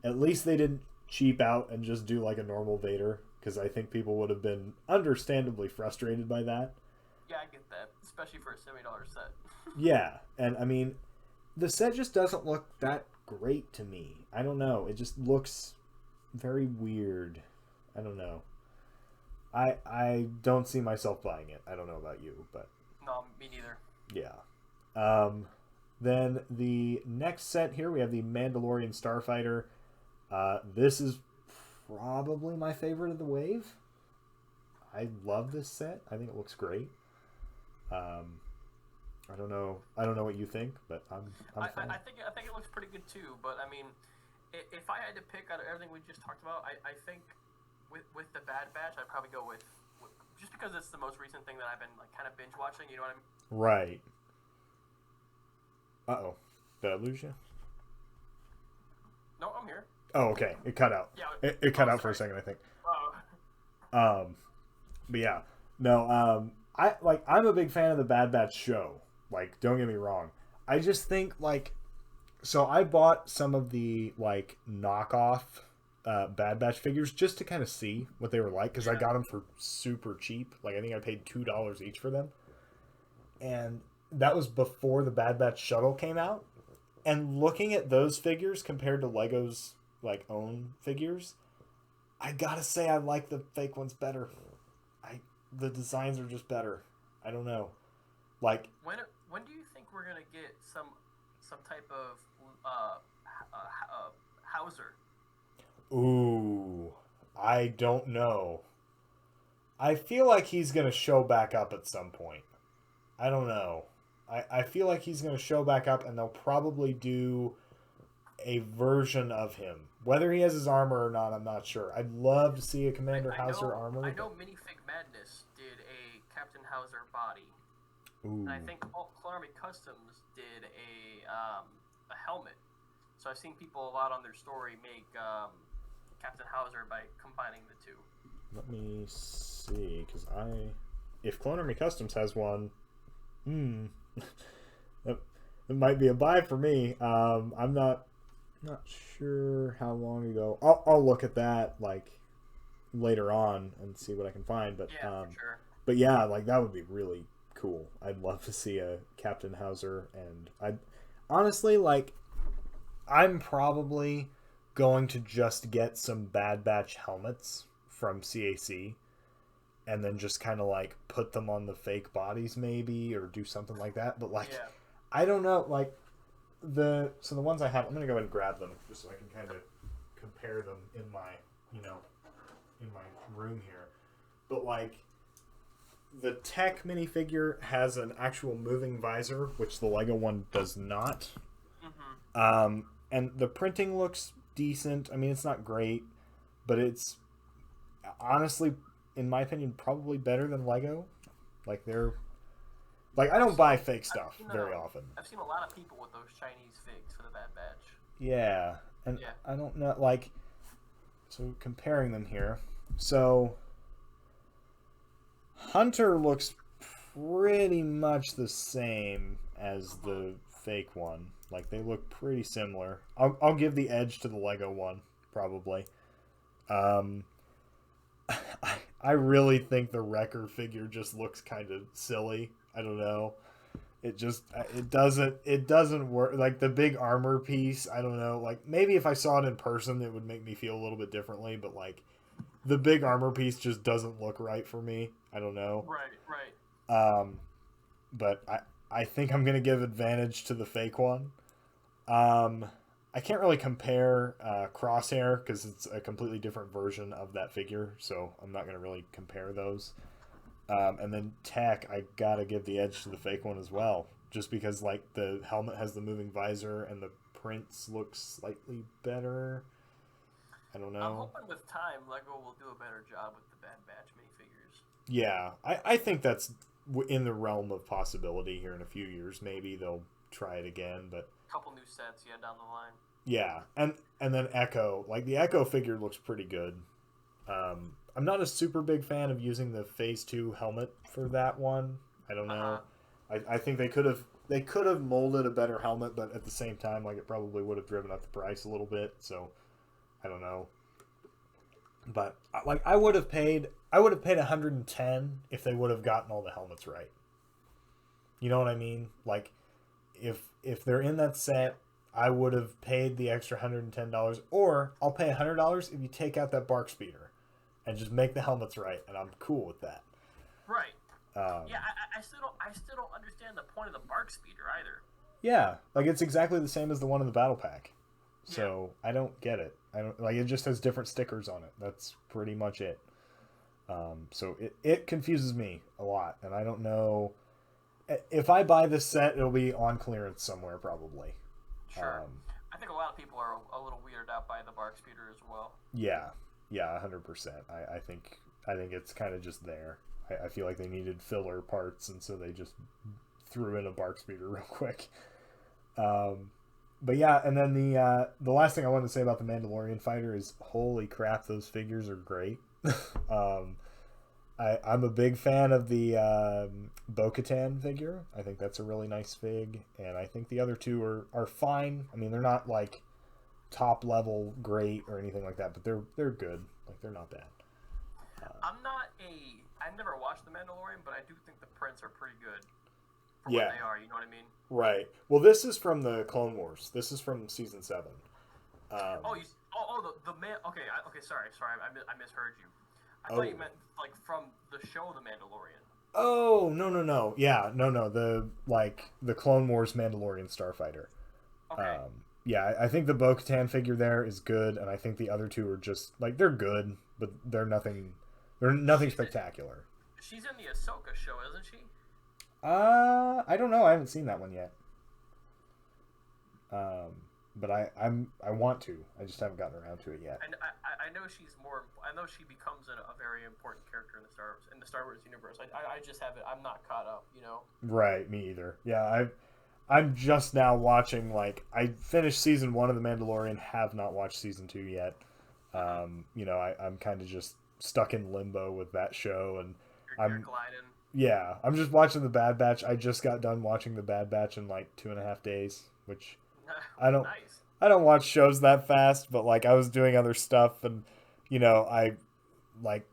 at least they didn't cheap out and just do like a normal Vader, because I think people would have been understandably frustrated by that. Yeah, I get that, especially for a $70 set. Yeah, and I mean, the set just doesn't look that great to me. I don't know. It just looks very weird. I don't know. I don't see myself buying it. I don't know about you, but No, me neither. yeah. Then the next set here we have the Mandalorian Starfighter. This is probably my favorite of the wave. I love this set. I think it looks great. I don't know what you think, but I'm fine. I think it looks pretty good too. But I mean, if I had to pick out of everything we just talked about, I think with the Bad Batch, I'd probably go with just because it's the most recent thing that I've been like kind of binge watching. You know what I mean? Right. Uh-oh. Did I lose you? No, I'm here. Oh, okay. It cut out. Yeah. It cut out for a second, I think. Oh. But yeah. No, I'm a big fan of the Bad Batch show. Like, don't get me wrong. I just think, like, so I bought some of the, like, knockoff Bad Batch figures just to kind of see what they were like, because I got them for super cheap. Like, I think I paid $2 each for them. And that was before the Bad Batch shuttle came out. And looking at those figures compared to Lego's, like, own figures, I gotta say I like the fake ones better. The designs are just better. I don't know. Like, when do you think we're gonna get some type of Hauser? ooh, I don't know. I feel like he's gonna show back up at some point. I don't know. I feel like he's gonna show back up, and they'll probably do a version of him. Whether he has his armor or not, I'm not sure. I'd love to see a Commander Hauser armor. I know Minifig Madness did a Captain Hauser body. Ooh. And I think Clone Army Customs did a helmet. So I've seen people a lot on their story make Captain Hauser by combining the two. Let me see, because if Clone Army Customs has one, it might be a buy for me. I'm not sure how long ago. I'll look at that like later on and see what I can find. But yeah, for sure. But yeah, like that would be really cool. I'd love to see a Captain Hauser, and I honestly like. I'm probably going to just get some Bad Batch helmets from CAC, and then just kind of like put them on the fake bodies maybe, or do something like that. But like, yeah. I don't know. Like the ones I have, I'm gonna go ahead and grab them just so I can kind of compare them in my in my room here. But like, the Tech minifigure has an actual moving visor, which the Lego one does not. Mm-hmm. And the printing looks decent. I mean, it's not great, but it's honestly, in my opinion, probably better than Lego. Like I don't buy fake stuff very often. I've seen a lot of people with those Chinese figs for the Bad Batch. Yeah, and yeah. I don't know, like, so comparing them here. So Hunter looks pretty much the same as the fake one. Like, they look pretty similar. I'll give the edge to the Lego one, probably. I really think the Wrecker figure just looks kind of silly. I don't know. It doesn't work. Like, the big armor piece, I don't know. Like, maybe if I saw it in person, it would make me feel a little bit differently. But, like, the big armor piece just doesn't look right for me. I don't know. Right. But I think I'm going to give advantage to the fake one. I can't really compare Crosshair because it's a completely different version of that figure, so I'm not going to really compare those. And then Tech, I got to give the edge to the fake one as well, just because like the helmet has the moving visor and the prints look slightly better. I don't I'm know. hoping with time, Lego will do a better job with the Bad Batch minifigures. Yeah, I think that's in the realm of possibility here in a few years. Maybe they'll try it again, but Couple new sets, yeah, down the line. yeah, and then Echo, like the Echo figure looks pretty good. I'm not a super big fan of using the Phase 2 helmet for that one. I don't Uh huh. know. I think they could have molded a better helmet, but at the same time, like it probably would have driven up the price a little bit. So I don't know. But like I would have paid 110 if they would have gotten all the helmets right. You know what I mean? Like if they're in that set, I would have paid the extra $110, or I'll pay $100 if you take out that bark speeder and just make the helmets right, and I'm cool with that. Right. Um, Yeah, I still don't understand the point of the bark speeder either. yeah, like it's exactly the same as the one in the battle pack. Yeah. So I don't get it. I don't like it. Just has different stickers on it. That's pretty much it. So it confuses me a lot, and I don't know if I buy this set, it'll be on clearance somewhere probably. Sure. Um, I think a lot of people are a little weirded out by the bark speeder as well. yeah, yeah, 100%. I think it's kind of just there. I feel like they needed filler parts, and so they just threw in a bark speeder real quick. Um, but yeah, and then the last thing I wanted to say about the Mandalorian fighter is, holy crap, those figures are great. um, I'm a big fan of the Bo-Katan figure. I think that's a really nice fig, and I think the other two are fine. I mean, they're not like top level great or anything like that, but they're good. Like they're not bad. I've never watched The Mandalorian, but I do think the prints are pretty good for Yeah, what they are. You know what I mean? right. Well, this is from the Clone Wars. This is from season 7. Oh, the man. Okay, okay. Sorry. I misheard you. I Oh. thought you meant like from the show The Mandalorian. Oh, no. Yeah, no. The Clone Wars Mandalorian Starfighter. Okay. Yeah, I think the Bo-Katan figure there is good, and I think the other two are just like they're good, but they're nothing. They're nothing spectacular. She's in the Ahsoka show, isn't she? I don't know. I haven't seen that one yet. But I want to. I just haven't gotten around to it yet. And I know she's more. I know she becomes a very important character in the Star Wars universe. I just haven't. I'm not caught up. You know. Right, me either. Yeah, I'm just now watching. Like I finished season 1 of The Mandalorian. Have not watched season 2 yet. I'm kind of just stuck in limbo with that show, and You're gliding. yeah, I'm just watching the Bad Batch. I just got done watching the Bad Batch in like 2.5 days, which I don't Nice. I don't watch shows that fast, but like I was doing other stuff, and I like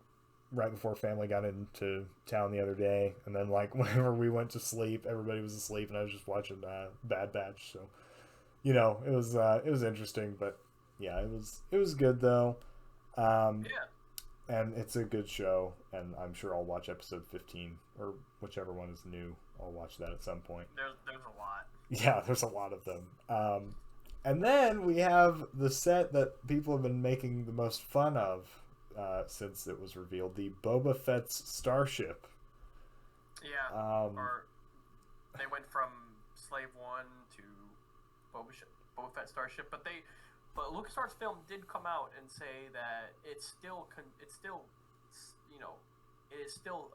right before family got into town the other day, and then like whenever we went to sleep, everybody was asleep, and I was just watching Bad Batch. So it was interesting, but yeah, it was good though. Um, Yeah. and it's a good show, and I'm sure I'll watch episode 15 or whichever one is new. I'll watch that at some point. There's a lot. Yeah, there's a lot of them. And then we have the set that people have been making the most fun of since it was revealed, the Boba Fett's starship. Yeah. Um, Or they went from Slave One to Boba Fett Starship, but LucasArts film did come out and say that it is still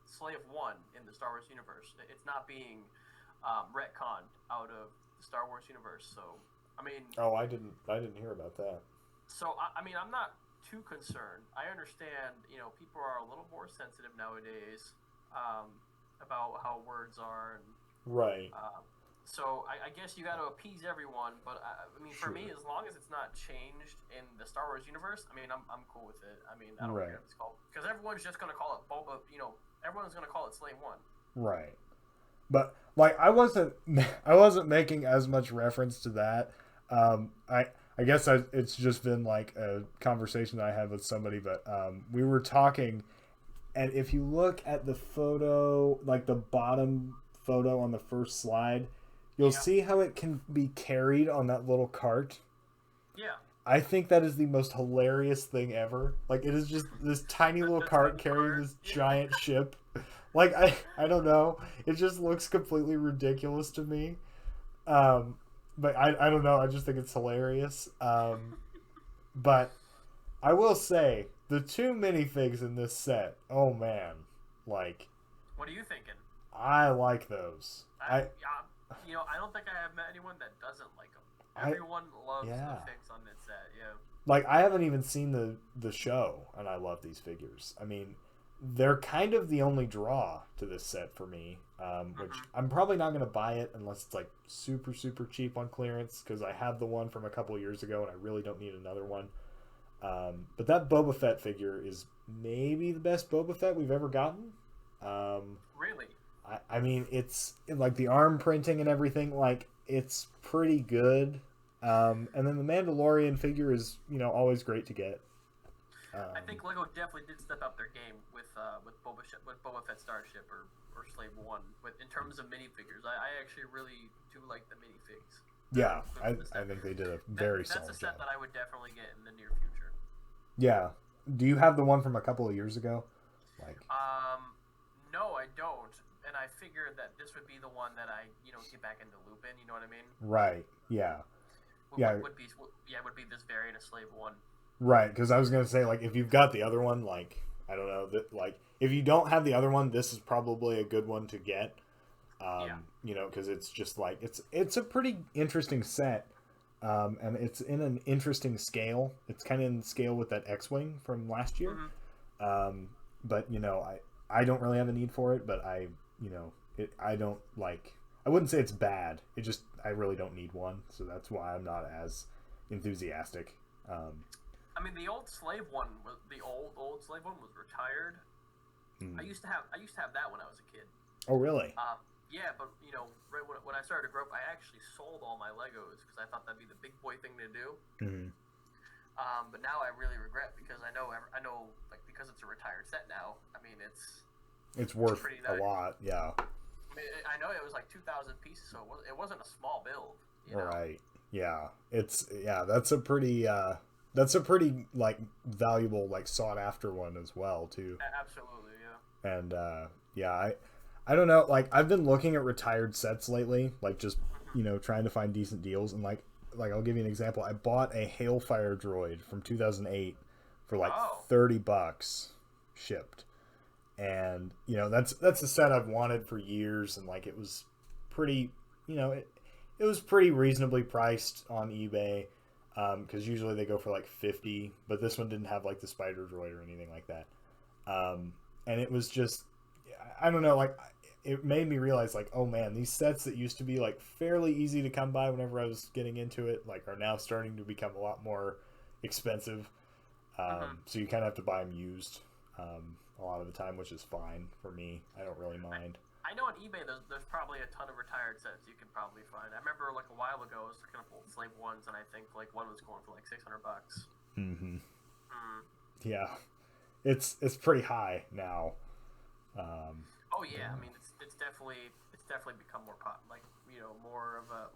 Slave One in the Star Wars universe. It's not being retconned out of the Star Wars universe. So I mean, oh, I didn't hear about that. so I mean, I'm not too concerned. I understand, people are a little more sensitive nowadays about how words are, and Right. so I guess you got to appease everyone. But I mean, for me, Sure. as long as it's not changed in the Star Wars universe, I mean, I'm cool with it. I mean, I don't Right. care what it's called, because everyone's just gonna call it Boba. Everyone's gonna call it Slave One. Right. But like I wasn't I wasn't making as much reference to that. I guess it's just been like a conversation that I had with somebody, but we were talking, and if you look at the photo, like the bottom photo on the first slide, you'll Yeah. see how it can be carried on that little cart. Yeah. I think that is the most hilarious thing ever. Like it is just this tiny little The cart tiny carrying cart. this giant ship. Like I don't know. It just looks completely ridiculous to me. But I don't know. I just think it's hilarious. But I will say the two minifigs in this set. Oh man, like What are you thinking? I like those. I don't think I have met anyone that doesn't like them. Everyone loves yeah. the figs on this set. Yeah. Like I haven't even seen the show, and I love these figures. I mean, they're kind of the only draw to this set for me. Which I'm probably not going to buy it unless it's like super super cheap on clearance because I have the one from a couple years ago and I really don't need another one. But that Boba Fett figure is maybe the best Boba Fett we've ever gotten. Really? I mean, it's like the arm printing and everything. Like it's pretty good. And then the Mandalorian figure is always great to get. I think Lego definitely did step up their game with Boba Fett Starship or Slave One. But in terms of minifigures, I actually really do like the minifigs. Yeah, I think they did a very solid job. That's a set that I would definitely get in the near future. Yeah. Do you have the one from a couple of years ago? No, I don't. And I figured that this would be the one that I get back into loop in. You know what I mean? Right. Yeah. Would be this variant of Slave One. Right, because I was gonna say like if you've got the other one, like I don't know that like if you don't have the other one, this is probably a good one to get. Because it's just like it's a pretty interesting set, and it's in an interesting scale. It's kind of in scale with that X-wing from last year. But I don't really have a need for it, but I don't like. I wouldn't say it's bad. It just I really don't need one, so that's why I'm not as enthusiastic. I mean, the old slave one was retired. I used to have that when I was a kid. Oh, really? Yeah, but right when I started to grow up, I actually sold all my Legos because I thought that'd be the big boy thing to do. But now I really regret because I know like because it's a retired set now. I mean, it's worth a lot. Yeah. I mean, I know it was like 2,000 pieces, so it wasn't a small build. Right. Yeah. That's a pretty like valuable, like sought after one as well too. Absolutely, yeah. And I don't know, like I've been looking at retired sets lately, like just trying to find decent deals, and like I'll give you an example. I bought a Hailfire droid from 2008 for like $30 shipped. And that's a set I've wanted for years, and like it was pretty it was pretty reasonably priced on eBay, because usually they go for like 50, but this one didn't have like the spider droid or anything like that, and it was just I don't know, like it made me realize like, oh man, these sets that used to be like fairly easy to come by whenever I was getting into it, like are now starting to become a lot more expensive. So you kind of have to buy them used a lot of the time, which is fine for me. I don't really mind. I know on eBay there's probably a ton of retired sets you can probably find. I remember like a while ago I was looking up old Slave Ones, and I think like one was going for like $600. Yeah, it's pretty high now. Oh yeah, I mean it's definitely become more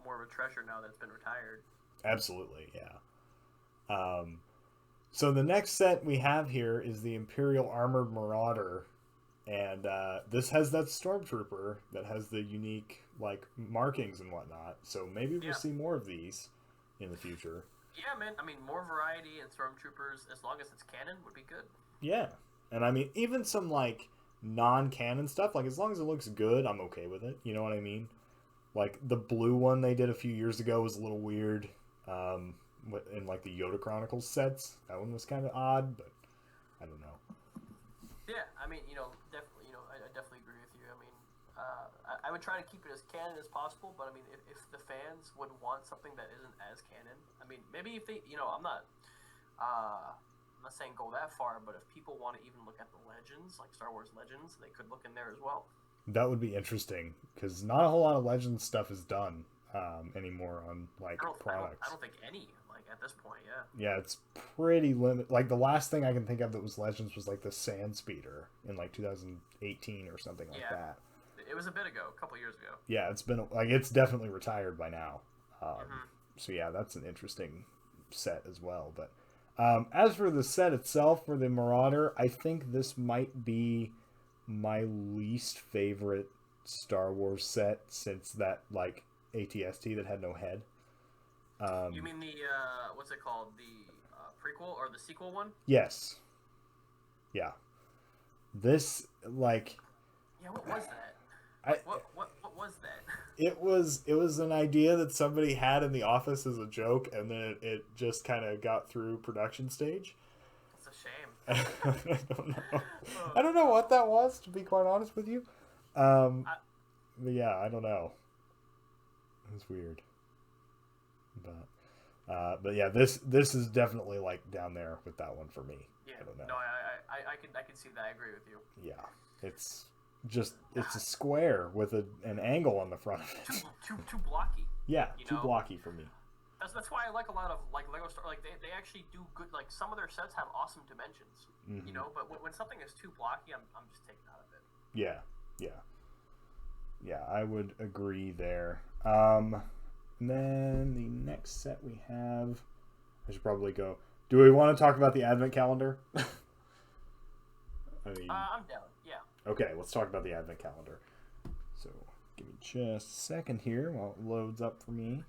more of a treasure now that it's been retired. Absolutely, yeah. So the next set we have here is the Imperial Armored Marauder, and this has that Stormtrooper that has the unique like markings and whatnot. So maybe we'll see more of these in the future. Yeah, man. I mean, more variety in Stormtroopers, as long as it's canon, would be good. Yeah, and I mean even some like non-canon stuff, like as long as it looks good, I'm okay with it. You know what I mean? Like the blue one they did a few years ago was a little weird. In like the Yoda Chronicles sets, that one was kind of odd, but I don't know. Yeah, I mean, definitely, I definitely agree with you. I mean, I would try to keep it as canon as possible, but I mean, if the fans would want something that isn't as canon, I mean, maybe if they, I'm not saying go that far, but if people want to even look at the Legends, like Star Wars Legends, they could look in there as well. That would be interesting, because not a whole lot of Legends stuff is done anymore on like products. I don't think any. At this point, yeah, it's pretty limited. Like the last thing I can think of that was Legends was like the Sand Speeder in like 2018 or something like that. It was a bit ago, a couple years ago. Yeah, it's been like it's definitely retired by now. So yeah, that's an interesting set as well. But as for the set itself for the Marauder, I think this might be my least favorite Star Wars set since that like ATST that had no head. You mean the what's it called? The prequel or the sequel one? Yes. Yeah. This, like... Yeah, what was that? What was that? It was an idea that somebody had in the office as a joke, and then it just kind of got through production stage. It's a shame. I don't know. I don't know what that was, to be quite honest with you. But yeah, I don't know. It was weird. But yeah, this is definitely like down there with that one for me. Yeah. I don't know. No, I can see that. I agree with you. Yeah, it's a square with an angle on the front of it. Too blocky. Yeah, too blocky for me. That's why I like a lot of like Lego Star. Like they actually do good. Like some of their sets have awesome dimensions. Mm-hmm. You know, but when something is too blocky, I'm just taken out of it. Yeah, I would agree there. And then the next set we have, I should probably go. Do we want to talk about the Advent calendar? I mean, I'm down. Yeah. Okay, let's talk about the Advent calendar. So, give me just a second here while it loads up for me.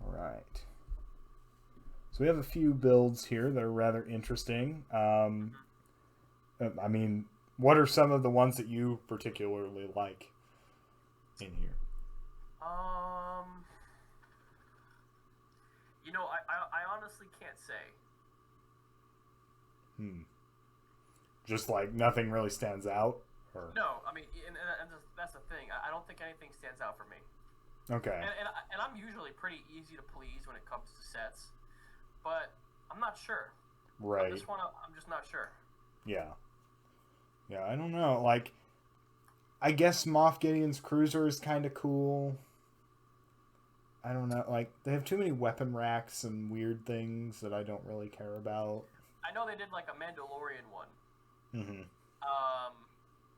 All right. So we have a few builds here that are rather interesting. I mean, what are some of the ones that you particularly like in here? You know, I honestly can't say. Just like nothing really stands out? Or... No, I mean, and that's the thing. I don't think anything stands out for me. Okay. And I'm usually pretty easy to please when it comes to sets, but I'm not sure. Right. This one, I'm just not sure. Yeah. Yeah, I don't know. Like, I guess Moff Gideon's cruiser is kind of cool. I don't know. Like, they have too many weapon racks and weird things that I don't really care about. I know they did like a Mandalorian one. Mm-hmm.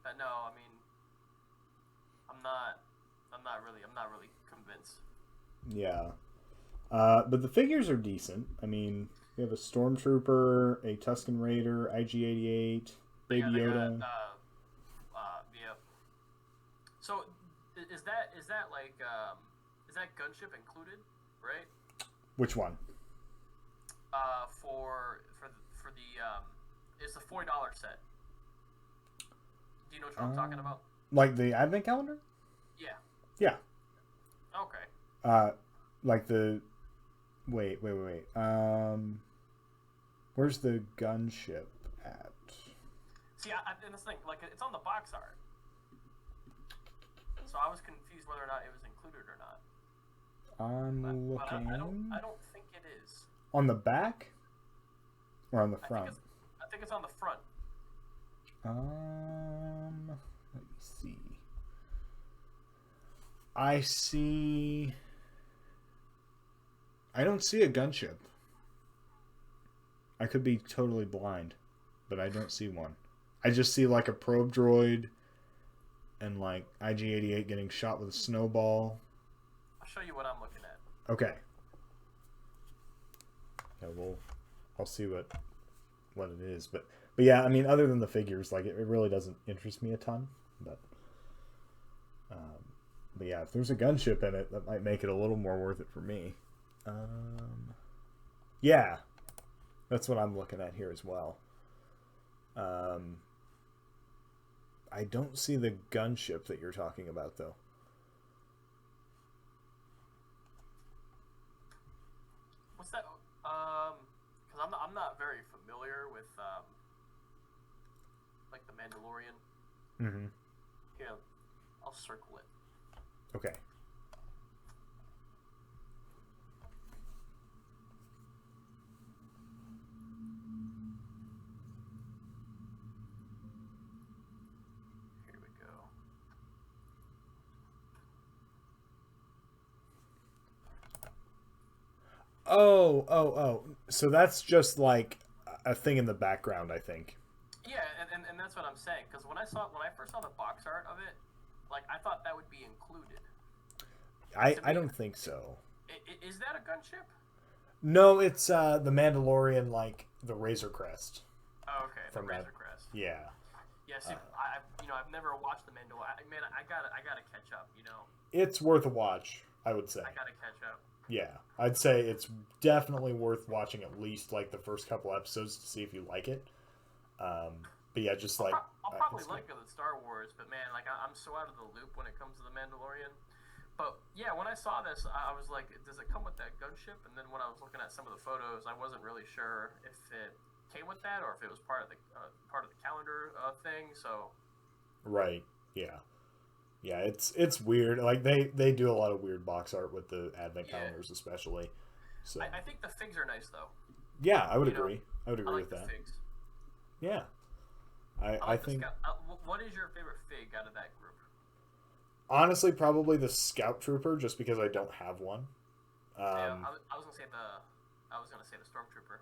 But no, I mean, I'm not really convinced. Yeah. But the figures are decent. I mean, we have a Stormtrooper, a Tusken Raider, IG-88, Baby Yoda. Yeah. So, is that like is that gunship included, right? Which one? For the it's a $40 set. Do you know what I'm talking about? Like the Advent calendar? Yeah. Yeah. Okay. Like the wait. Where's the gunship at? See, and this thing, like, it's on the box art. So I was confused whether or not it was included or not. I'm looking. But I don't think it is. On the back? Or on the front? I think it's on the front. Let me see. I don't see a gunship. I could be totally blind, but I don't see one. I just see like a probe droid and like IG-88 getting shot with a snowball. I'll show you what I'm looking at. Okay. Yeah, I'll see what it is, but yeah, I mean, other than the figures, like it really doesn't interest me a ton, but yeah, if there's a gunship in it, that might make it a little more worth it for me. Yeah, that's what I'm looking at here as well. I don't see the gunship that you're talking about, though. What's that? Because I'm not very familiar with like the Mandalorian. Mm-hmm. Here, I'll circle it. Okay. Here we go. Oh. So that's just like a thing in the background, I think. Yeah, and that's what I'm saying. Because when I first saw the box art of it, like I thought that would be included. I don't think so. Is that a gunship? No, it's the Mandalorian, like the Razor Crest. Oh, okay, the Razor Crest. Yeah. Yeah, see, I've never watched the Mandalorian. Man, I gotta catch up. You know. It's worth a watch, I would say. I gotta catch up. Yeah, I'd say it's definitely worth watching at least like the first couple episodes to see if you like it. But yeah, just like I'll probably it's like the Star Wars, but man, like I'm so out of the loop when it comes to the Mandalorian. But yeah, when I saw this, I was like, does it come with that gunship? And then when I was looking at some of the photos, I wasn't really sure if it came with that or if it was part of the calendar thing. So right. Yeah, yeah. It's weird. Like they do a lot of weird box art with the advent yeah, calendars, especially. So I think the figs are nice though. yeah, I would You know, agree. I would I agree like with the that. figs. Yeah, I I like the think scout. What is your favorite fig out of that group? honestly probably the Scout Trooper, just because I don't have one. Yeah, Um, I was gonna say the stormtrooper.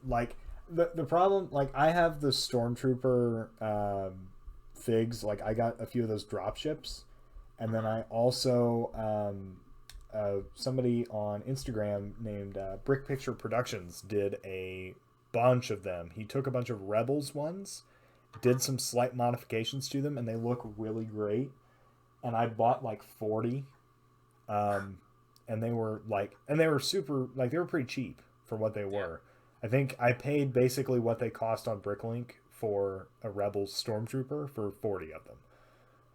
like the problem, like I have the Stormtrooper figs. Like I got a few of those drop ships, and then Mm-hmm. I also somebody on Instagram named Brick Picture Productions did a bunch of them. He took a bunch of Rebels ones, did Mm-hmm. some slight modifications to them, and they look really great. And I bought like 40, um, and they were super, like they were pretty cheap for what they Yeah, were. I think I paid basically what they cost on Bricklink for a Rebels Stormtrooper for 40 of them.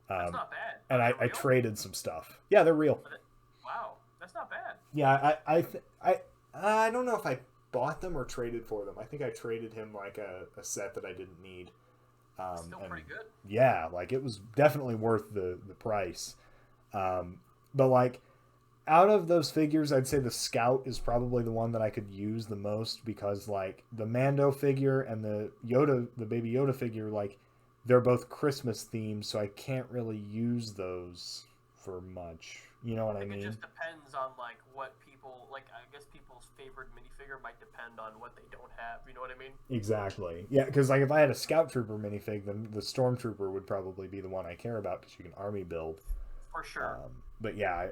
that's Um, not bad. and Are they I real? traded some stuff. Yeah, they're real. Wow, that's not bad. Yeah, I don't know if I bought them or traded for them. I think I traded him like a set that I didn't need. Still And pretty good. yeah, like it was definitely worth the price. But like out of those figures, I'd say the Scout is probably the one that I could use the most, because like the Mando figure and the Baby Yoda figure, like they're both Christmas themed, so I can't really use those for much. You know I what I think it mean? just depends on like what people like. I guess people's favorite minifigure might depend on what they don't have. You know what I mean? Exactly. Yeah, because like if I had a Scout Trooper minifig, then the Stormtrooper would probably be the one I care about because you can army build. For sure. But yeah,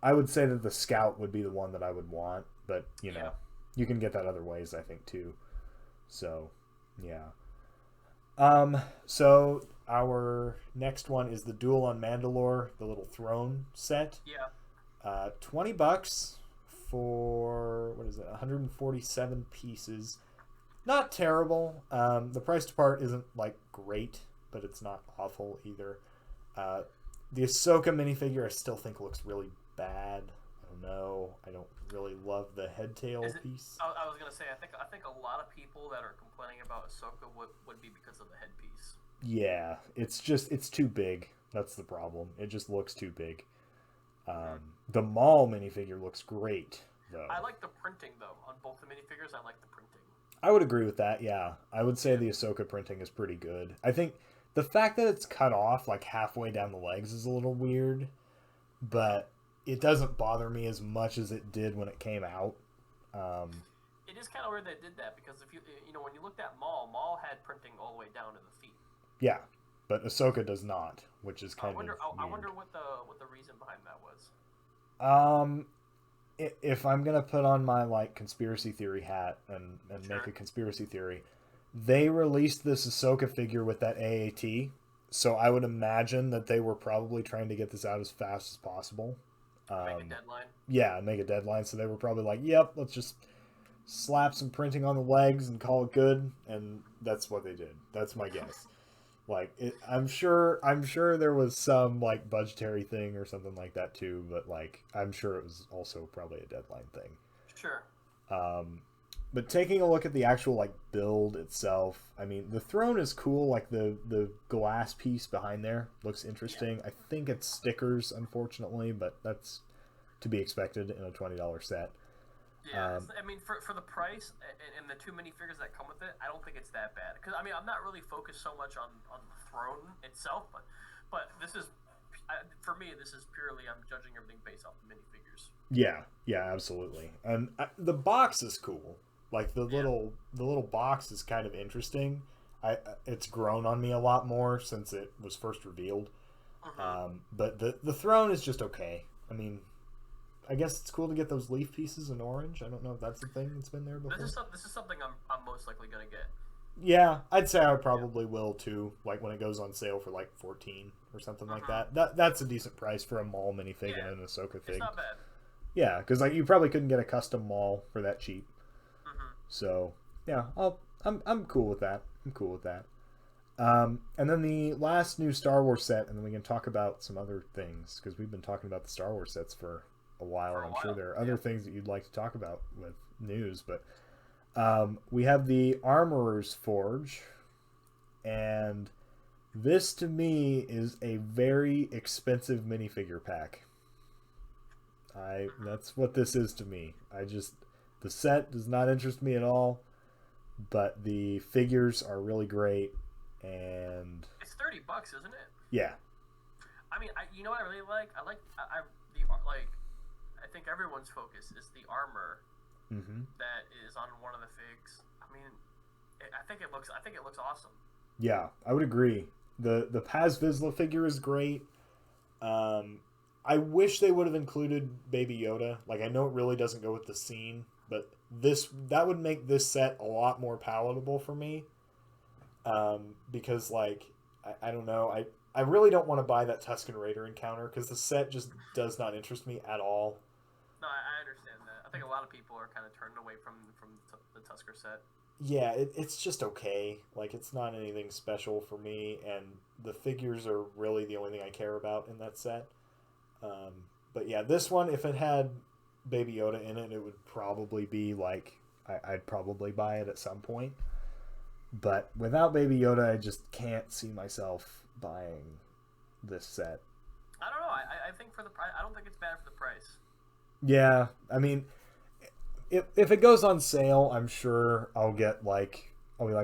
I would say that the Scout would be the one that I would want, but you Yeah. know, you can get that other ways, I think too. So, yeah. So our next one is the Duel on Mandalore, the little throne set. Yeah. $20 for what is it? 147 pieces. Not terrible. The price to part isn't like great, but it's not awful either. Uh, the Ahsoka minifigure I still think looks really bad. I don't know. I don't really love the head tail Is it? piece. I was gonna say. I think a lot of people that are complaining about Ahsoka would be because of the headpiece. Yeah, it's too big. That's the problem. It just looks too big. Mm-hmm. The Maul minifigure looks great though. I like the printing though on both the minifigures. I like the printing. I would agree with that. Yeah, I would say Yeah. the Ahsoka printing is pretty good. I think the fact that it's cut off like halfway down the legs is a little weird, Mm-hmm. but it doesn't bother me as much as it did when it came out. Um, It is kind of weird they did that because if you know when you looked at Maul had printing all the way down to the feet. yeah, but Ahsoka does not, which is kind of weird. I wonder what the reason behind that was. Um, if I'm gonna put on my like conspiracy theory hat and make Sure. a conspiracy theory, they released this Ahsoka figure with that AAT, so I would imagine that they were probably trying to get this out as fast as possible. Make a Um, deadline. yeah, make a deadline. So they were probably like, "Yep, let's just slap some printing on the legs and call it good." And that's what they did. That's my guess. Like, I'm sure there was some like budgetary thing or something like that too. But like, I'm sure it was also probably a deadline thing. Sure. Um, but taking a look at the actual like build itself, I mean, the throne is cool. Like the glass piece behind there looks Yeah. interesting. I think it's stickers, unfortunately, but that's to be expected in a $20 set. Yeah, Um, I mean, for the price and the two minifigures that come with it, I don't think it's that bad. Because I mean, I'm not really focused so much on the throne itself, but this is for me. This is purely I'm judging everything based off the minifigures. yeah, yeah, absolutely. And the box is cool. Like Yeah. the little box is kind of interesting. It's grown on me a lot more since it was first revealed. Hmm. But the throne is just okay. I mean, I guess it's cool to get those leaf pieces in orange. I don't know if that's a thing that's been there before. This is something I'm most likely gonna get. Yeah, I'd say I Yeah. probably will too. Like when it goes on sale for like 14 or something like Hmm. that. That's a decent price for a mall minifig Yeah. and an Ahsoka It's fig. not bad. Yeah, because like you probably couldn't get a custom mall for that cheap. Mm-hmm. So yeah, I'm cool with that. I'm cool with that. And then the last new Star Wars set, and then we can talk about some other things because we've been talking about the Star Wars sets for a while, For and a I'm sure while. there are Yeah. other things that you'd like to talk about with news. But we have the Armorer's Forge, and this to me is a very expensive minifigure pack. Mm-hmm. That's what this is to me. The set does not interest me at all, but the figures are really great, and It's $30, isn't it? yeah. I mean, you know what I really like? I like like I think everyone's focus is the armor Mm-hmm. that is on one of the figs. I mean, I think it looks awesome. Yeah, I would agree. The Paz Vizsla figure is great. Um, I wish they would have included Baby Yoda. Like I know it really doesn't go with the scene, but this that would make this set a lot more palatable for me. Because like I don't know, I really don't want to buy that Tusken Raider encounter because the set just does not interest me at all. No, I understand that. I think a lot of people are kind of turned away from the Tusker set. Yeah, it's just okay. Like it's not anything special for me, and the figures are really the only thing I care about in that set. Um, but yeah, this one, if it had Baby Yoda in it, it would probably be like I'd probably buy it at some point. But without Baby Yoda, I just can't see myself buying this set. I don't know. I think for the price, I don't think it's bad for the price. Yeah, I mean, if it goes on sale, I'm sure I'll be like, oh yeah,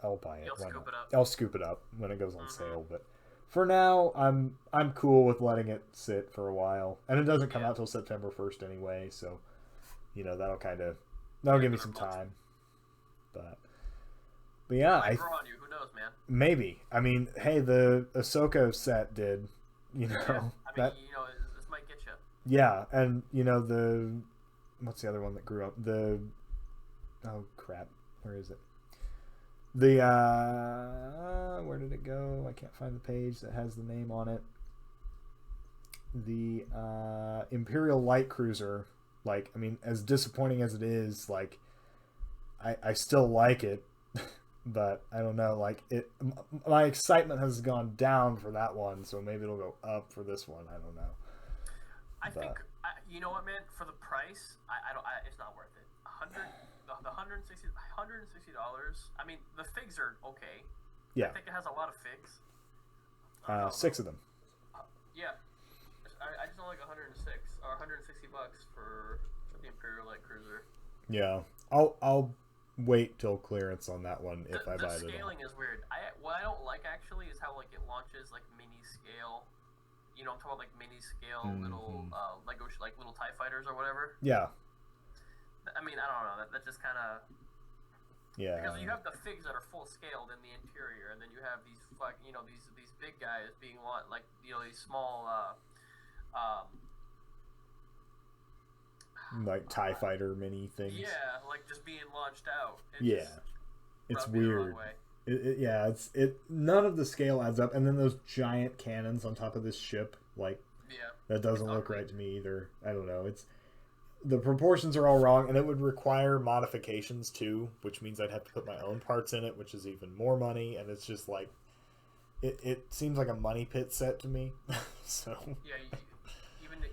I'll buy it. You'll Why scoop not? it up. I'll scoop it up when it goes on Mm-hmm. sale. But for now, I'm cool with letting it sit for a while, and it doesn't come Yeah. out till September 1st anyway. So that'll Yeah. give me Another some month. time. But but yeah, Might grow on you. Who knows, man? maybe. I mean, hey, the Ahsoka set did, Yeah. I mean, that. this might get you. Yeah, and the what's the other one that grew up? The oh crap, where is it? The where did it go? I can't find the page that has the name on it. The Imperial Light Cruiser. Like, I mean, as disappointing as it is, like I still like it, but I don't know. Like my excitement has gone down for that one, so maybe it'll go up for this one. I don't know, I think but you know what, man. For the price, I don't. It's not worth it. The $160. I mean, the figs are okay. I yeah, think it has a lot of figs. I don't know six though. of them. Yeah, I just don't like 106 or $160 for the Imperial Light Cruiser. Yeah, I'll wait till clearance on that one The if I the buy it at all. scaling is weird. What I don't like actually is how like it launches like mini scale. You know, I'm talking about like mini scale little Hmm. like little Tie Fighters or whatever. Yeah, I mean, I don't know. That just kind of yeah, because you have the figs that are full scaled in the interior, and then you have these these big guys being like these small um like Tie Fighter mini things. yeah, like just being launched out. It Yeah, just it's rubbed me the wrong weird. way. Yeah, it. None of the scale adds up, and then those giant cannons on top of this ship, like Yeah, that it's doesn't look ugly. right to me either. I don't know. It's the proportions are all wrong, and it would require modifications too, which means I'd have to put my own parts in it, which is even more money, and it's just like it seems like a money pit set to me. So Yeah,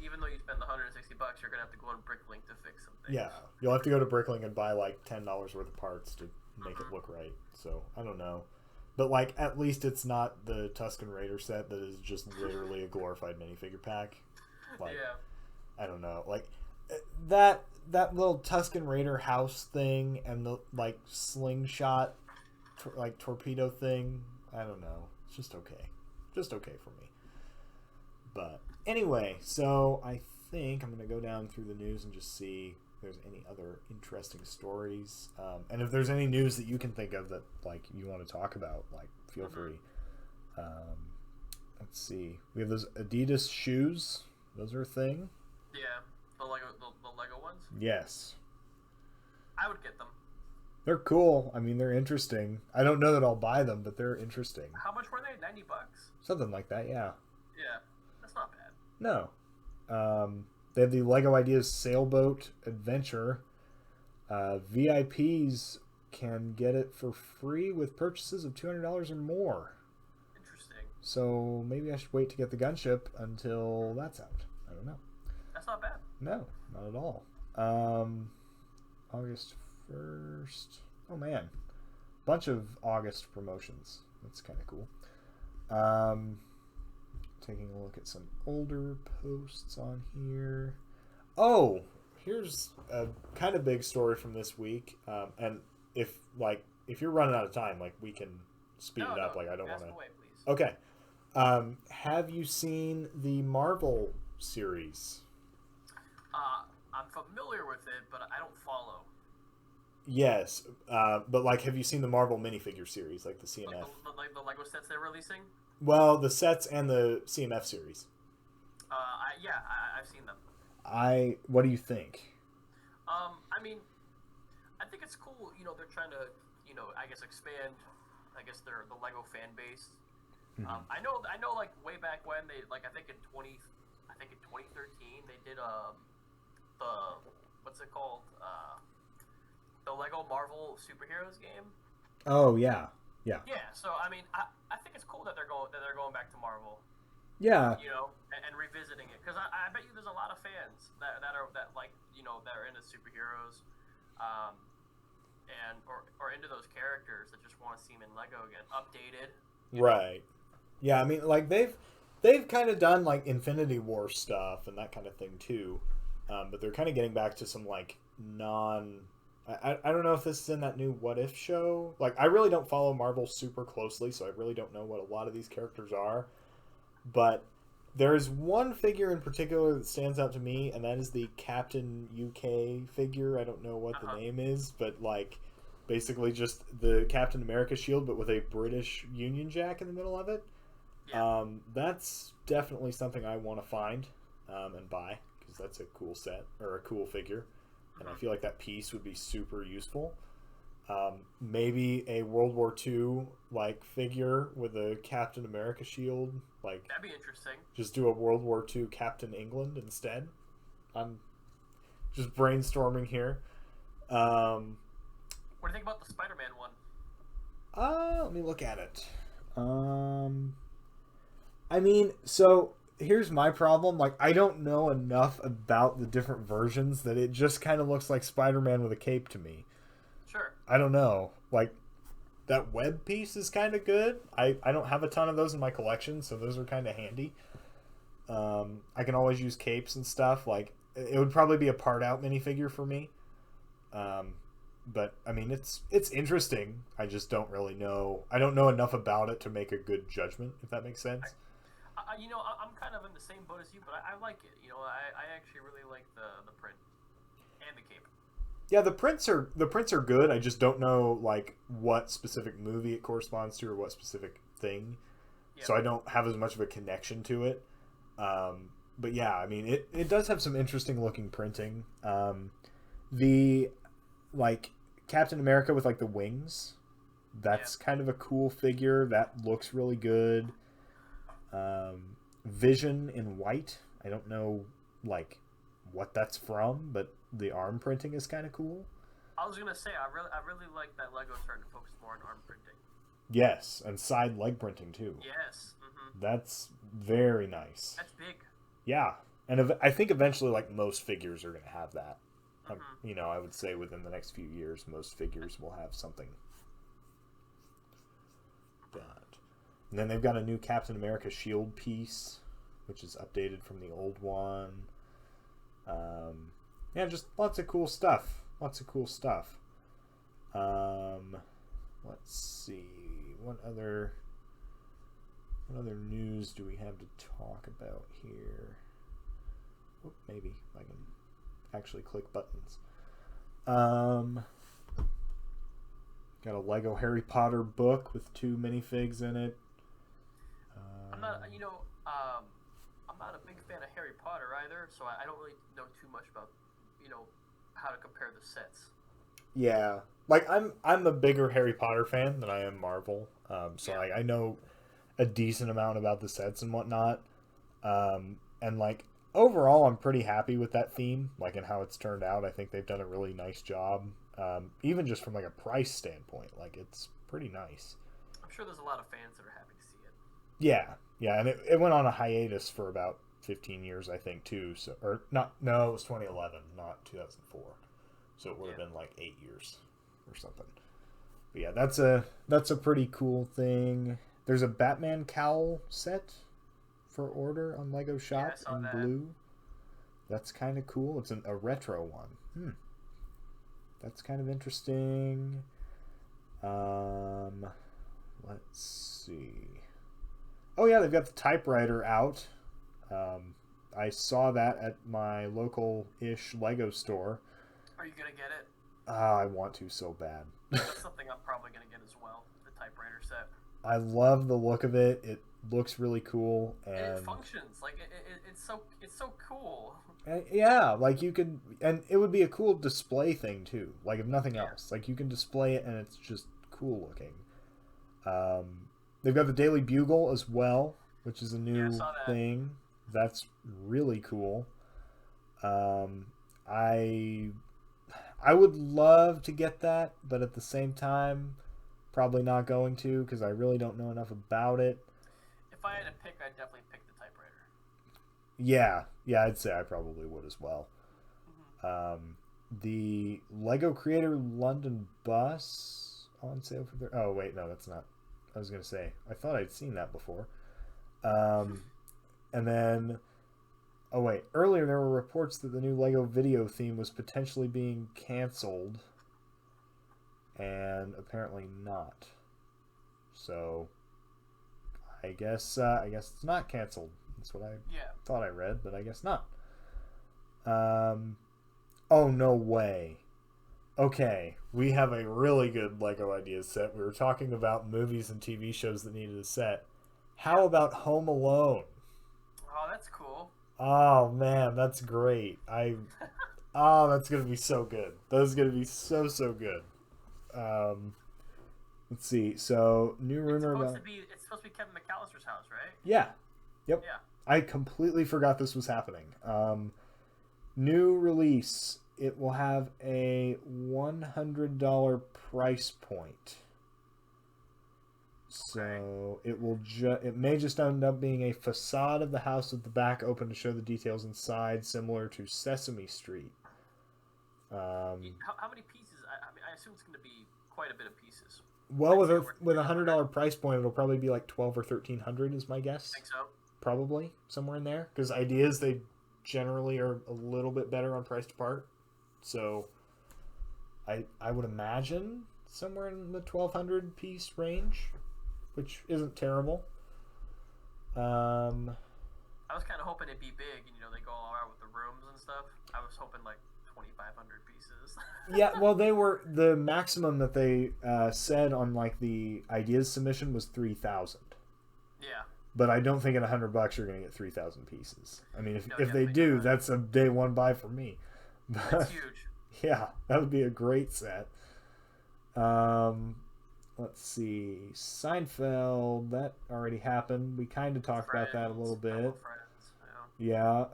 even though you spend the $160, you're gonna have to go on Bricklink to fix some yeah, things. you'll have to go to Bricklink and buy like $10 worth of parts to make it Hmm. look right. So I don't know, but like at least it's not the Tusken Raider set that is just literally a glorified minifigure pack. Like Yeah. I don't know, like that little Tusken Raider house thing and the like slingshot like torpedo thing. I don't know. It's just okay for me. But anyway, so I think I'm gonna go down through the news and just see if there's any other interesting stories, and if there's any news that you can think of that like you want to talk about, like feel Hmm. free. Um, let's see. We have those Adidas shoes. Those are a thing. Yeah. The Lego ones. Yes, I would get them. they're cool. I mean, they're interesting. I don't know that I'll buy them, but they're interesting. How much were they? $90. Something like that. Yeah. Yeah, that's not bad. No. Um, They have the Lego Ideas Sailboat Adventure. VIPs can get it for free with purchases of $200 or more. Interesting. So maybe I should wait to get the gunship until that's out. I don't know. That's not bad. No, not at all. August 1st. Oh man, bunch of August promotions. That's kind of cool. Taking a look at some older posts on here. Oh, here's a kind of big story from this week. And if you're running out of time, like we can speed it up. Like I don't want to. Okay. Have you seen the Marvel series? I'm familiar with it, but I don't follow. Yes, but like, have you seen the Marvel minifigure series, like the CMF? Like the Lego sets they're releasing? Well, the sets and the CMF series. I've seen them. What do you think? I mean, I think it's cool. You know, they're trying to, I guess expand, the Lego fan base. Mm-hmm. I know, like way back when they, like, I think in 2013 they did what's it called? The Lego Marvel Superheroes game. Oh yeah. Yeah. Yeah. So I mean, I think it's cool that they're going back to Marvel. Yeah. And revisiting it, because I bet you there's a lot of fans that are into superheroes, and or into those characters that just want to see them in Lego again, updated. Right. Yeah. I mean, like they've kind of done like Infinity War stuff and that kind of thing too, but they're kind of getting back to some like I don't know if this is in that new What If show. Like, I really don't follow Marvel super closely, so I really don't know what a lot of these characters are. But there is one figure in particular that stands out to me, and that is the Captain UK figure. I don't know what the name is, but, like, basically just the Captain America shield, but with a British Union Jack in the middle of it. Yeah. That's definitely something I want to find and buy, because that's a cool set, or a cool figure. And I feel like that piece would be super useful. Maybe a World War II like figure with a Captain America shield. Like, that'd be interesting. Just do a World War II Captain England instead. I'm just brainstorming here. What do you think about the Spider-Man one? Let me look at it. I mean, so here's my problem. Like, I don't know enough about the different versions that it just kind of looks like Spider-Man with a cape to me. Sure. I don't know. Like, that web piece is kind of good. I don't have a ton of those in my collection, so those are kind of handy. I can always use capes and stuff. Like, it would probably be a part-out minifigure for me. But, I mean, it's interesting. I just don't really know. I don't know enough about it to make a good judgment, if that makes sense. I'm kind of in the same boat as you, but I like it. I actually really like the print and the cape. Yeah, the prints are good. I just don't know like what specific movie it corresponds to or what specific thing. Yeah. So I don't have as much of a connection to it. But yeah, I mean it does have some interesting looking printing. The like Captain America with like the wings, that's kind of a cool figure. That looks really good. Vision in white. I don't know like what that's from, but the arm printing is kind of cool. I was gonna say I really like that Lego starting to focus more on arm printing. Yes, and side leg printing too. Yes. Mm-hmm. That's very nice. That's big. Yeah, and I think eventually like most figures are gonna have that. Mm-hmm. I would say within the next few years, most figures will have something. And then they've got a new Captain America shield piece, which is updated from the old one. Yeah, just lots of cool stuff. Let's see. What other news do we have to talk about here? Oop, maybe I can actually click buttons. Got a Lego Harry Potter book with 2 minifigs in it. I'm not a big fan of Harry Potter either, so I don't really know too much about, how to compare the sets. Yeah, like I'm a bigger Harry Potter fan than I am Marvel, so Yeah. I know a decent amount about the sets and whatnot, and like overall, I'm pretty happy with that theme, like, and how it's turned out. I think they've done a really nice job, even just from like a price standpoint. Like, it's pretty nice. I'm sure there's a lot of fans that are happy to see it. Yeah, and it went on a hiatus for about 15 years, I think, too. So, or not? No, it was 2011, not 2004. So it would have been like 8 years or something. But yeah, that's a pretty cool thing. There's a Batman cowl set for order on Lego Shop in blue. That's kind of cool. It's a retro one. That's kind of interesting. Let's see. Oh yeah, they've got the typewriter out. I saw that at my local-ish Lego store. Are you gonna get it? I want to so bad. That's something I'm probably gonna get as well. The typewriter set. I love the look of it. It looks really cool, and it functions like it's so cool. Yeah, like you could, and it would be a cool display thing too. Like if nothing else, like you can display it, and it's just cool looking. They've got the Daily Bugle as well, which is a new thing. That's really cool. I would love to get that, but at the same time, probably not going to because I really don't know enough about it. If I had to pick, I'd definitely pick the typewriter. Yeah, I'd say I probably would as well. Mm-hmm. The Lego Creator London bus on sale for oh wait, no, that's not. I was gonna say I thought I'd seen that before. And then, oh wait, earlier there were reports that the new Lego video theme was potentially being canceled, and apparently not. So, I guess it's not canceled. That's what I thought I read, but I guess not. Oh no way. Okay, we have a really good Lego ideas set. We were talking about movies and TV shows that needed a set. How about Home Alone? Oh, that's cool. Oh man, that's great. Oh, that's gonna be so good. That is gonna be so good. Let's see. So new rumor about it's supposed to be Kevin McAllister's house, right? Yeah. Yep. Yeah. I completely forgot this was happening. New release. It will have a $100 price point. So it will it may just end up being a facade of the house with the back open to show the details inside, similar to Sesame Street. How many pieces? I assume it's going to be quite a bit of pieces. Well, with $100 price point, it'll probably be like 12 or 1300 is my guess. I think so. Probably somewhere in there, because ideas they generally are a little bit better on price to part. So I would imagine somewhere in the 1200 piece range, which isn't terrible. I was kind of hoping it'd be big, and they go all out with the rooms and stuff. I was hoping like 2,500 pieces. Yeah, well, the maximum that they said on like the ideas submission was 3,000. Yeah. But I don't think at $100 you're going to get 3,000 pieces. I mean, if they do, not. That's a day one buy for me. That's huge. Yeah, that would be a great set. Let's see. Seinfeld, that already happened. We kind of talked about that a little bit. Friends, yeah.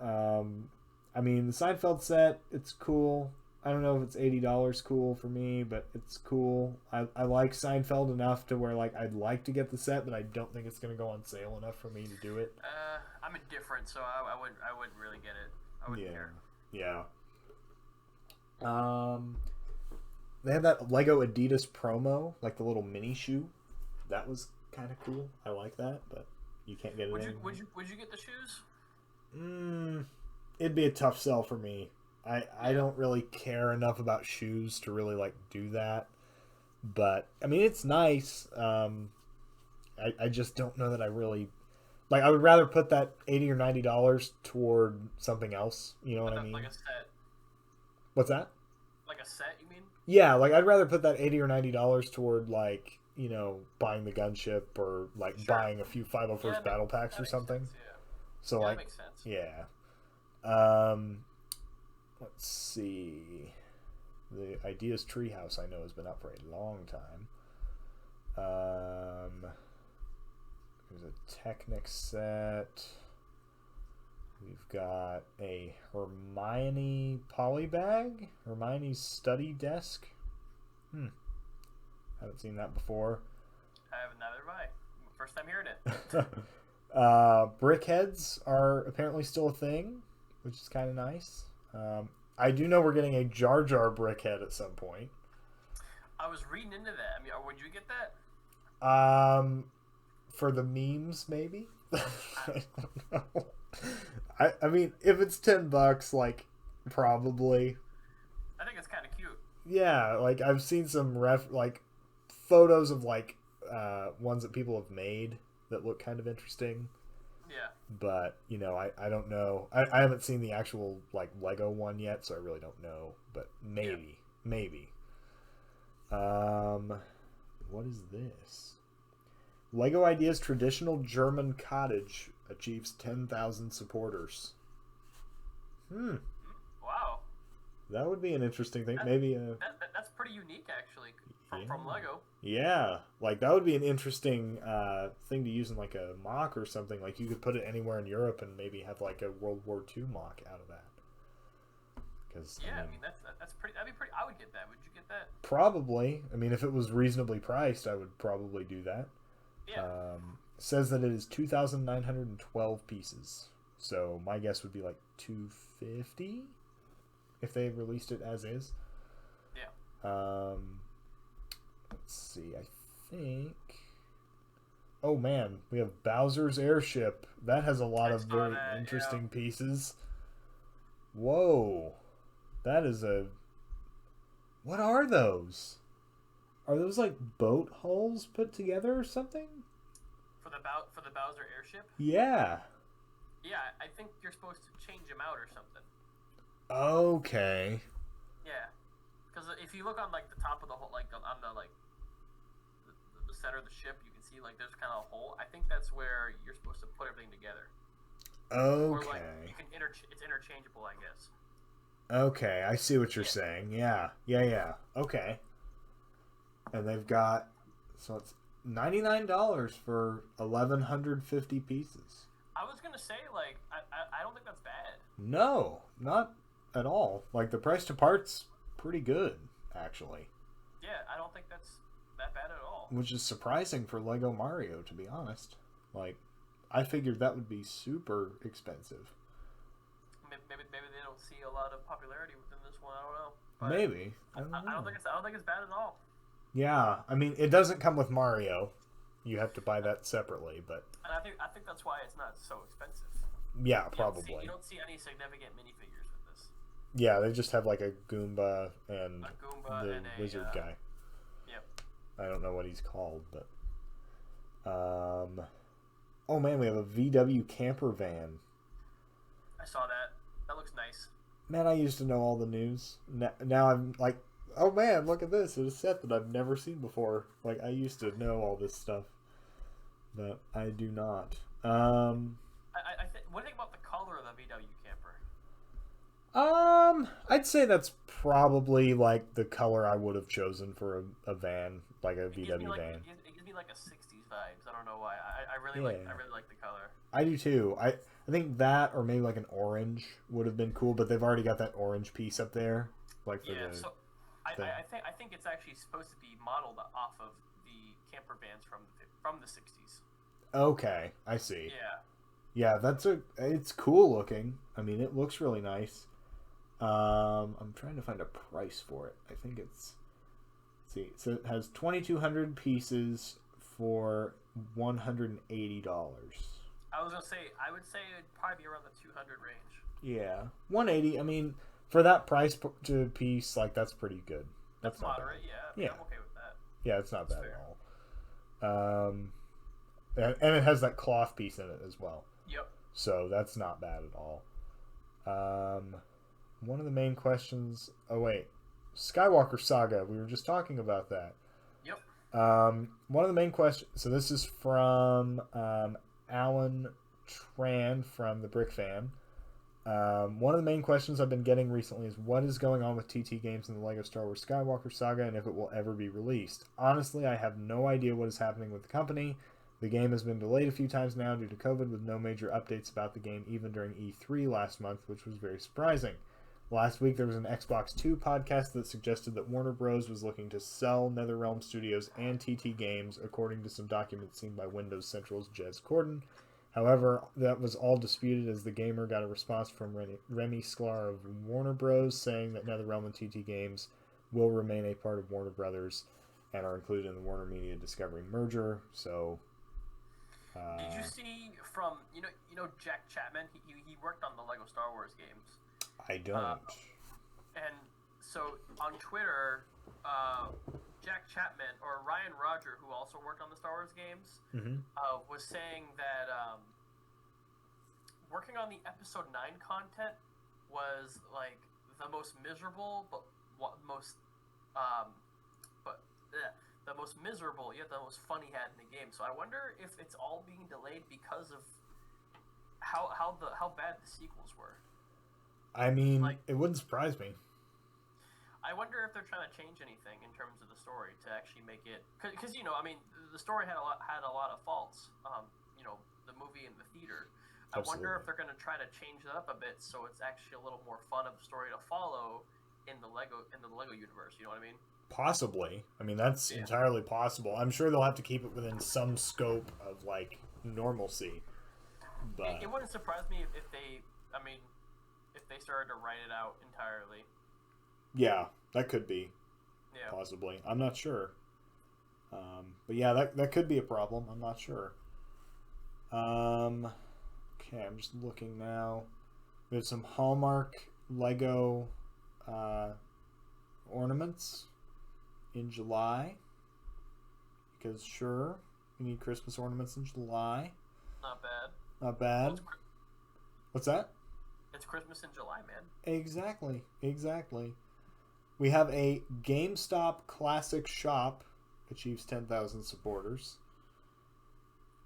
I mean, the Seinfeld set, it's cool. I don't know if it's $80 cool for me, but it's cool. I like Seinfeld enough to where like I'd like to get the set, but I don't think it's going to go on sale enough for me to do it. I'm indifferent, so I wouldn't really get it. I wouldn't care. Yeah. They had that Lego Adidas promo, like the little mini shoe. That was kind of cool. I like that, but you can't get it. Would you get the shoes? It'd be a tough sell for me. I don't really care enough about shoes to really like do that. But I mean, it's nice. I just don't know that I really like. I would rather put that $80 or $90 toward something else. You know what I mean? Like a set. What's that? Like a set, you mean? Yeah, like I'd rather put that $80 or $90 toward like buying the gunship or like buying a few 501st battle packs or something. Sense, yeah. So that like makes sense. Yeah. Let's see. The Ideas Treehouse I know has been up for a long time. There's a Technic set. We've got a Hermione polybag. Hermione's study desk. Haven't seen that before. I have neither have I. First time hearing it. Brickheads are apparently still a thing, which is kind of nice. I do know we're getting a Jar Jar brickhead at some point. I was reading into that. I mean, would you get that? For the memes, maybe. I don't know. I mean, if it's $10, like, probably. I think it's kind of cute. Yeah, like I've seen some photos of ones that people have made that look kind of interesting. Yeah. But I don't know. I haven't seen the actual Lego one yet, so I really don't know. But maybe. What is this? Lego Ideas traditional German cottage achieves 10,000 supporters. Wow. That would be an interesting thing. That's pretty unique, actually, from Lego. Yeah, that would be an interesting thing to use in a mock or something. Like you could put it anywhere in Europe and maybe have a World War II mock out of that. Because I mean that's pretty. That'd be pretty. I would get that. Would you get that? Probably. I mean, if it was reasonably priced, I would probably do that. Yeah. Says that it is 2,912 pieces. So my guess would be 250 if they released it as is. Yeah. Let's see. I think. Oh man, we have Bowser's airship. That has a lot of very interesting pieces. Whoa, that is a. What are those? Are those boat hulls put together or something? For the Bowser airship? Yeah. Yeah, I think you're supposed to change them out or something. Okay. Yeah, because if you look on the top of the hole, on the center of the ship, you can see there's kind of a hole. I think that's where you're supposed to put everything together. Okay. Or you can it's interchangeable, I guess. Okay, I see what you're saying. Yeah. Okay. And they've got, so it's $99 for 1,150 pieces. I was gonna say I don't think that's bad. No, not at all. The price to parts pretty good, actually. Yeah, I don't think that's that bad at all. Which is surprising for Lego Mario, to be honest. I figured that would be super expensive. Maybe they don't see a lot of popularity within this one. I don't know. But maybe. I don't think it's bad at all. Yeah, I mean, it doesn't come with Mario. You have to buy that separately, but. And I think that's why it's not so expensive. Yeah, probably. You don't see any significant minifigures with this. Yeah, they just have a Goomba and the wizard guy. Yep. I don't know what he's called, but. Oh man, we have a VW camper van. I saw that. That looks nice. Man, I used to know all the news. Now I'm oh man, look at this. It's a set that I've never seen before. I used to know all this stuff, but I do not. What do you think about the color of the VW camper? I'd say that's probably the color I would have chosen for a van, a VW van. It gives me a 60s vibes. I don't know why. I really like the color. I do too. I think that or maybe an orange would have been cool, but they've already got that orange piece up there. I think it's actually supposed to be modeled off of the camper vans from the 60s. Okay, I see. Yeah. Yeah, it's cool looking. I mean, it looks really nice. I'm trying to find a price for it. I think it's. Let's see, so it has 2,200 pieces for $180. I was gonna say, I would say it'd probably be around the 200 range. Yeah, 180. I mean, for that price to piece, that's pretty good. That's moderate. Yeah. I'm okay with that. Yeah, it's not bad at all. And it has that cloth piece in it as well. Yep. So that's not bad at all. One of the main questions. Oh wait, Skywalker Saga. We were just talking about that. Yep. One of the main questions. So this is from Alan Tran from the Brick Fan. One of the main questions I've been getting recently is what is going on with TT Games and the LEGO Star Wars Skywalker Saga and if it will ever be released. Honestly, I have no idea what is happening with the company. The game has been delayed a few times now due to COVID, with no major updates about the game even during E3 last month, which was very surprising. Last week, there was an Xbox 2 podcast that suggested that Warner Bros. Was looking to sell NetherRealm Studios and TT Games, according to some documents seen by Windows Central's Jez Corden. However, that was all disputed, as the Gamer got a response from Remy Sklar of Warner Bros. Saying that NetherRealm and TT Games will remain a part of Warner Brothers and are included in the Warner Media Discovery merger. So, did you see from you know Jack Chapman? He worked on the Lego Star Wars games. I don't. And so on Twitter, Jack Chapman or Ryan Roger, who also worked on the Star Wars games, was saying that working on the Episode 9 content was like the most miserable, the most miserable yet the most fun he had in the game. So I wonder if it's all being delayed because of how bad the sequels were. I mean, it wouldn't surprise me. I wonder if they're trying to change anything in terms of the story to actually make it, because I mean, the story had a lot of faults. The movie and the theater. Absolutely. I wonder if they're going to try to change that up a bit so it's actually a little more fun of a story to follow in the Lego universe. You know what I mean? Possibly. I mean, that's entirely possible. I'm sure they'll have to keep it within some scope of like normalcy. But it wouldn't surprise me if they started to write it out entirely. Yeah, that could be. Yeah. Possibly. I'm not sure. But yeah, that could be a problem. I'm not sure. Okay, I'm just looking now. We have some Hallmark Lego ornaments in July. Because sure, we need Christmas ornaments in July. Not bad. Not bad. What's that? It's Christmas in July, man. Exactly. We have a GameStop Classic Shop achieves 10,000 supporters.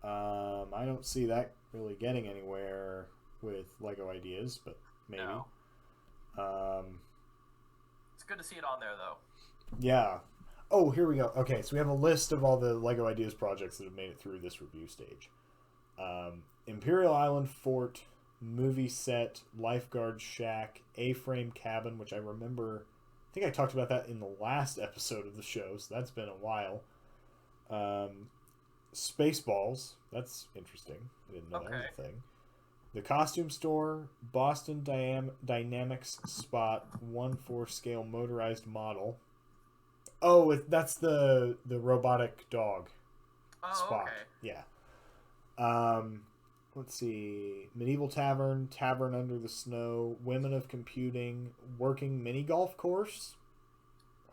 I don't see that really getting anywhere with Lego Ideas, but maybe. No. It's good to see it on there, though. Yeah. Oh, here we go. Okay, so we have a list of all the Lego Ideas projects that have made it through this review stage. Imperial Island Fort, movie set, lifeguard shack, A-frame cabin, which I remember, I think I talked about that in the last episode of the show, so that's been a while. Spaceballs, that's interesting. I didn't know that was a thing. The costume store, Boston Dynamics spot, 1/4 scale motorized model. Oh, that's the robotic dog spot. Okay. Yeah. Let's see. Medieval Tavern, Tavern Under the Snow, Women of Computing, Working Mini Golf Course.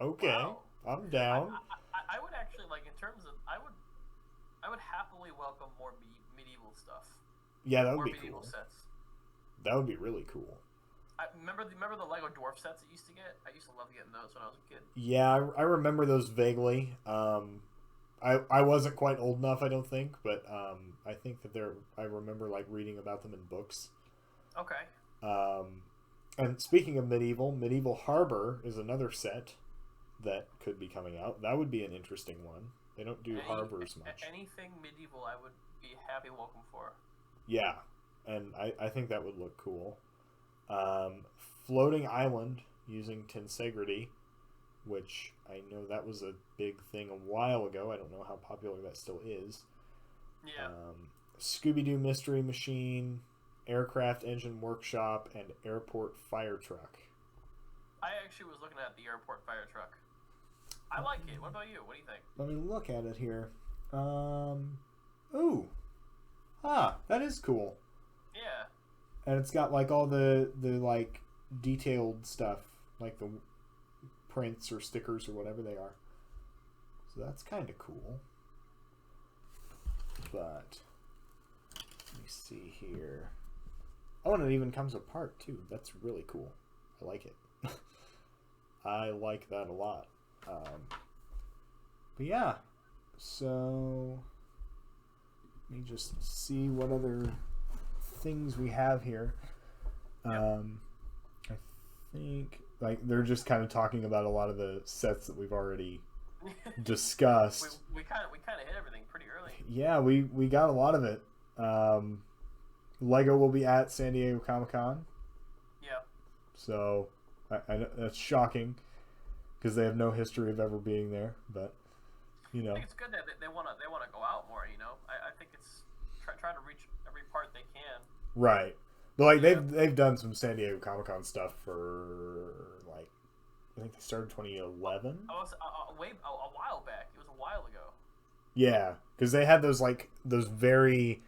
Okay, wow. I'm down. I would actually, like, in terms of, I would happily welcome more medieval stuff. Yeah, that would be medieval cool. Sets. That would be really cool. Remember the Lego dwarf sets that you used to get? I used to love getting those when I was a kid. Yeah, I remember those vaguely. I wasn't quite old enough, I don't think, but I think that I remember like reading about them in books. Okay. And speaking of Medieval Harbor is another set that could be coming out. That would be an interesting one. They don't do harbors much. Anything medieval I would be happy welcome for. Yeah, and I think that would look cool. Floating Island using tensegrity, which I know that was a big thing a while ago. I don't know how popular that still is. Yeah. Scooby-Doo Mystery Machine, Aircraft Engine Workshop, and Airport Fire Truck. I actually was looking at the Airport Fire Truck. I like it. What about you? What do you think? Let me look at it here. Ooh. Ah, that is cool. Yeah. And it's got like all the like detailed stuff, like the prints or stickers or whatever they are. So that's kind of cool. But let me see here. Oh, and it even comes apart too. That's really cool. I like it. I like that a lot. But yeah, so let me just see what other things we have here. I think like they're just kind of talking about a lot of the sets that we've already discussed. We kind of hit everything pretty early. yeah, we got a lot of it. Lego will be at San Diego Comic-Con. Yeah. So I know that's shocking because they have no history of ever being there. But you know, I think it's good that they wanna go out more. You know, I think it's try to reach every part they can. right? But like Yeah. they've done some San Diego Comic-Con stuff for like I think they started 2011. I was a while back. It was a while ago. Yeah, because they had those very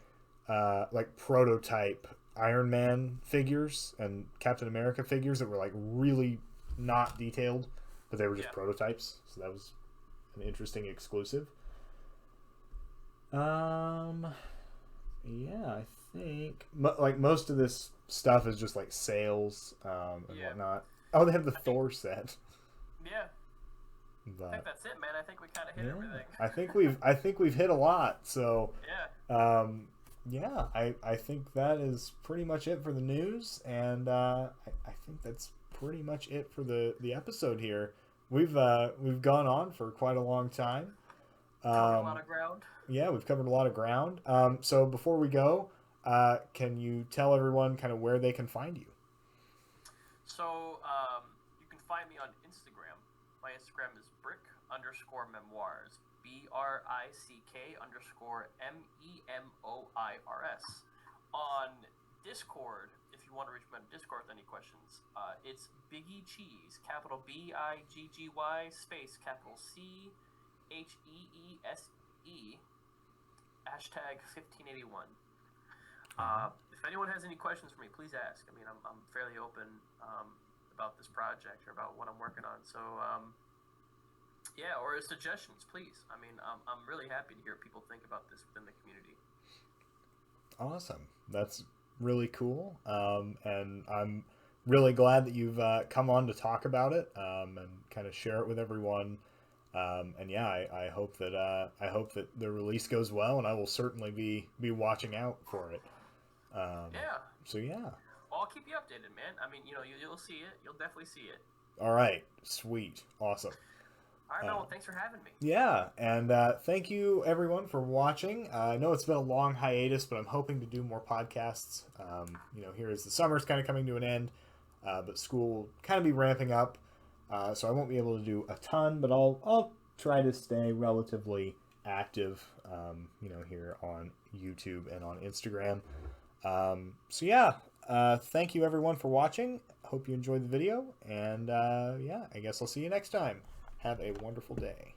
like prototype Iron Man figures and Captain America figures that were like really not detailed, but they were just Yeah. prototypes. So that was an interesting exclusive. Yeah, I think like most of this stuff is just like sales and Yeah. whatnot. Oh, they have the I think- Thor set. Yeah. I But think that's it, man. I think we kind of hit yeah, everything. I think we've hit a lot. So Yeah. yeah, I think that is pretty much it for the news, and I think that's pretty much it for the episode here. We've gone on for quite a long time. Covered a lot of ground. Yeah, we've covered a lot of ground. So before we go, can you tell everyone kind of where they can find you? So you can find me on Instagram. My Instagram is Brick_Memoirs. BRICK_MEMOIRS. On Discord, if you want to reach me on Discord with any questions, it's Biggie Cheese, capital BIGGY space capital CHEESE, hashtag 1581. If anyone has any questions for me, please ask. I mean, I'm fairly open about this project or about what I'm working on. So, yeah, or suggestions, please. I mean, I'm really happy to hear what people think about this within the community. Awesome. That's really cool. And I'm really glad that you've come on to talk about it and kind of share it with everyone. And yeah, I hope that the release goes well, and I will certainly be watching out for it. Yeah. So yeah. Well, I'll keep you updated, man. I mean, you'll see it. You'll definitely see it. All right. Sweet. Awesome. All right, man. Well, thanks for having me. Yeah, and thank you everyone for watching. I know it's been a long hiatus, but I'm hoping to do more podcasts. Here as the summer's kind of coming to an end, but school will kind of be ramping up, so I won't be able to do a ton. But I'll try to stay relatively active, here on YouTube and on Instagram. So yeah, thank you everyone for watching. Hope you enjoyed the video, and I guess I'll see you next time. Have a wonderful day.